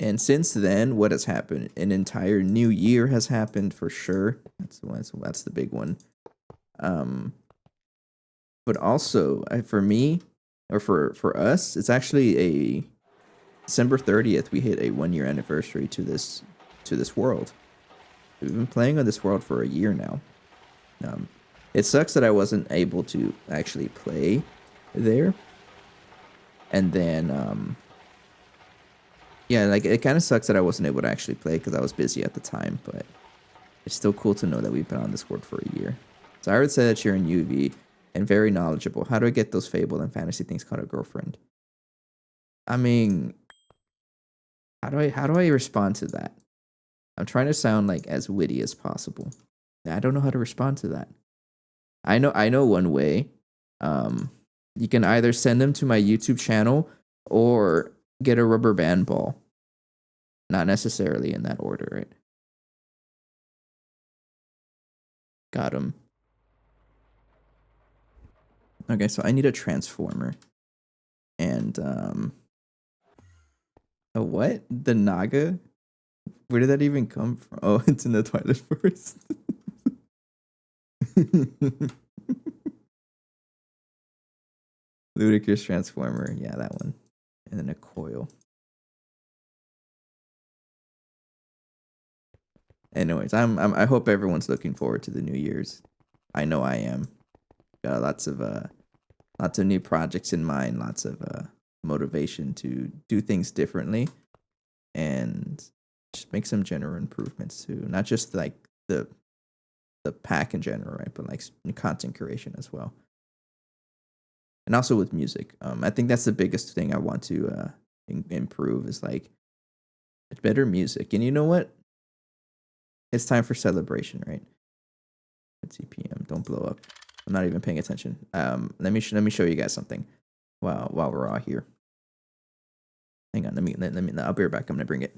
And since then, what has happened? An entire new year has happened for sure. That's the big one. But also for me, or for us, it's actually a December 30th. We hit a 1 year anniversary to this world. We've been playing on this world for a year now. It sucks that I wasn't able to actually play there, and then yeah, like it kind of sucks that I wasn't able to actually play because I was busy at the time. But it's still cool to know that we've been on this world for a year. So I would say that you're in UV and very knowledgeable. How do I get those fable and fantasy things called a girlfriend? I mean, how do I respond to that? I'm trying to sound like as witty as possible. I don't know how to respond to that. I know one way. You can either send them to my YouTube channel or get a rubber band ball. Not necessarily in that order, right? Got him. Okay, so I need a transformer. And a what? The Naga? Where did that even come from? Oh, it's in the Twilight Forest. Ludicrous transformer, yeah, that one. And then a coil. Anyways, I hope everyone's looking forward to the New Year's. I know I am. Got lots of new projects in mind, lots of motivation to do things differently and just make some general improvements too. Not just like the pack in general, right? But like content creation as well. And also with music. I think that's the biggest thing I want to improve is like better music. And you know what? It's time for celebration, right? It's CPM. Don't blow up. I'm not even paying attention. Let me show you guys something while we're all here. Hang on. Let me. I'll be right back. I'm gonna bring it.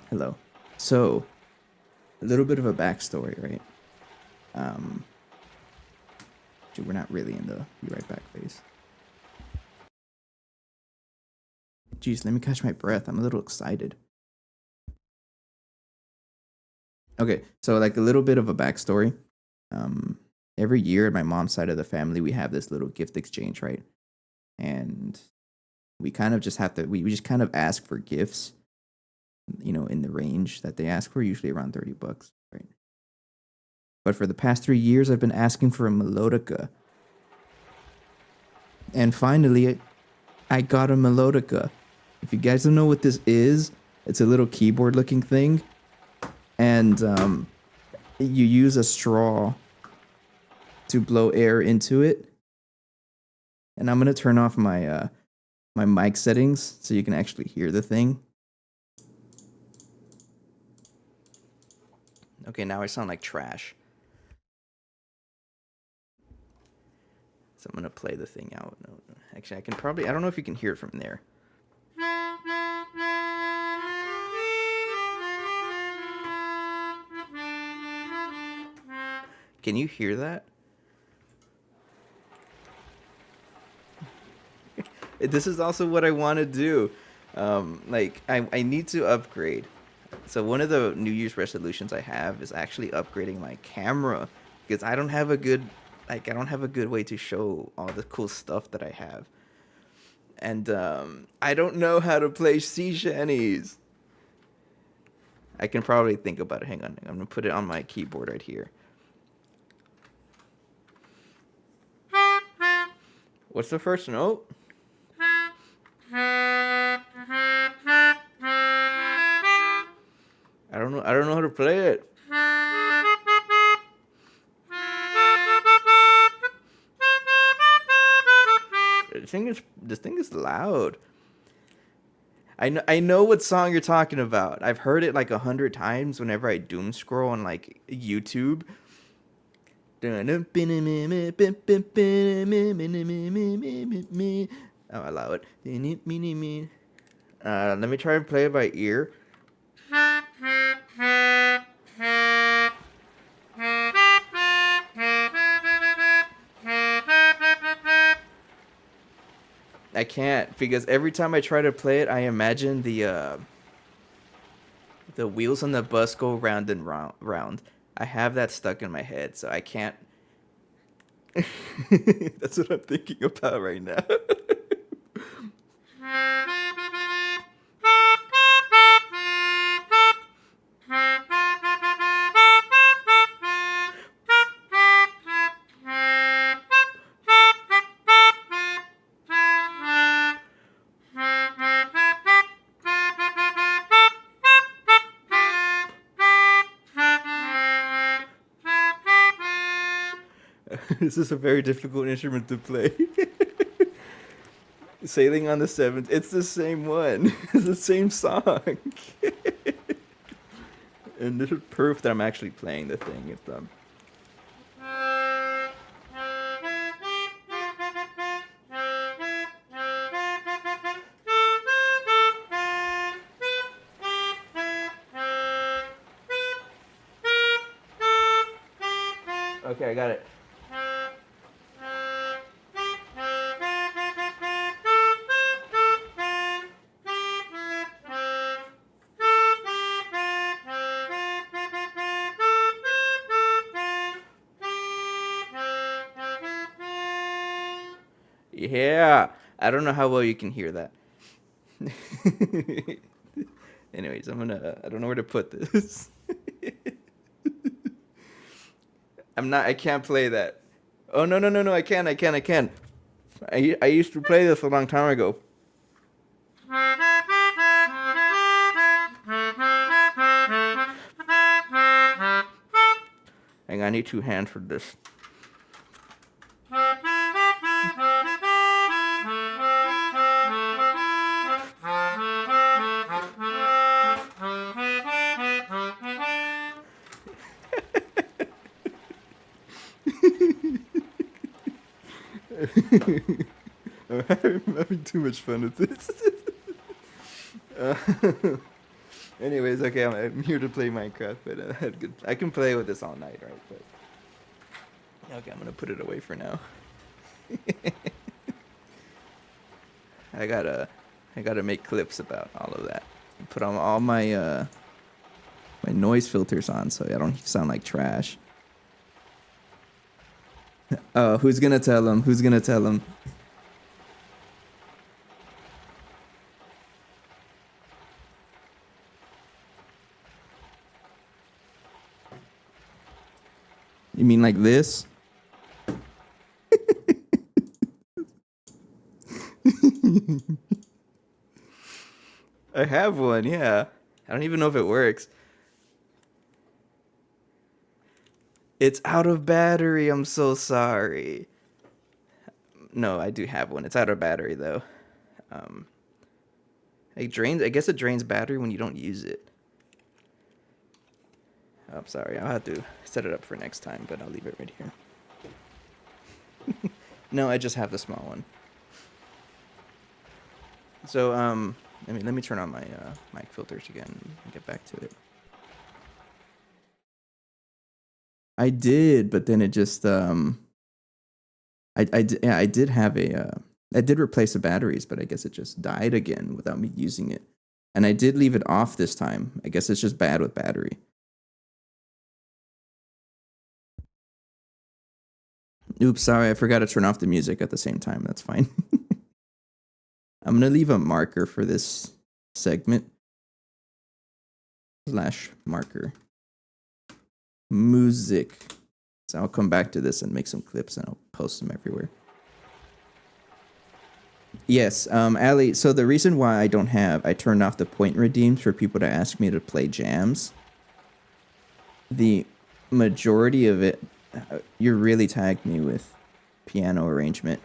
Hello. So, a little bit of a backstory, right? Um, Dude, we're not really in the be right back phase. Jeez, let me catch my breath. I'm a little excited. Okay, so like a little bit of a backstory. Um, every year at my mom's side of the family, we have this little gift exchange, right? And we kind of just have to, we just kind of ask for gifts, in the range that they ask for, usually around $30, right? But for the past 3 years, I've been asking for a melodica. And finally, I got a melodica. If you guys don't know what this is, it's a little keyboard looking thing. And you use a straw to blow air into it. And I'm going to turn off my mic settings so you can actually hear the thing. Okay, now I sound like trash. So I'm going to play the thing out. No, actually, I don't know if you can hear it from there. Can you hear that? This is also what I want to do. I need to upgrade. So one of the New Year's resolutions I have is actually upgrading my camera because I don't have a good way to show all the cool stuff that I have. And I don't know how to play sea shanties. I can probably think about it. Hang on. I'm going to put it on my keyboard right here. What's the first note? I don't know how to play it. This thing is loud. I know what song you're talking about. I've heard it like 100 times whenever I doom scroll on like YouTube. I'll allow it. Let me try and play it by ear. I can't because every time I try to play it, I imagine the wheels on the bus go round and round. I have that stuck in my head, so I can't. That's what I'm thinking about right now. This is a very difficult instrument to play. Sailing on the Seventh. It's the same one. It's the same song. And this is proof that I'm actually playing the thing. It's Okay, I got it. Yeah, I don't know how well you can hear that. Anyways, I don't know where to put this. I can't play that. Oh, no, no, no, no, I can. I used to play this a long time ago. Hang on, I need 2 hands for this. I'm having too much fun with this. Anyways, okay, I'm here to play Minecraft, but I can play with this all night, right? But okay, I'm gonna put it away for now. I gotta, I gotta make clips about all of that. Put on all my noise filters on so I don't sound like trash. Oh, who's gonna tell him? Who's gonna tell him? You mean like this? I have one, yeah. I don't even know if it works. It's out of battery. I'm so sorry. No, I do have one. It's out of battery though. Um, it drains. I guess it drains battery when you don't use it. Oh, I'm sorry. I'll have to set it up for next time, but I'll leave it right here. No, I just have the small one. So, let me turn on my mic filters again and get back to it. I did, but then it just I did have I did replace the batteries, but I guess it just died again without me using it. And I did leave it off this time. I guess it's just bad with battery. Oops, sorry, I forgot to turn off the music at the same time. That's fine. I'm gonna leave a marker for this segment. / marker. Music. So I'll come back to this and make some clips and I'll post them everywhere. Yes, Ali, so the reason why I turned off the point redeems for people to ask me to play jams, the majority of it, you really tagged me with piano arrangement.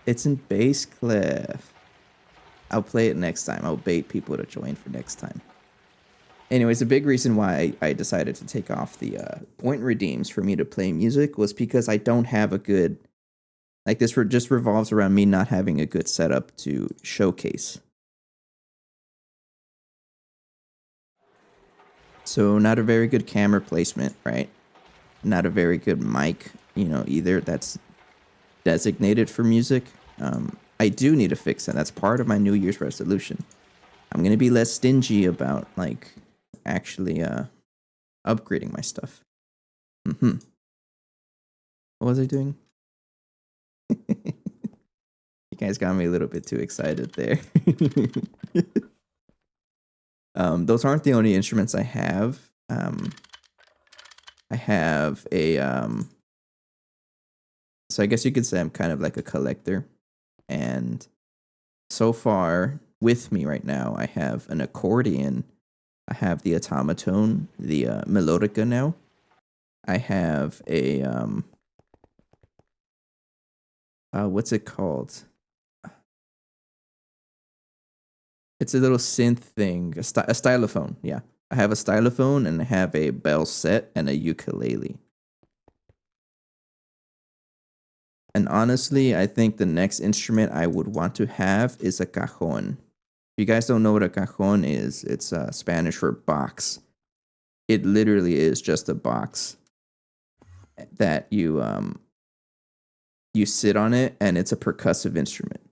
It's in bass clef. I'll play it next time. I'll bait people to join for next time. Anyways, the big reason why I decided to take off the point redeems for me to play music was because I don't have a good, like this just revolves around me not having a good setup to showcase. So not a very good camera placement, right? Not a very good mic, either that's designated for music. I do need to fix that. That's part of my New Year's resolution. I'm gonna be less stingy about like actually upgrading my stuff. What was I doing? You guys got me a little bit too excited there. Those aren't the only instruments I have. I have a so I guess you could say I'm kind of like a collector. And so far with me right now, I have an accordion. I have the automaton, the melodica now. I have a what's it called? It's a little synth thing, a stylophone. Yeah, I have a stylophone and I have a bell set and a ukulele. And honestly, I think the next instrument I would want to have is a cajon. If you guys don't know what a cajon is, it's Spanish for box. It literally is just a box that you sit on it, and it's a percussive instrument.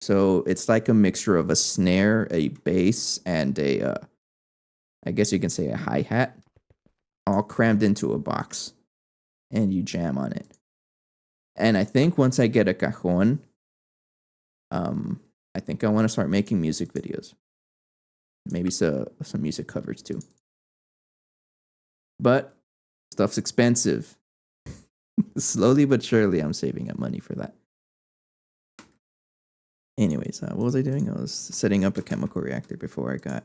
So it's like a mixture of a snare, a bass, and I guess you can say a hi-hat, all crammed into a box, and you jam on it. And I think once I get a cajon, I think I want to start making music videos. Maybe some music covers too. But stuff's expensive. Slowly but surely, I'm saving up money for that. Anyways, what was I doing? I was setting up a chemical reactor before I got.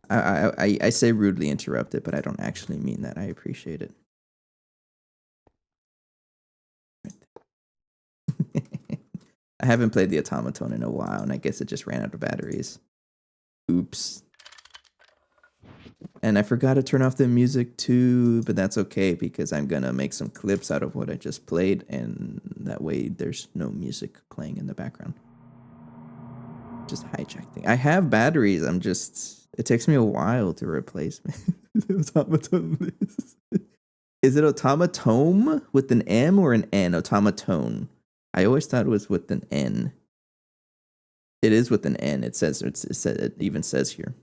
I say rudely interrupted, but I don't actually mean that. I appreciate it. I haven't played the automaton in a while, and I guess it just ran out of batteries. Oops. And I forgot to turn off the music too, but that's okay because I'm gonna make some clips out of what I just played, and that way there's no music playing in the background. Just hijacking. I have batteries. I'm just. It takes me a while to replace. Automaton. Is it automaton with an M or an N? Automaton. I always thought it was with an N. It is with an N. It says it even says here.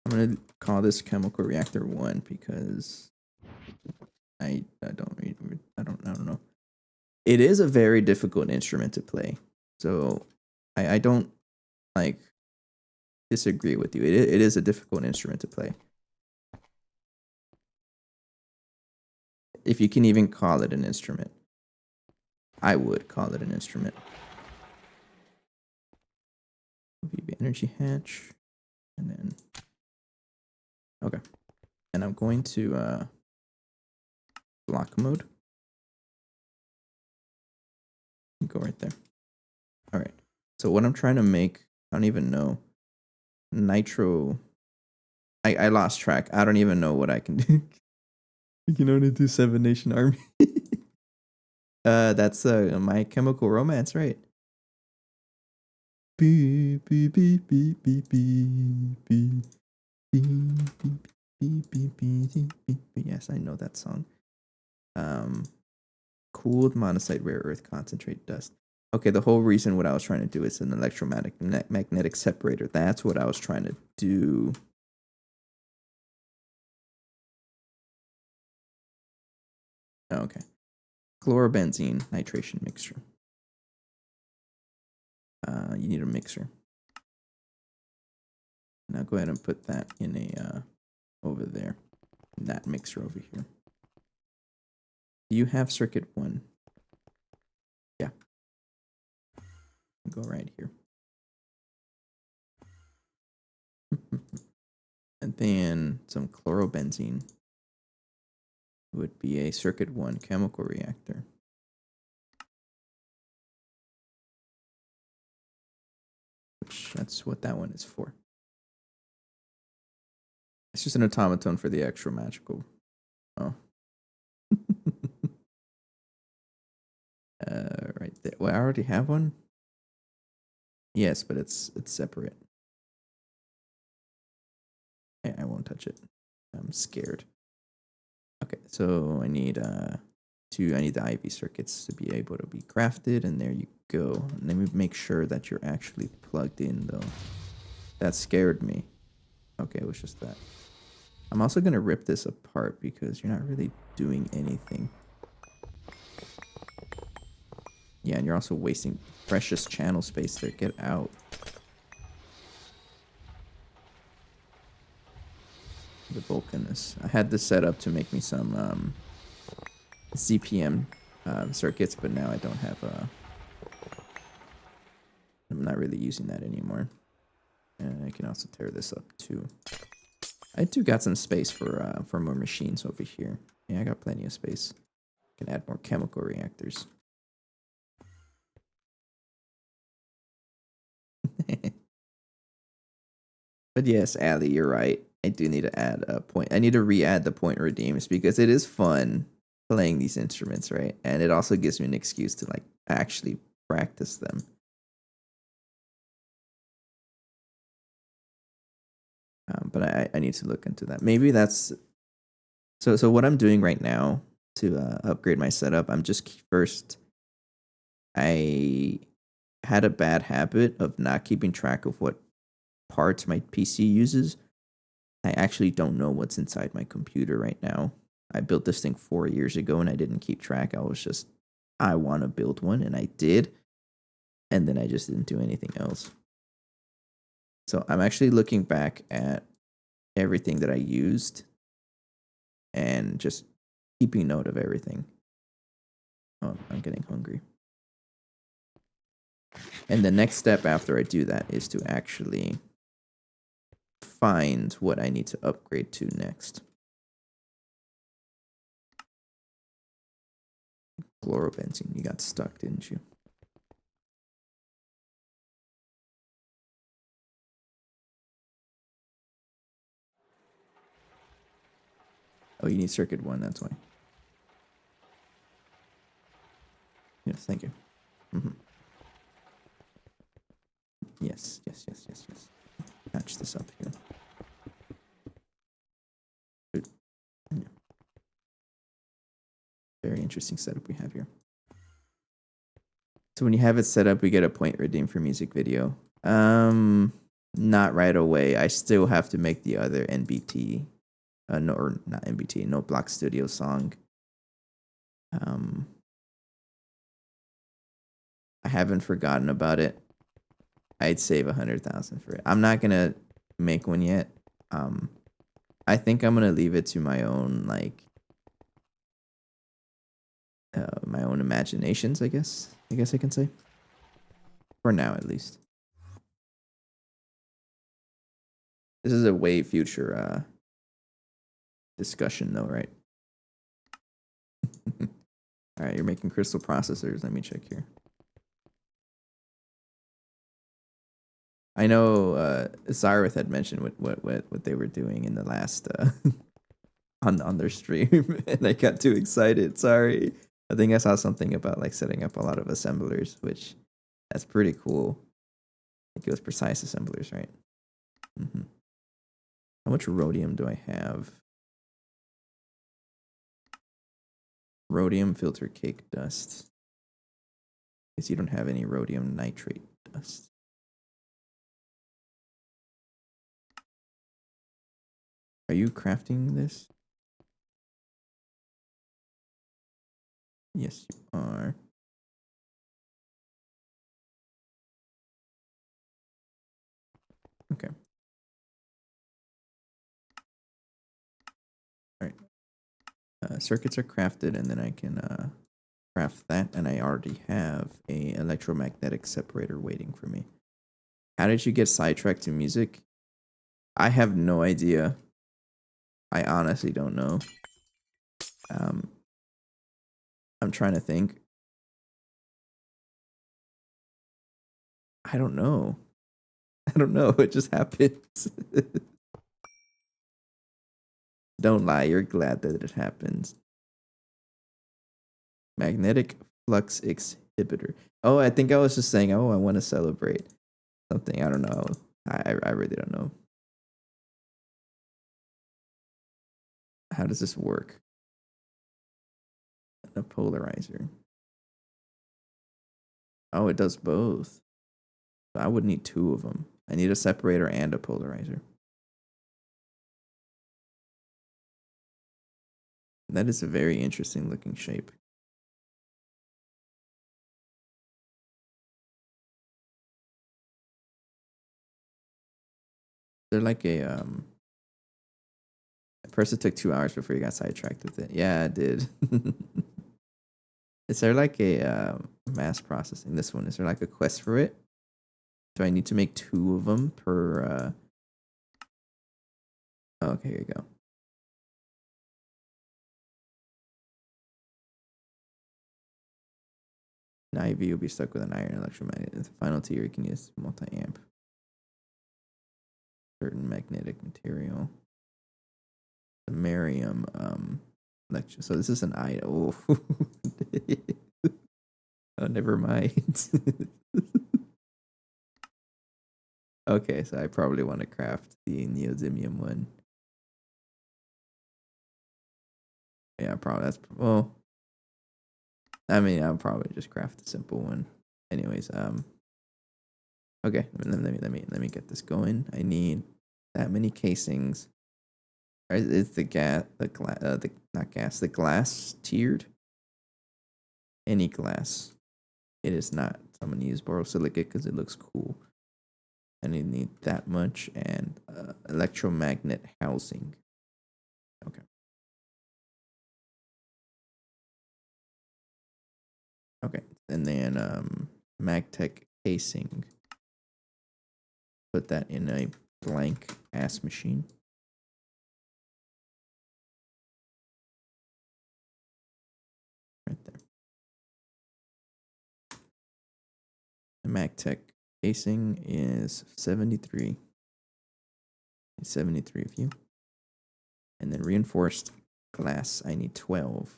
I'm gonna call this chemical reactor 1 because I don't know. It is a very difficult instrument to play, so I don't like disagree with you. It is a difficult instrument to play. If you can even call it an instrument, I would call it an instrument. VB energy hatch, and then okay, and I'm going to block mode. Go right there. All right. So what I'm trying to make, I don't even know. Nitro. I lost track. I don't even know what I can do. You can only do 7 Nation Army. That's My Chemical Romance, right? Beep, beep, beep, beep, beep, beep, beep, beep, beep, beep, beep. Yes, I know that song. Cooled monazite rare earth concentrate dust. Okay, the whole reason what I was trying to do is an electromagnetic separator. That's what I was trying to do. Okay. Chlorobenzene nitration mixture. You need a mixer. Now go ahead and put that in a over there. In that mixer over here. Do you have circuit 1? Yeah. Go right here. And then some chlorobenzene would be a circuit 1 chemical reactor. Which that's what that one is for. It's just an automaton for the extra magical. Oh. Right there. Well, I already have one. Yes, but it's separate. I won't touch it. I'm scared. Okay, so I need the IV circuits to be able to be crafted, and there you go. And let me make sure that you're actually plugged in, though. That scared me. Okay, it was just that. I'm also gonna rip this apart because you're not really doing anything. Yeah, and you're also wasting precious channel space there. Get out. The Vulcanus. I had this set up to make me some CPM circuits, but now I don't have I'm not really using that anymore. And I can also tear this up too. I do got some space for more machines over here. Yeah, I got plenty of space. Can add more chemical reactors. But yes, Allie, you're right. I do need to add a point. I need to re-add the point redeems because it is fun playing these instruments, right? And it also gives me an excuse to like actually practice them. But I need to look into that. Maybe that's so what I'm doing right now to upgrade my setup. I'm just first. I had a bad habit of not keeping track of what parts my PC uses. I actually don't know what's inside my computer right now. I built this thing 4 years ago and I didn't keep track. I was just, I want to build one, and I did. And then I just didn't do anything else. So I'm actually looking back at everything that I used and just keeping note of everything. Oh, I'm getting hungry. And the next step after I do that is to actually find what I need to upgrade to next. Chlorobenzene, you got stuck, didn't you? Oh, you need circuit 1, that's why. Yes, thank you. Yes. Patch this up here. Good. Yeah. Very interesting setup we have here. So when you have it set up, we get a point redeemed for music video. Not right away. I still have to make the other NBT, no, or not NBT, No Block Studio song. I haven't forgotten about it. I'd save 100,000 for it. I'm not gonna make one yet. I think I'm gonna leave it to my own my own imaginations. I guess I can say, for now at least. This is a way future discussion, though, right? All right, you're making crystal processors. Let me check here. I know Zareth had mentioned what they were doing in the last on their stream, and I got too excited. Sorry. I think I saw something about like setting up a lot of assemblers, which that's pretty cool. I think it was precise assemblers, right? Mm-hmm. How much rhodium do I have? Rhodium filter cake dust. Because you don't have any rhodium nitrate dust. Are you crafting this? Yes, you are. Okay. All right. Circuits are crafted, and then I can craft that, and I already have a electromagnetic separator waiting for me. How did you get sidetracked to music? I have no idea. I honestly don't know. I'm trying to think. I don't know. I don't know. It just happens. Don't lie. You're glad that it happens. Magnetic flux exhibitor. Oh, I think I was just saying, oh, I want to celebrate something. I don't know. I really don't know. How does this work? A polarizer. Oh, it does both. I would need two of them. I need a separator and a polarizer. That is a very interesting looking shape. They're like a At first, it took 2 hours before you got sidetracked with it. Yeah, it did. Is there like a mass processing? This one, is there like a quest for it? Do I need to make two of them per? Oh, okay, here you go. An IV will be stuck with an iron electromagnet. The final tier, you can use multi-amp. Certain magnetic material. Samarium lecture. So this is an item. Oh. Oh, never mind. Okay, so I probably want to craft the neodymium one. Yeah, probably that's well. I mean, I'll probably just craft a simple one. Anyways, okay. Let me get this going. I need that many casings. Is the not gas, the glass tiered? Any glass. It is not. So I'm gonna use borosilicate because it looks cool. And I need that much and electromagnet housing. Okay. Okay. And then Magtech casing. Put that in a blank ass machine. Right there. The Magtech casing is 73. 73 of you. And then reinforced glass, I need 12.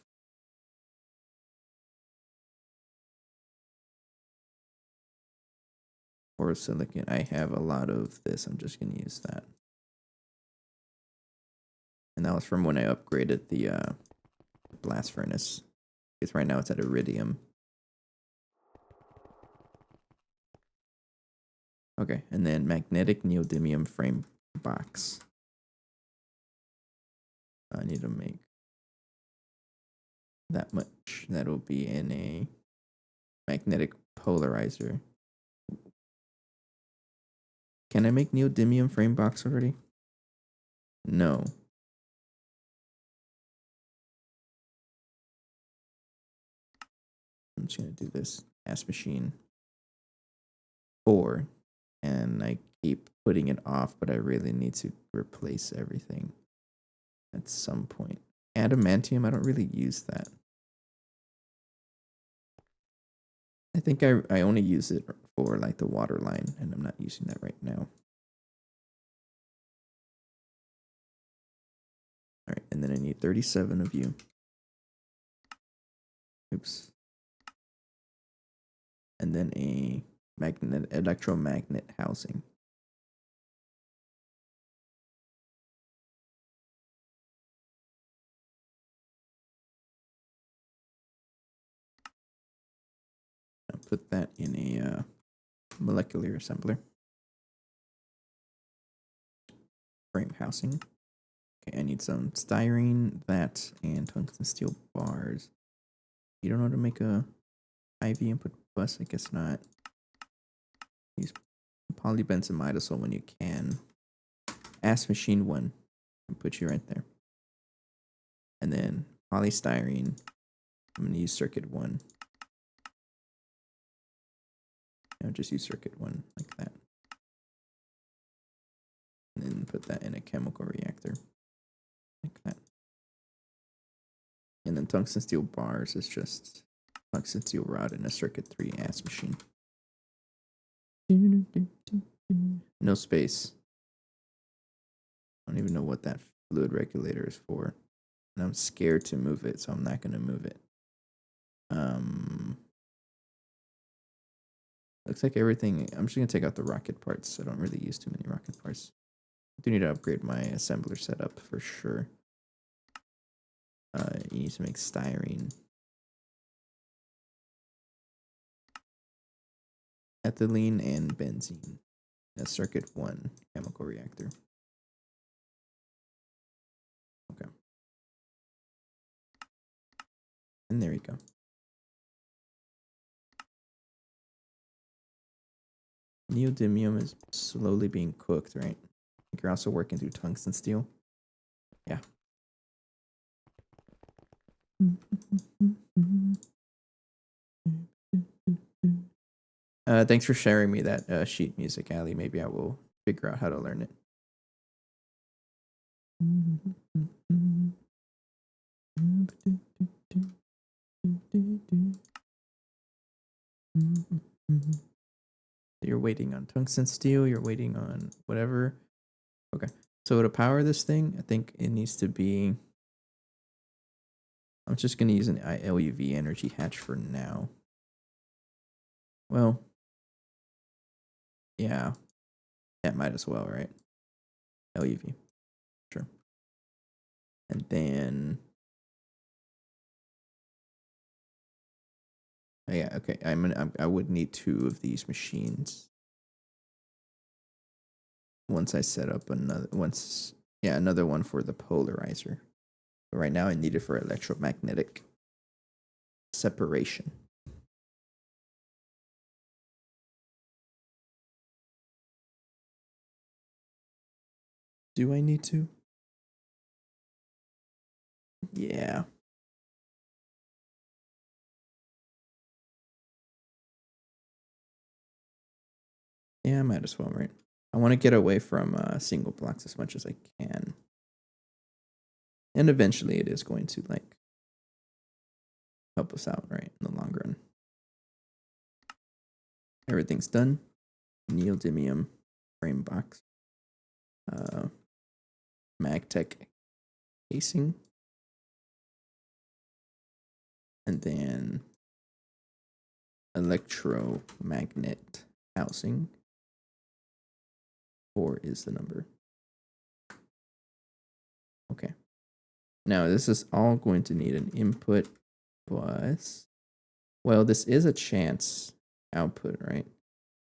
borosilicate. I have a lot of this. I'm just gonna use that. And that was from when I upgraded the blast furnace. Because right now it's at iridium. Okay, and then magnetic neodymium frame box. I need to make that much. That'll be in a magnetic polarizer. Can I make neodymium frame box already? No. I'm just gonna do this task machine 4, and I keep putting it off, but I really need to replace everything at some point. Adamantium, I don't really use that. I think I only use it for like the water line, and I'm not using that right now. All right, and then I need 37 of you. Oops. And then a electromagnet housing. I'll put that in a molecular assembler. Frame housing. Okay, I need some styrene, that, and tungsten steel bars. You don't know how to make a IV input bus? I guess not. Use polybenzimidazole when you can. Ask machine 1 and put you right there. And then polystyrene. I'm going to use circuit 1. I'll just use circuit 1 like that. And then put that in a chemical reactor. Like that. And then tungsten steel bars is just tungsten steel rod in a circuit 3 ass machine. No space. I don't even know what that fluid regulator is for. And I'm scared to move it, so I'm not going to move it. Looks like everything. I'm just going to take out the rocket parts. I don't really use too many rocket parts. I do need to upgrade my assembler setup for sure. You need to make styrene. Ethylene and benzene. A circuit 1 chemical reactor. Okay. And there we go. Neodymium is slowly being cooked, right? I think you're also working through tungsten steel. Yeah. Thanks for sharing me that sheet music, Ali. Maybe I will figure out how to learn it. You're waiting on tungsten steel. You're waiting on whatever. Okay. So to power this thing, I think it needs to be. I'm just going to use an LUV energy hatch for now. Well, yeah. Yeah, might as well, right? LUV. Sure. And then. Oh, yeah, okay. I would need 2 of these machines. Once I set up another one for the polarizer. But right now I need it for electromagnetic separation. Do I need to? Yeah. Yeah, I might as well, right? I want to get away from single blocks as much as I can. And eventually it is going to like help us out, right? In the long run. Everything's done. Neodymium frame box. Magtech casing. And then electromagnet housing. 4 is the number. Okay. Now this is all going to need an input bus. Well, this is a chance output, right?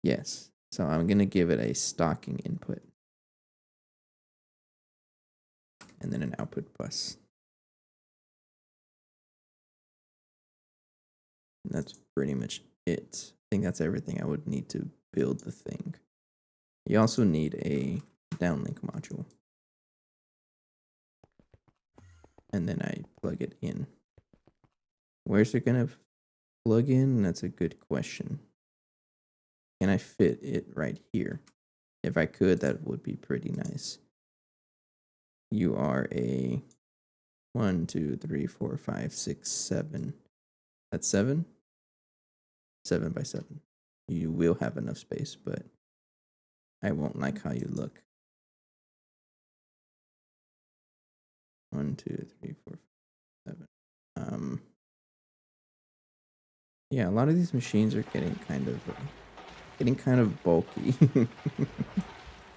Yes. So I'm going to give it a stocking input. And then an output bus. And that's pretty much it. I think that's everything I would need to build the thing. You also need a downlink module. And then I plug it in. Where's it going to plug in? That's a good question. Can I fit it right here? If I could, that would be pretty nice. You are a 1, 2, 3, 4, 5, 6, 7. That's 7? 7 by 7. You will have enough space, but I won't like how you look. 1, 2, 3, 4, 5, 7. Yeah, a lot of these machines are getting kind of bulky.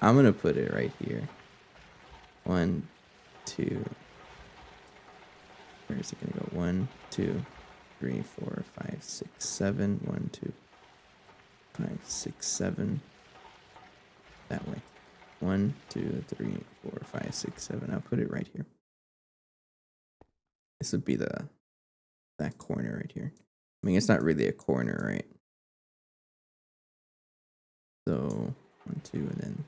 I'm gonna put it right here. 1, 2. Where is it gonna go? 1, 2, 3, 4, 5, 6, 7. 1, 2, 5, 6, 7. That way. 1, 2, 3, 4, 5, 6, 7. I'll put it right here. This would be that corner right here. I mean, it's not really a corner, right? So 1, 2, and then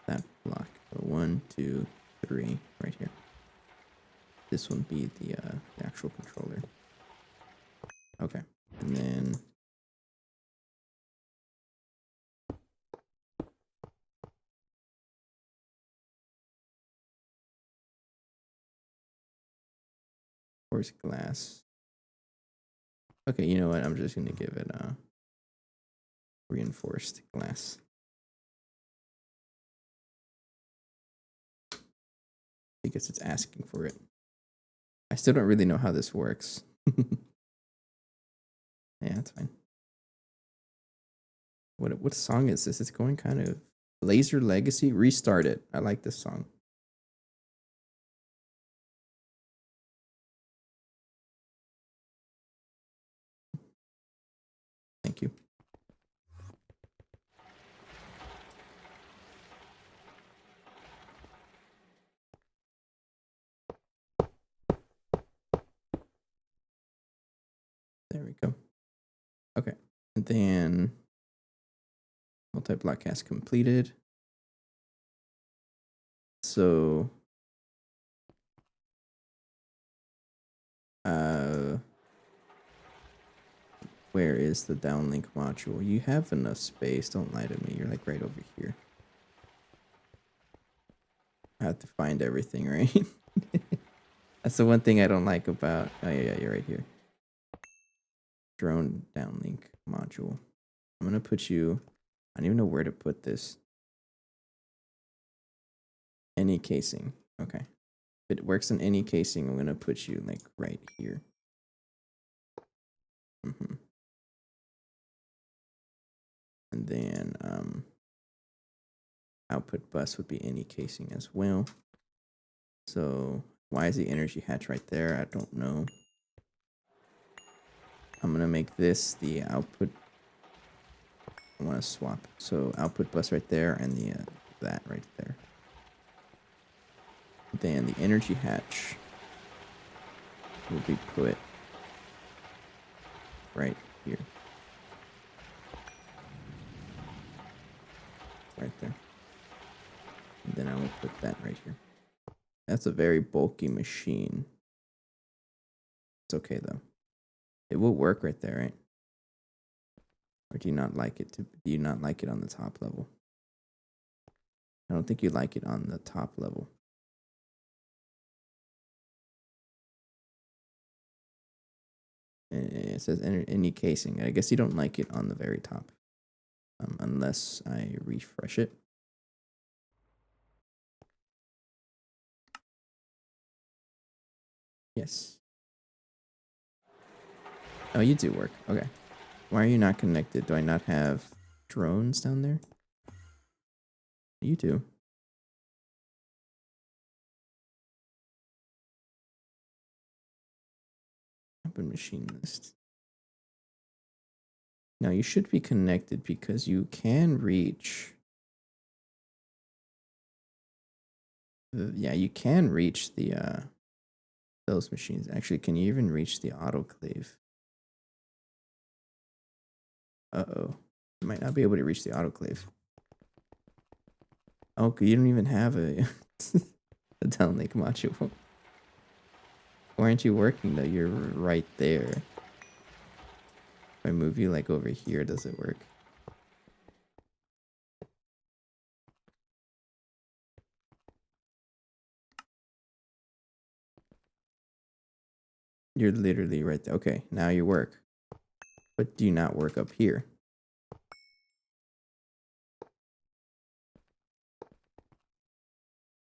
that block. So 1, 2, 3 right here. This one be the actual controller. Okay, and then course glass. Okay, you know what? I'm just gonna give it reinforced glass. Because it's asking for it. I still don't really know how this works. Yeah, that's fine. What song is this? It's going kind of Laser Legacy. Restart it. I like this song. Thank you. There we go. Okay. And then multi-block cast completed. So where is the downlink module? You have enough space. Don't lie to me. You're like right over here. I have to find everything, right? That's the one thing I don't like about... Oh, yeah, you're right here. Drone downlink module. I'm going to put you... I don't even know where to put this. Any casing. Okay. If it works in any casing, I'm going to put you like right here. And then output bus would be any casing as well. So why is the energy hatch right there? I don't know. I'm going to make this the output. I want to swap. So output bus right there and the that right there. Then the energy hatch will be put right here. Right there. And then I will put that right here. That's a very bulky machine. It's okay though. It will work right there, right? Or do you not like it? Do you not like it on the top level? I don't think you like it on the top level. It says any casing. I guess you don't like it on the very top. Unless I refresh it. Yes. Oh, you do work. Okay. Why are you not connected? Do I not have drones down there? You do. Open machine list. Now you should be connected because you can reach. Yeah, you can reach the those machines. Actually, can you even reach the autoclave? Uh-oh. You might not be able to reach the autoclave. Oh, you don't even have a a downlink module. Why aren't you working though? You're right there. If I move you like over here, does it work? You're literally right there. Okay, now you work. But do you not work up here?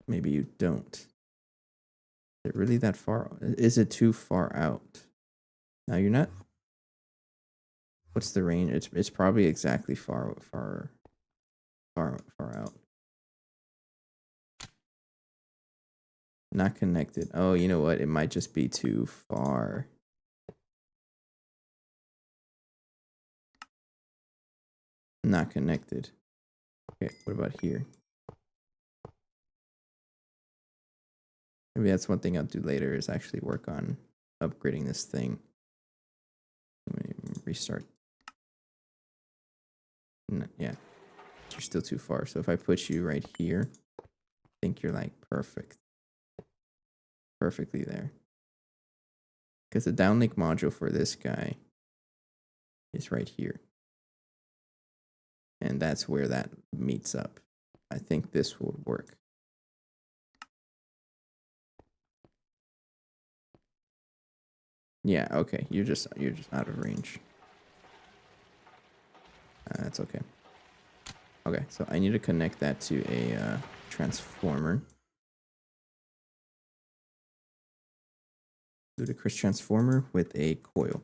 Maybe you don't. Is it really that far? Is it too far out? Now you're not. What's the range? It's probably exactly far out. Not connected. Oh, you know what? It might just be too far. Not connected. Okay, what about here? Maybe that's one thing I'll do later is actually work on upgrading this thing. Let me restart. No, yeah, you're still too far. So if I put you right here, I think you're like perfect. Perfectly there. Because the downlink module for this guy is right here. And that's where that meets up. I think this will work. Yeah, okay. You're just out of range. That's okay. Okay, so I need to connect that to a transformer. Ludicrous transformer with a coil.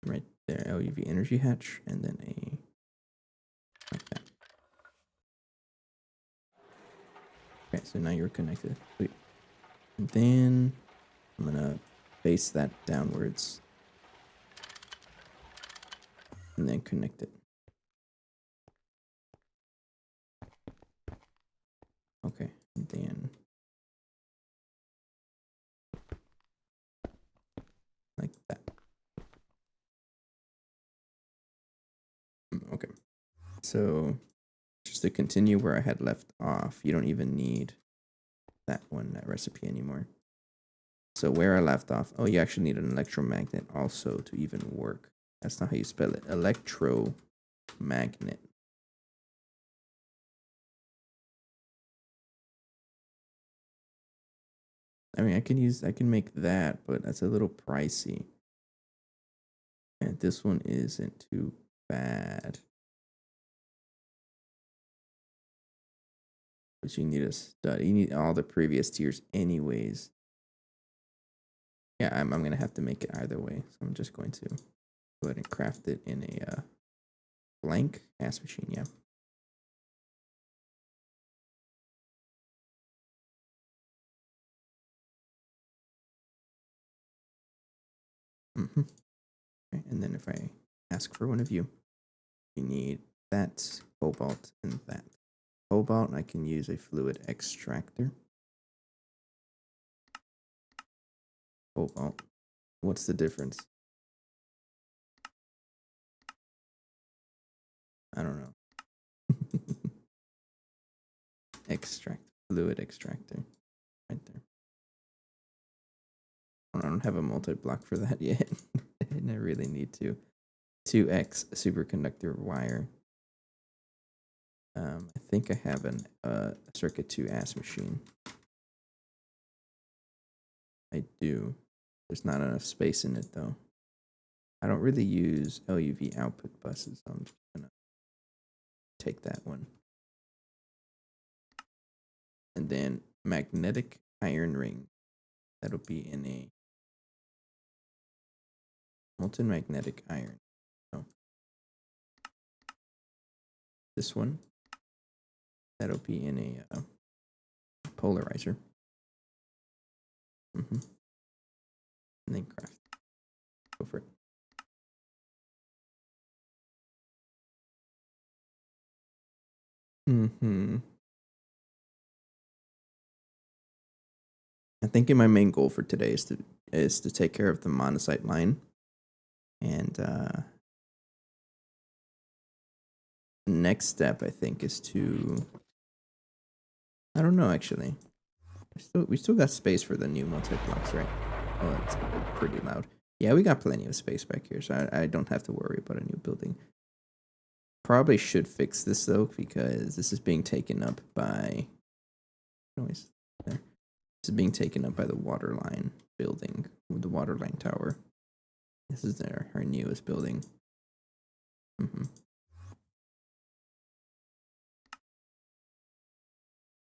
Right there, LUV energy hatch, and then a like that. Okay, so now you're connected. Sweet. And then I'm gonna face that downwards and then connect it. Okay, and then like that. Okay, so just to continue where I had left off, you don't even need that recipe anymore. So where I left off, oh, you actually need an electromagnet also to even work. That's not how you spell it. Electromagnet. I mean, I can make that, but that's a little pricey. And this one isn't too bad. But you need a stud. You need all the previous tiers anyways. Yeah, I'm gonna have to make it either way. So I'm just going to go ahead and craft it in a blank ass machine, yeah. Okay, and then if I ask for one of you, you need that, cobalt, and that. Cobalt, I can use a fluid extractor. Cobalt. What's the difference? I don't know. Extract. Fluid extractor. Right there. I don't have a multi-block for that yet. And I really need to. 2x superconductor wire. I think I have a circuit 2 ass machine. I do. There's not enough space in it though. I don't really use LUV output buses. So I'm just gonna take that one. And then magnetic iron ring. That'll be in a Molten magnetic iron. Oh. This one. That'll be in a polarizer. Mm-hmm. And then craft. Go for it. Mm-hmm. I think my main goal for today is to take care of the Monazite line. And next step I think is to, I don't know actually. We still got space for the new multi-blocks, right? Oh, it's pretty loud. Yeah, we got plenty of space back here, so I don't have to worry about a new building. Probably should fix this though, because this is being taken up by noise there. This is being taken up by the water line building with the water line tower. This is our newest building. Mm-hmm.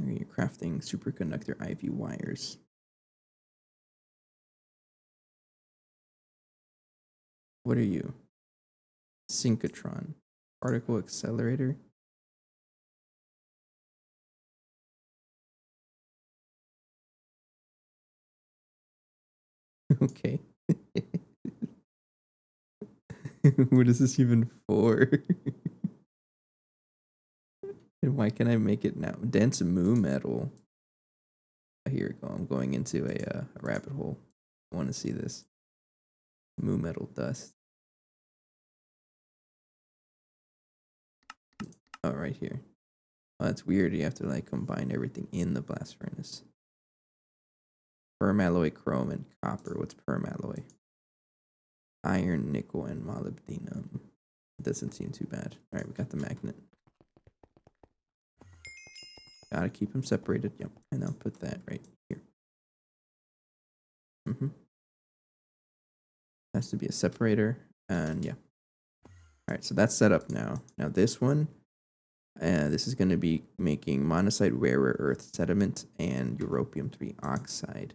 You're crafting superconductor IV wires. What are you? Synchrotron. Particle accelerator? Okay. What is this even for? And why can I make it now? Dense moo metal. Here we go. I'm going into a rabbit hole. I want to see this. Moo metal dust. Oh, right here. Oh, that's weird. You have to like combine everything in the blast furnace. Permalloy, chrome, and copper. What's permalloy? Iron, nickel, and molybdenum. It doesn't seem too bad. All right, we got the magnet. Gotta keep them separated. Yep, and I'll put that right here. Mm-hmm. Has to be a separator, and yeah. All right, so that's set up now. Now this one, this is going to be making monazite rare earth sediment and europium-3 oxide.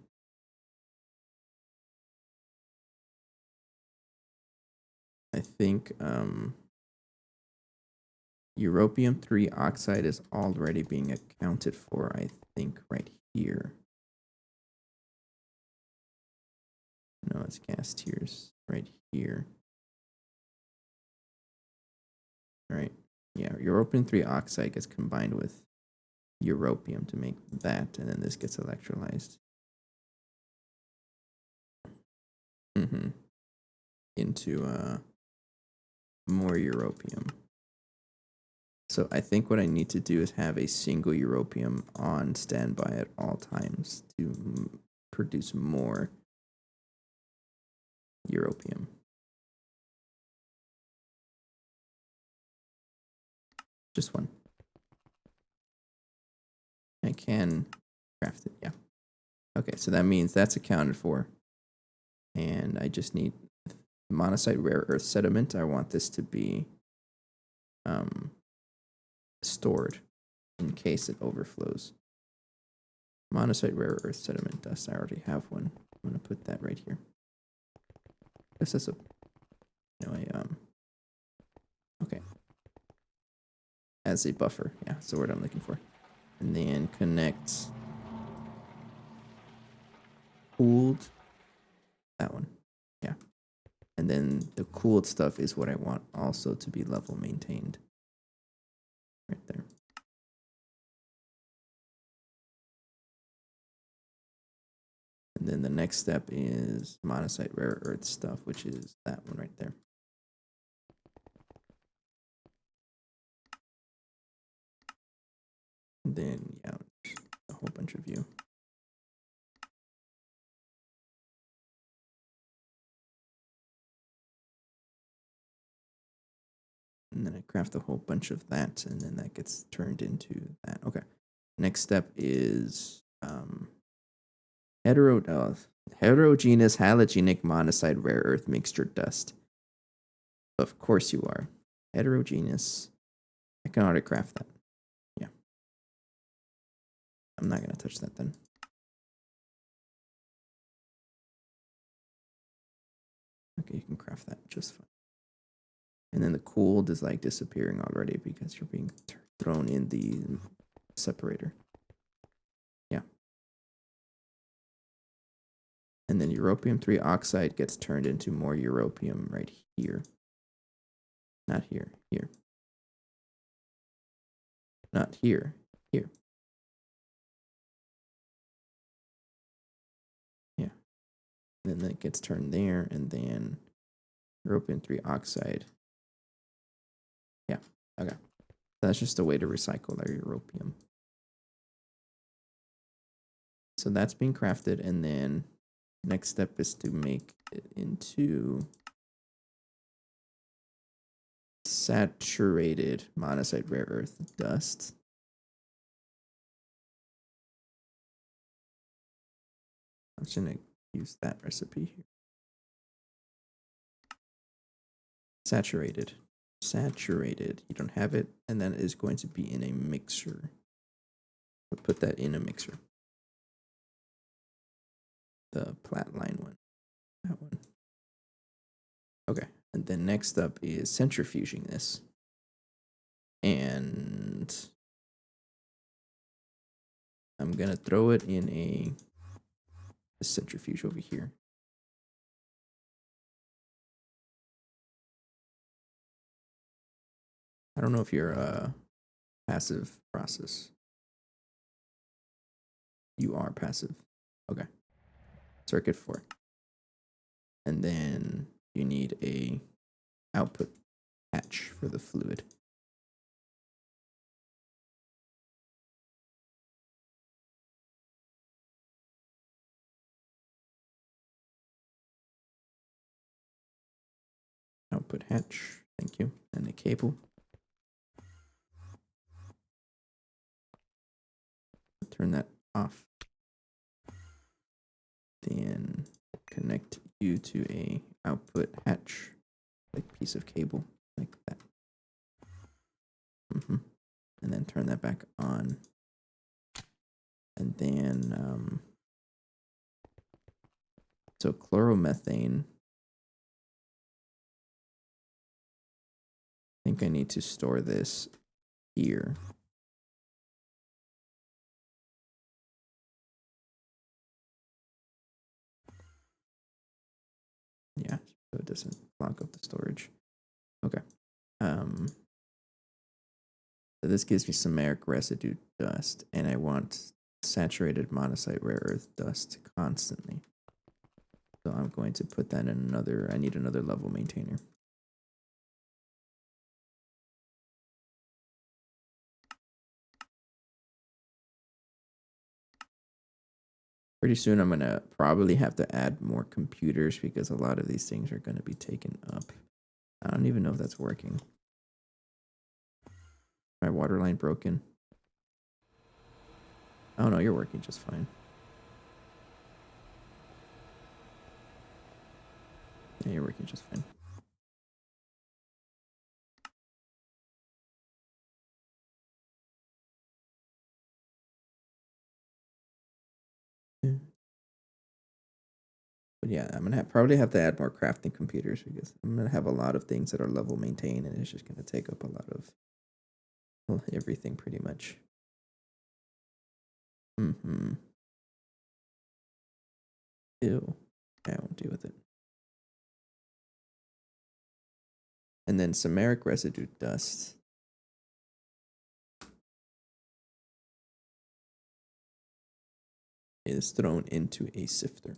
I think europium-3 oxide is already being accounted for, I think, right here. No, it's gas tiers right here. All right. Yeah, europium-3 oxide gets combined with europium to make that, and then this gets electrolyzed. Mm-hmm. Into more europium. So I think what I need to do is have a single europium on standby at all times to produce more europium. Just one. I can craft it, yeah. Okay, so that means that's accounted for. And I just need monazite rare earth sediment. I want this to be stored in case it overflows. Monazite rare earth sediment dust. I already have one. I'm gonna put that right here. This is a okay. As a buffer, yeah, that's the word I'm looking for. And then connect cooled, that one, yeah. And then the cooled stuff is what I want also to be level maintained. Right there. And then the next step is monazite rare earth stuff, which is that one right there. And then, yeah, a whole bunch of you. And then I craft a whole bunch of that, and then that gets turned into that. Okay. Next step is heterogeneous halogenic monazite rare earth mixture dust. Of course you are. Heterogeneous. I can already craft that. Yeah. I'm not going to touch that then. you can craft that just fine. And then the cooled is like disappearing already because you're being thrown in the separator. Yeah. And then europium 3 oxide gets turned into more europium right here. Not here, here. Not here, here. Yeah. And then it gets turned there, and then europium 3 oxide. Yeah, okay. That's just a way to recycle our europium. So that's being crafted, and then next step is to make it into saturated monazite rare earth dust. I'm just gonna use that recipe here. Saturated. Saturated. You don't have it, and then it is going to be in a mixer. I'll put that in a mixer. The flatline one. That one. Okay. And then next up is centrifuging this. And I'm gonna throw it in a centrifuge over here. I don't know if you're a passive process. You are passive. Okay. Circuit 4. And then you need a output hatch for the fluid. Output hatch. Thank you. And a cable. Turn that off. Then connect you to a output hatch, like piece of cable, like that. And then turn that back on. And then, so chloromethane. I think I need to store this here. Yeah, so it doesn't clog up the storage. Okay. So this gives me samaric residue dust, and I want saturated monazite rare earth dust constantly. So I'm going to put that in another, I need another level maintainer. Pretty soon I'm going to probably have to add more computers because a lot of these things are going to be taken up. I don't even know if that's working. My water line broken. Oh no, you're working just fine. Yeah, you're working just fine. But yeah, I'm gonna probably have to add more crafting computers because I'm gonna have a lot of things that are level maintained, and it's just gonna take up a lot of, well, everything pretty much. Ew. I won't deal with it. And then samaric residue dust. Is thrown into a sifter.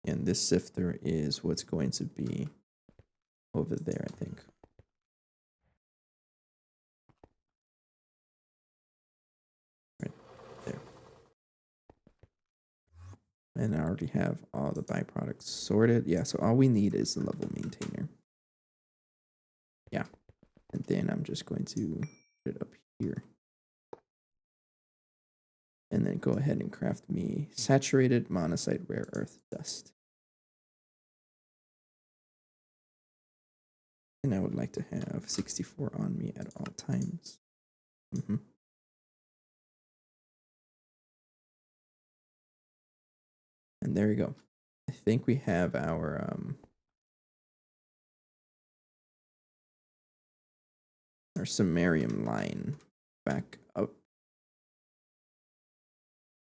And this sifter is what's going to be over there, I think. Right there. And I already have all the byproducts sorted. Yeah, so all we need is the level maintainer. Yeah. And then I'm just going to put it up here. And then go ahead and craft me saturated monazite rare earth dust. And I would like to have 64 on me at all times. Mm-hmm. And there we go. I think we have our samarium line back up.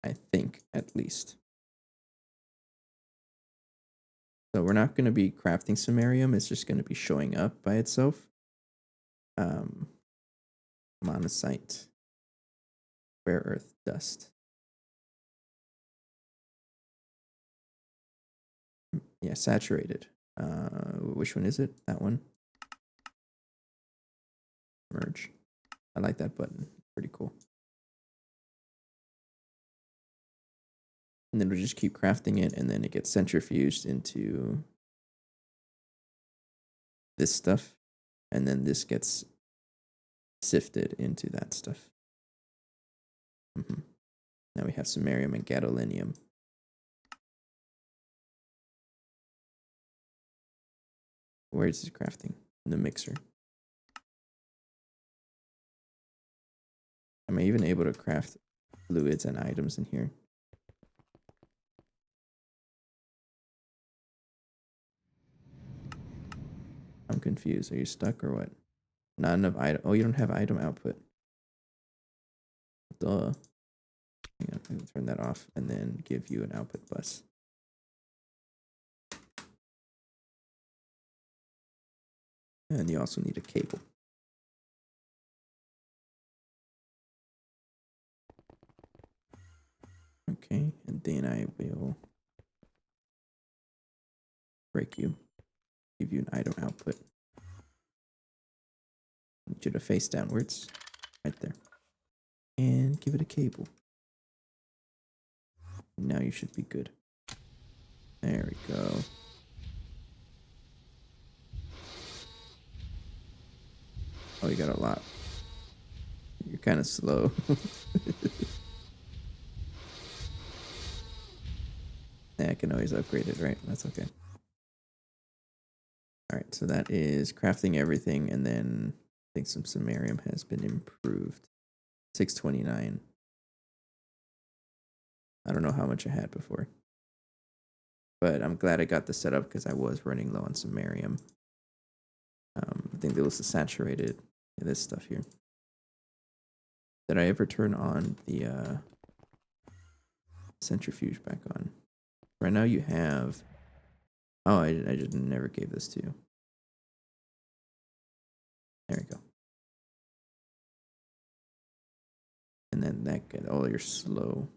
I think, at least. So we're not going to be crafting samarium. It's just going to be showing up by itself. Monazite, rare earth dust. Yeah, saturated. Which one is it? That one. Merge. I like that button. Pretty cool. And then we'll just keep crafting it, and then it gets centrifuged into this stuff, and then this gets sifted into that stuff. Mm-hmm. Now we have samarium and gadolinium. Where is this crafting? In the mixer. Am I even able to craft fluids and items in here? I'm confused. Are you stuck or what? Not enough item. Oh, you don't have item output. Duh. Hang on, I'm gonna turn that off and then give you an output bus. And you also need a cable. Okay, and then I will break you, give you an item output. I need you to face downwards, right there. And give it a cable. Now you should be good. There we go. Oh, you got a lot. You're kind of slow. Yeah, I can always upgrade it, right? That's okay. Alright, so that is crafting everything, and then I think some samarium has been improved. 629. I don't know how much I had before. But I'm glad I got this set up because I was running low on samarium. I think there was a saturated this stuff here. Did I ever turn on the centrifuge back on? Right now you have... Oh, I just never gave this to you. There we go. And then that get... Oh, you're slow.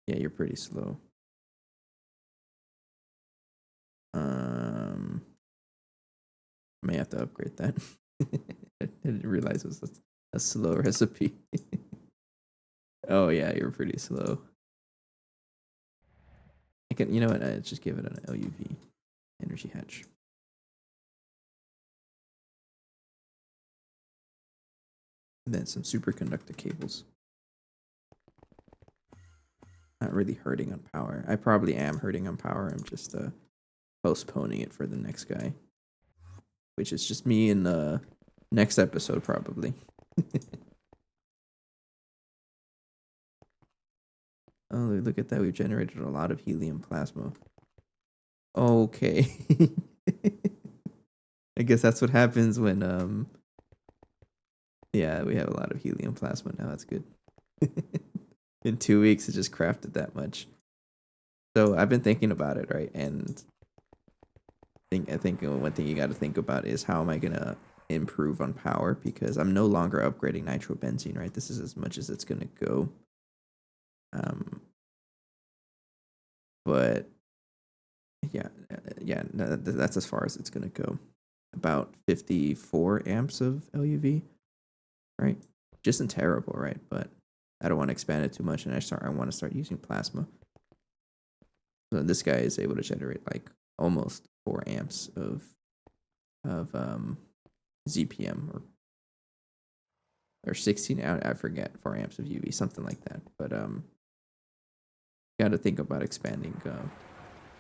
Yeah, you're pretty slow. I may have to upgrade that. I didn't realize it was a slow recipe. Oh yeah, you're pretty slow. I can, you know what? I just give it an LUV energy hatch. And then some superconductor cables. Not really hurting on power. I probably am hurting on power. I'm just postponing it for the next guy, which is just me in the next episode probably. Oh, look at that. We've generated a lot of helium plasma. Okay. I guess that's what happens when yeah, we have a lot of helium plasma now. That's good. In 2 weeks it just crafted that much. So I've been thinking about it, right? And I think one thing you got to think about is how am I gonna improve on power, because I'm no longer upgrading nitrobenzene, right? This is as much as it's gonna go. But yeah, that's as far as it's gonna go. About 54 amps of LUV, right? Just isn't terrible, right? But I don't want to expand it too much, and I want to start using plasma. So this guy is able to generate like almost 4 amps of ZPM or 16. I forget, 4 amps of UV, something like that. But got to think about expanding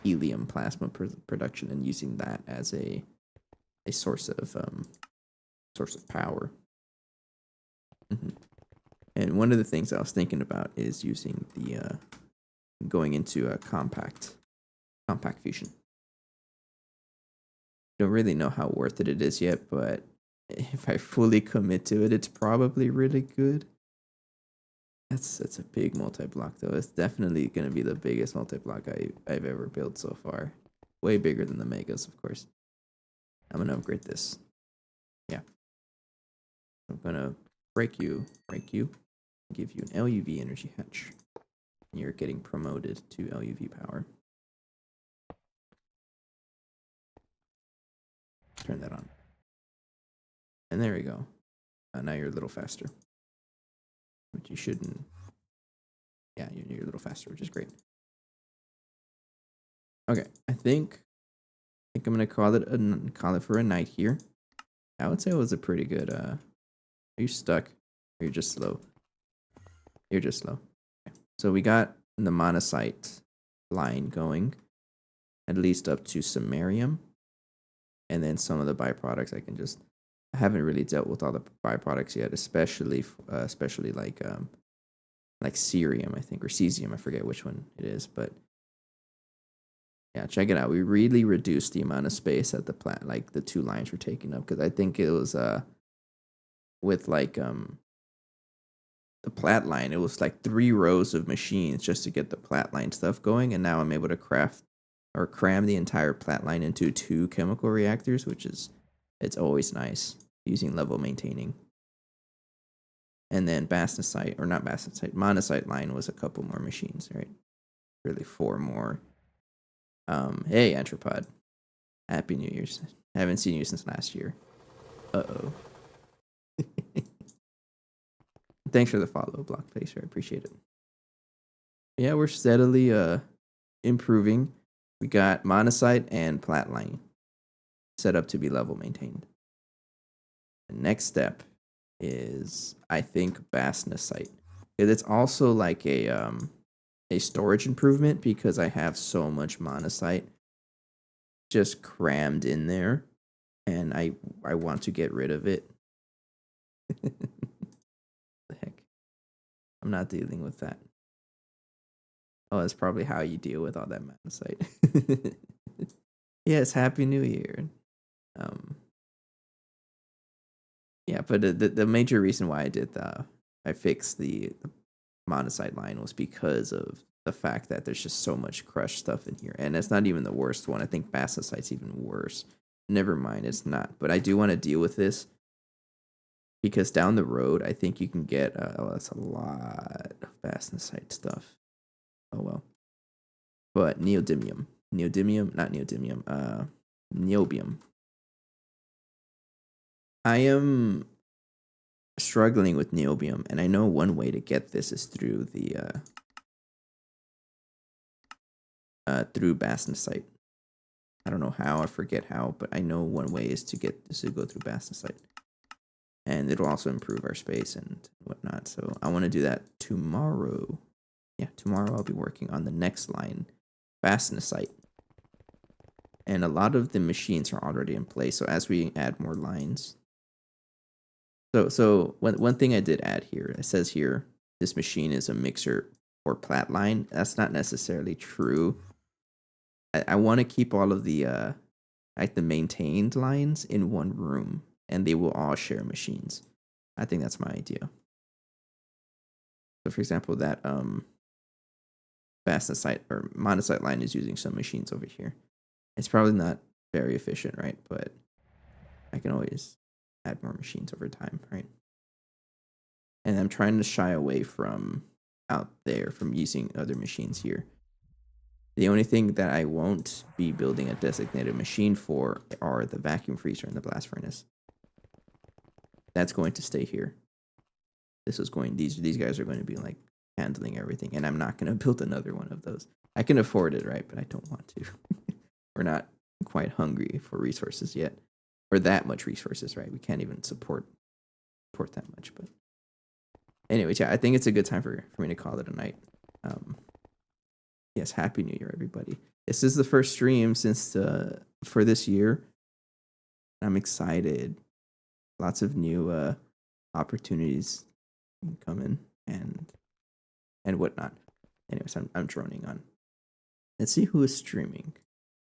helium plasma production and using that as a source of power. And one of the things I was thinking about is using the going into a compact fusion. Don't really know how worth it is yet, but if I fully commit to it, it's probably really good. That's a big multi-block though. It's definitely gonna be the biggest multi-block I've ever built so far. Way bigger than the megas, of course. I'm gonna upgrade this. Yeah. I'm gonna break you, give you an LUV energy hatch. You're getting promoted to LUV power. Turn that on. And there we go. Now you're a little faster. But you shouldn't. Yeah, you're a little faster, which is great. Okay, I think I'm gonna call it for a night here. I would say it was a pretty good. Are you stuck? Or you're just slow. You're just slow. Okay. So we got the Monazite line going, at least up to samarium, and then some of the byproducts I haven't really dealt with all the byproducts yet, especially like cerium, I think, or cesium. I forget which one it is, but yeah, check it out. We really reduced the amount of space at the plant, like the two lines were taking up, because I think it was with like the plat line, it was like 3 rows of machines just to get the plat line stuff going, and now I'm able to craft or cram the entire plat line into 2 chemical reactors, which is it's always nice using level maintaining. And then Bastnasite, or not Bastnasite, Monazite line was a couple more machines, right? Really 4 more. Hey, Entropod. Happy New Year's. I haven't seen you since last year. Uh-oh. Thanks for the follow, Block Placer. I appreciate it. Yeah, we're steadily improving. We got Monazite and Platline set up to be level maintained. The next step is, I think, Bastnasite. It's also like a storage improvement because I have so much Monazite just crammed in there, and I want to get rid of it. The heck, I'm not dealing with that. Oh, that's probably how you deal with all that Monazite. Yes, Happy New Year. Yeah, but the major reason why I fixed the Monazite line was because of the fact that there's just so much crushed stuff in here, and it's not even the worst one. I think Bastnasite's even worse. Never mind, it's not. But I do want to deal with this because down the road, I think you can get that's a lot of Bastnasite stuff. Oh well. But neodymium, not neodymium, niobium. I am struggling with niobium, and I know one way to get this is through the through Bastnasite. I don't know how, I forget how, but I know one way is to get this to go through Bastnasite. And it'll also improve our space and whatnot. So I want to do that tomorrow. Yeah, tomorrow I'll be working on the next line, Bastnasite. And a lot of the machines are already in place. So as we add more lines. So one thing I did add here, it says here, this machine is a mixer or plat line. That's not necessarily true. I want to keep all of the like the maintained lines in one room, and they will all share machines. I think that's my idea. So for example, that Bastnasite or Monazite line is using some machines over here. It's probably not very efficient, right? But I can always add more machines over time, right? And I'm trying to shy away from out there from using other machines here. The only thing that I won't be building a designated machine for are the vacuum freezer and the blast furnace. That's going to stay here. These guys are going to be like handling everything, and I'm not going to build another one of those. I can afford it, right? But I don't want to. We're not quite hungry for resources yet, or that much resources, right? We can't even support that much. But anyways, yeah, I think it's a good time for me to call it a night. Yes, Happy New Year, everybody. This is the first stream since for this year. I'm excited. Lots of new opportunities can come in and whatnot. Anyways, I'm droning on. Let's see who is streaming.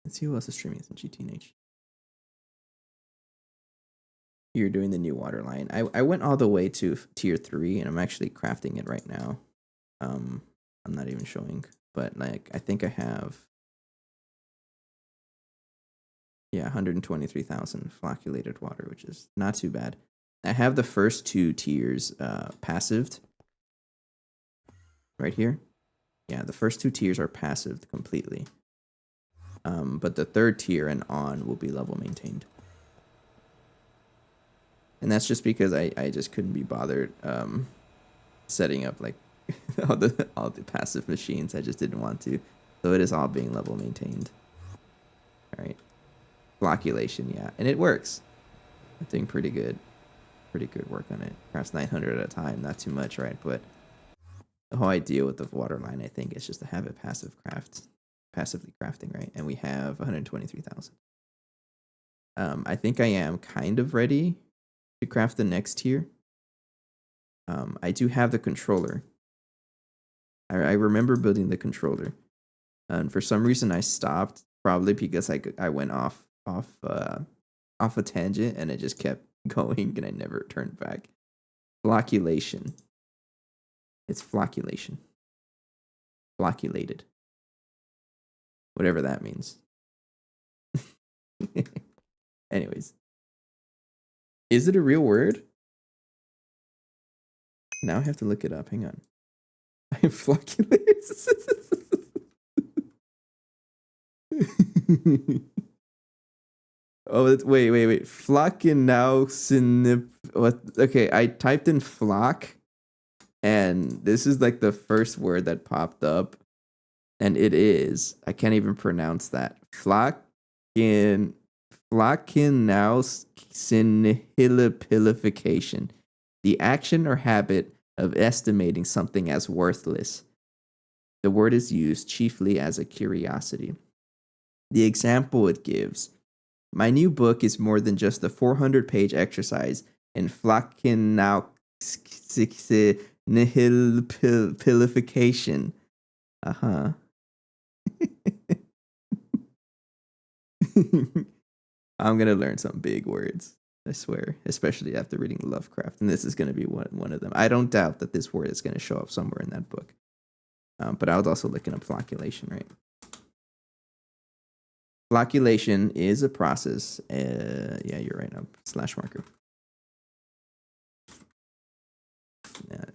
Let's see who else is streaming some GTNH. You're doing the new water line. I went all the way to tier 3 and I'm actually crafting it right now. I'm not even showing, but like I think I have 123,000 flocculated water, which is not too bad. I have the first 2 tiers passived right here. Yeah, the first 2 tiers are passived completely. But the 3rd tier and on will be level maintained. And that's just because I just couldn't be bothered setting up like all the passive machines. I just didn't want to. So it is all being level maintained. All right. Flocculation, yeah. And it works. I'm doing pretty good. Pretty good work on it. Perhaps 900 at a time. Not too much, right? But the whole idea with the water line, I think, is just to have it passively crafting, right? And we have 123,000. I think I am kind of ready to craft the next tier. I do have the controller. I remember building the controller, and for some reason I stopped. Probably because I went off a tangent and it just kept going and I never turned back. Flocculation. It's flocculation. Flocculated. Whatever that means. Anyways. Is it a real word? Now I have to look it up. Hang on. I flocculated. Oh, wait. Flock and now synip. What? Okay, I typed in flock, and this is like the first word that popped up, and it is. I can't even pronounce that. Flockin now synhilipilification, the action or habit of estimating something as worthless. The word is used chiefly as a curiosity. The example it gives: my new book is more than just a 400-page exercise in flockinauxnihilpilification. Uh-huh. I'm going to learn some big words, I swear, especially after reading Lovecraft. And this is going to be one of them. I don't doubt that this word is going to show up somewhere in that book. But I was also looking up flocculation, right? Flocculation is a process. Yeah, you're right. Slash marker.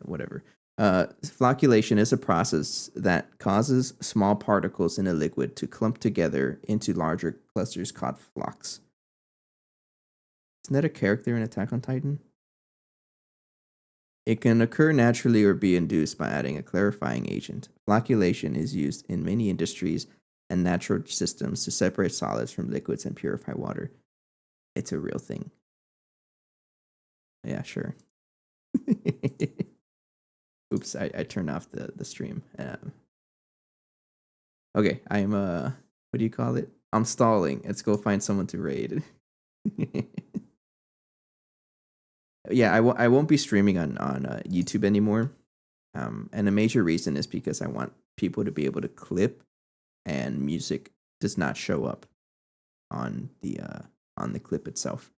Whatever. Flocculation is a process that causes small particles in a liquid to clump together into larger clusters called flocks. Isn't that a character in Attack on Titan? It can occur naturally or be induced by adding a clarifying agent. Flocculation is used in many industries and natural systems to separate solids from liquids and purify water. It's a real thing. Yeah, sure. Oops, I turned off the stream. Okay, I'm what do you call it? I'm stalling. Let's go find someone to raid. Yeah, I won't be streaming on YouTube anymore. And a major reason is because I want people to be able to clip, and music does not show up on the clip itself.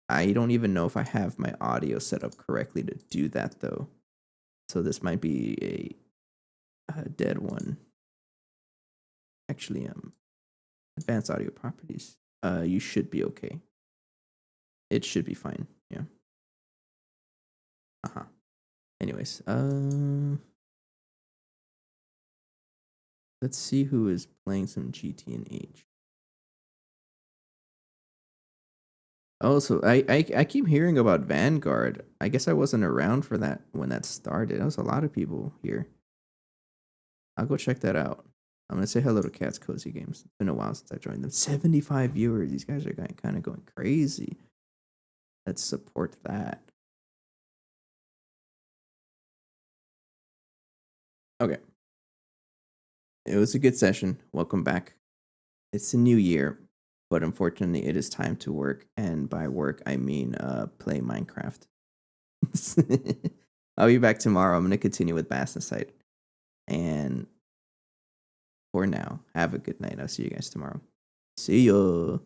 I don't even know if I have my audio set up correctly to do that though. So this might be a dead one. Actually, advanced audio properties. You should be okay. It should be fine. Yeah. Uh-huh. Anyways, let's see who is playing some GT&H. Oh, so I keep hearing about Vanguard. I guess I wasn't around for that when that started. There was a lot of people here. I'll go check that out. I'm gonna say hello to Cat's Cozy Games. It's been a while since I joined them. 75 viewers. These guys are kind of going crazy. Let's support that. Okay. It was a good session. Welcome back. It's a new year, but unfortunately it is time to work, and by work I mean play Minecraft. I'll be back tomorrow. I'm gonna continue with Monazite. And for now, have a good night. I'll see you guys tomorrow. See ya.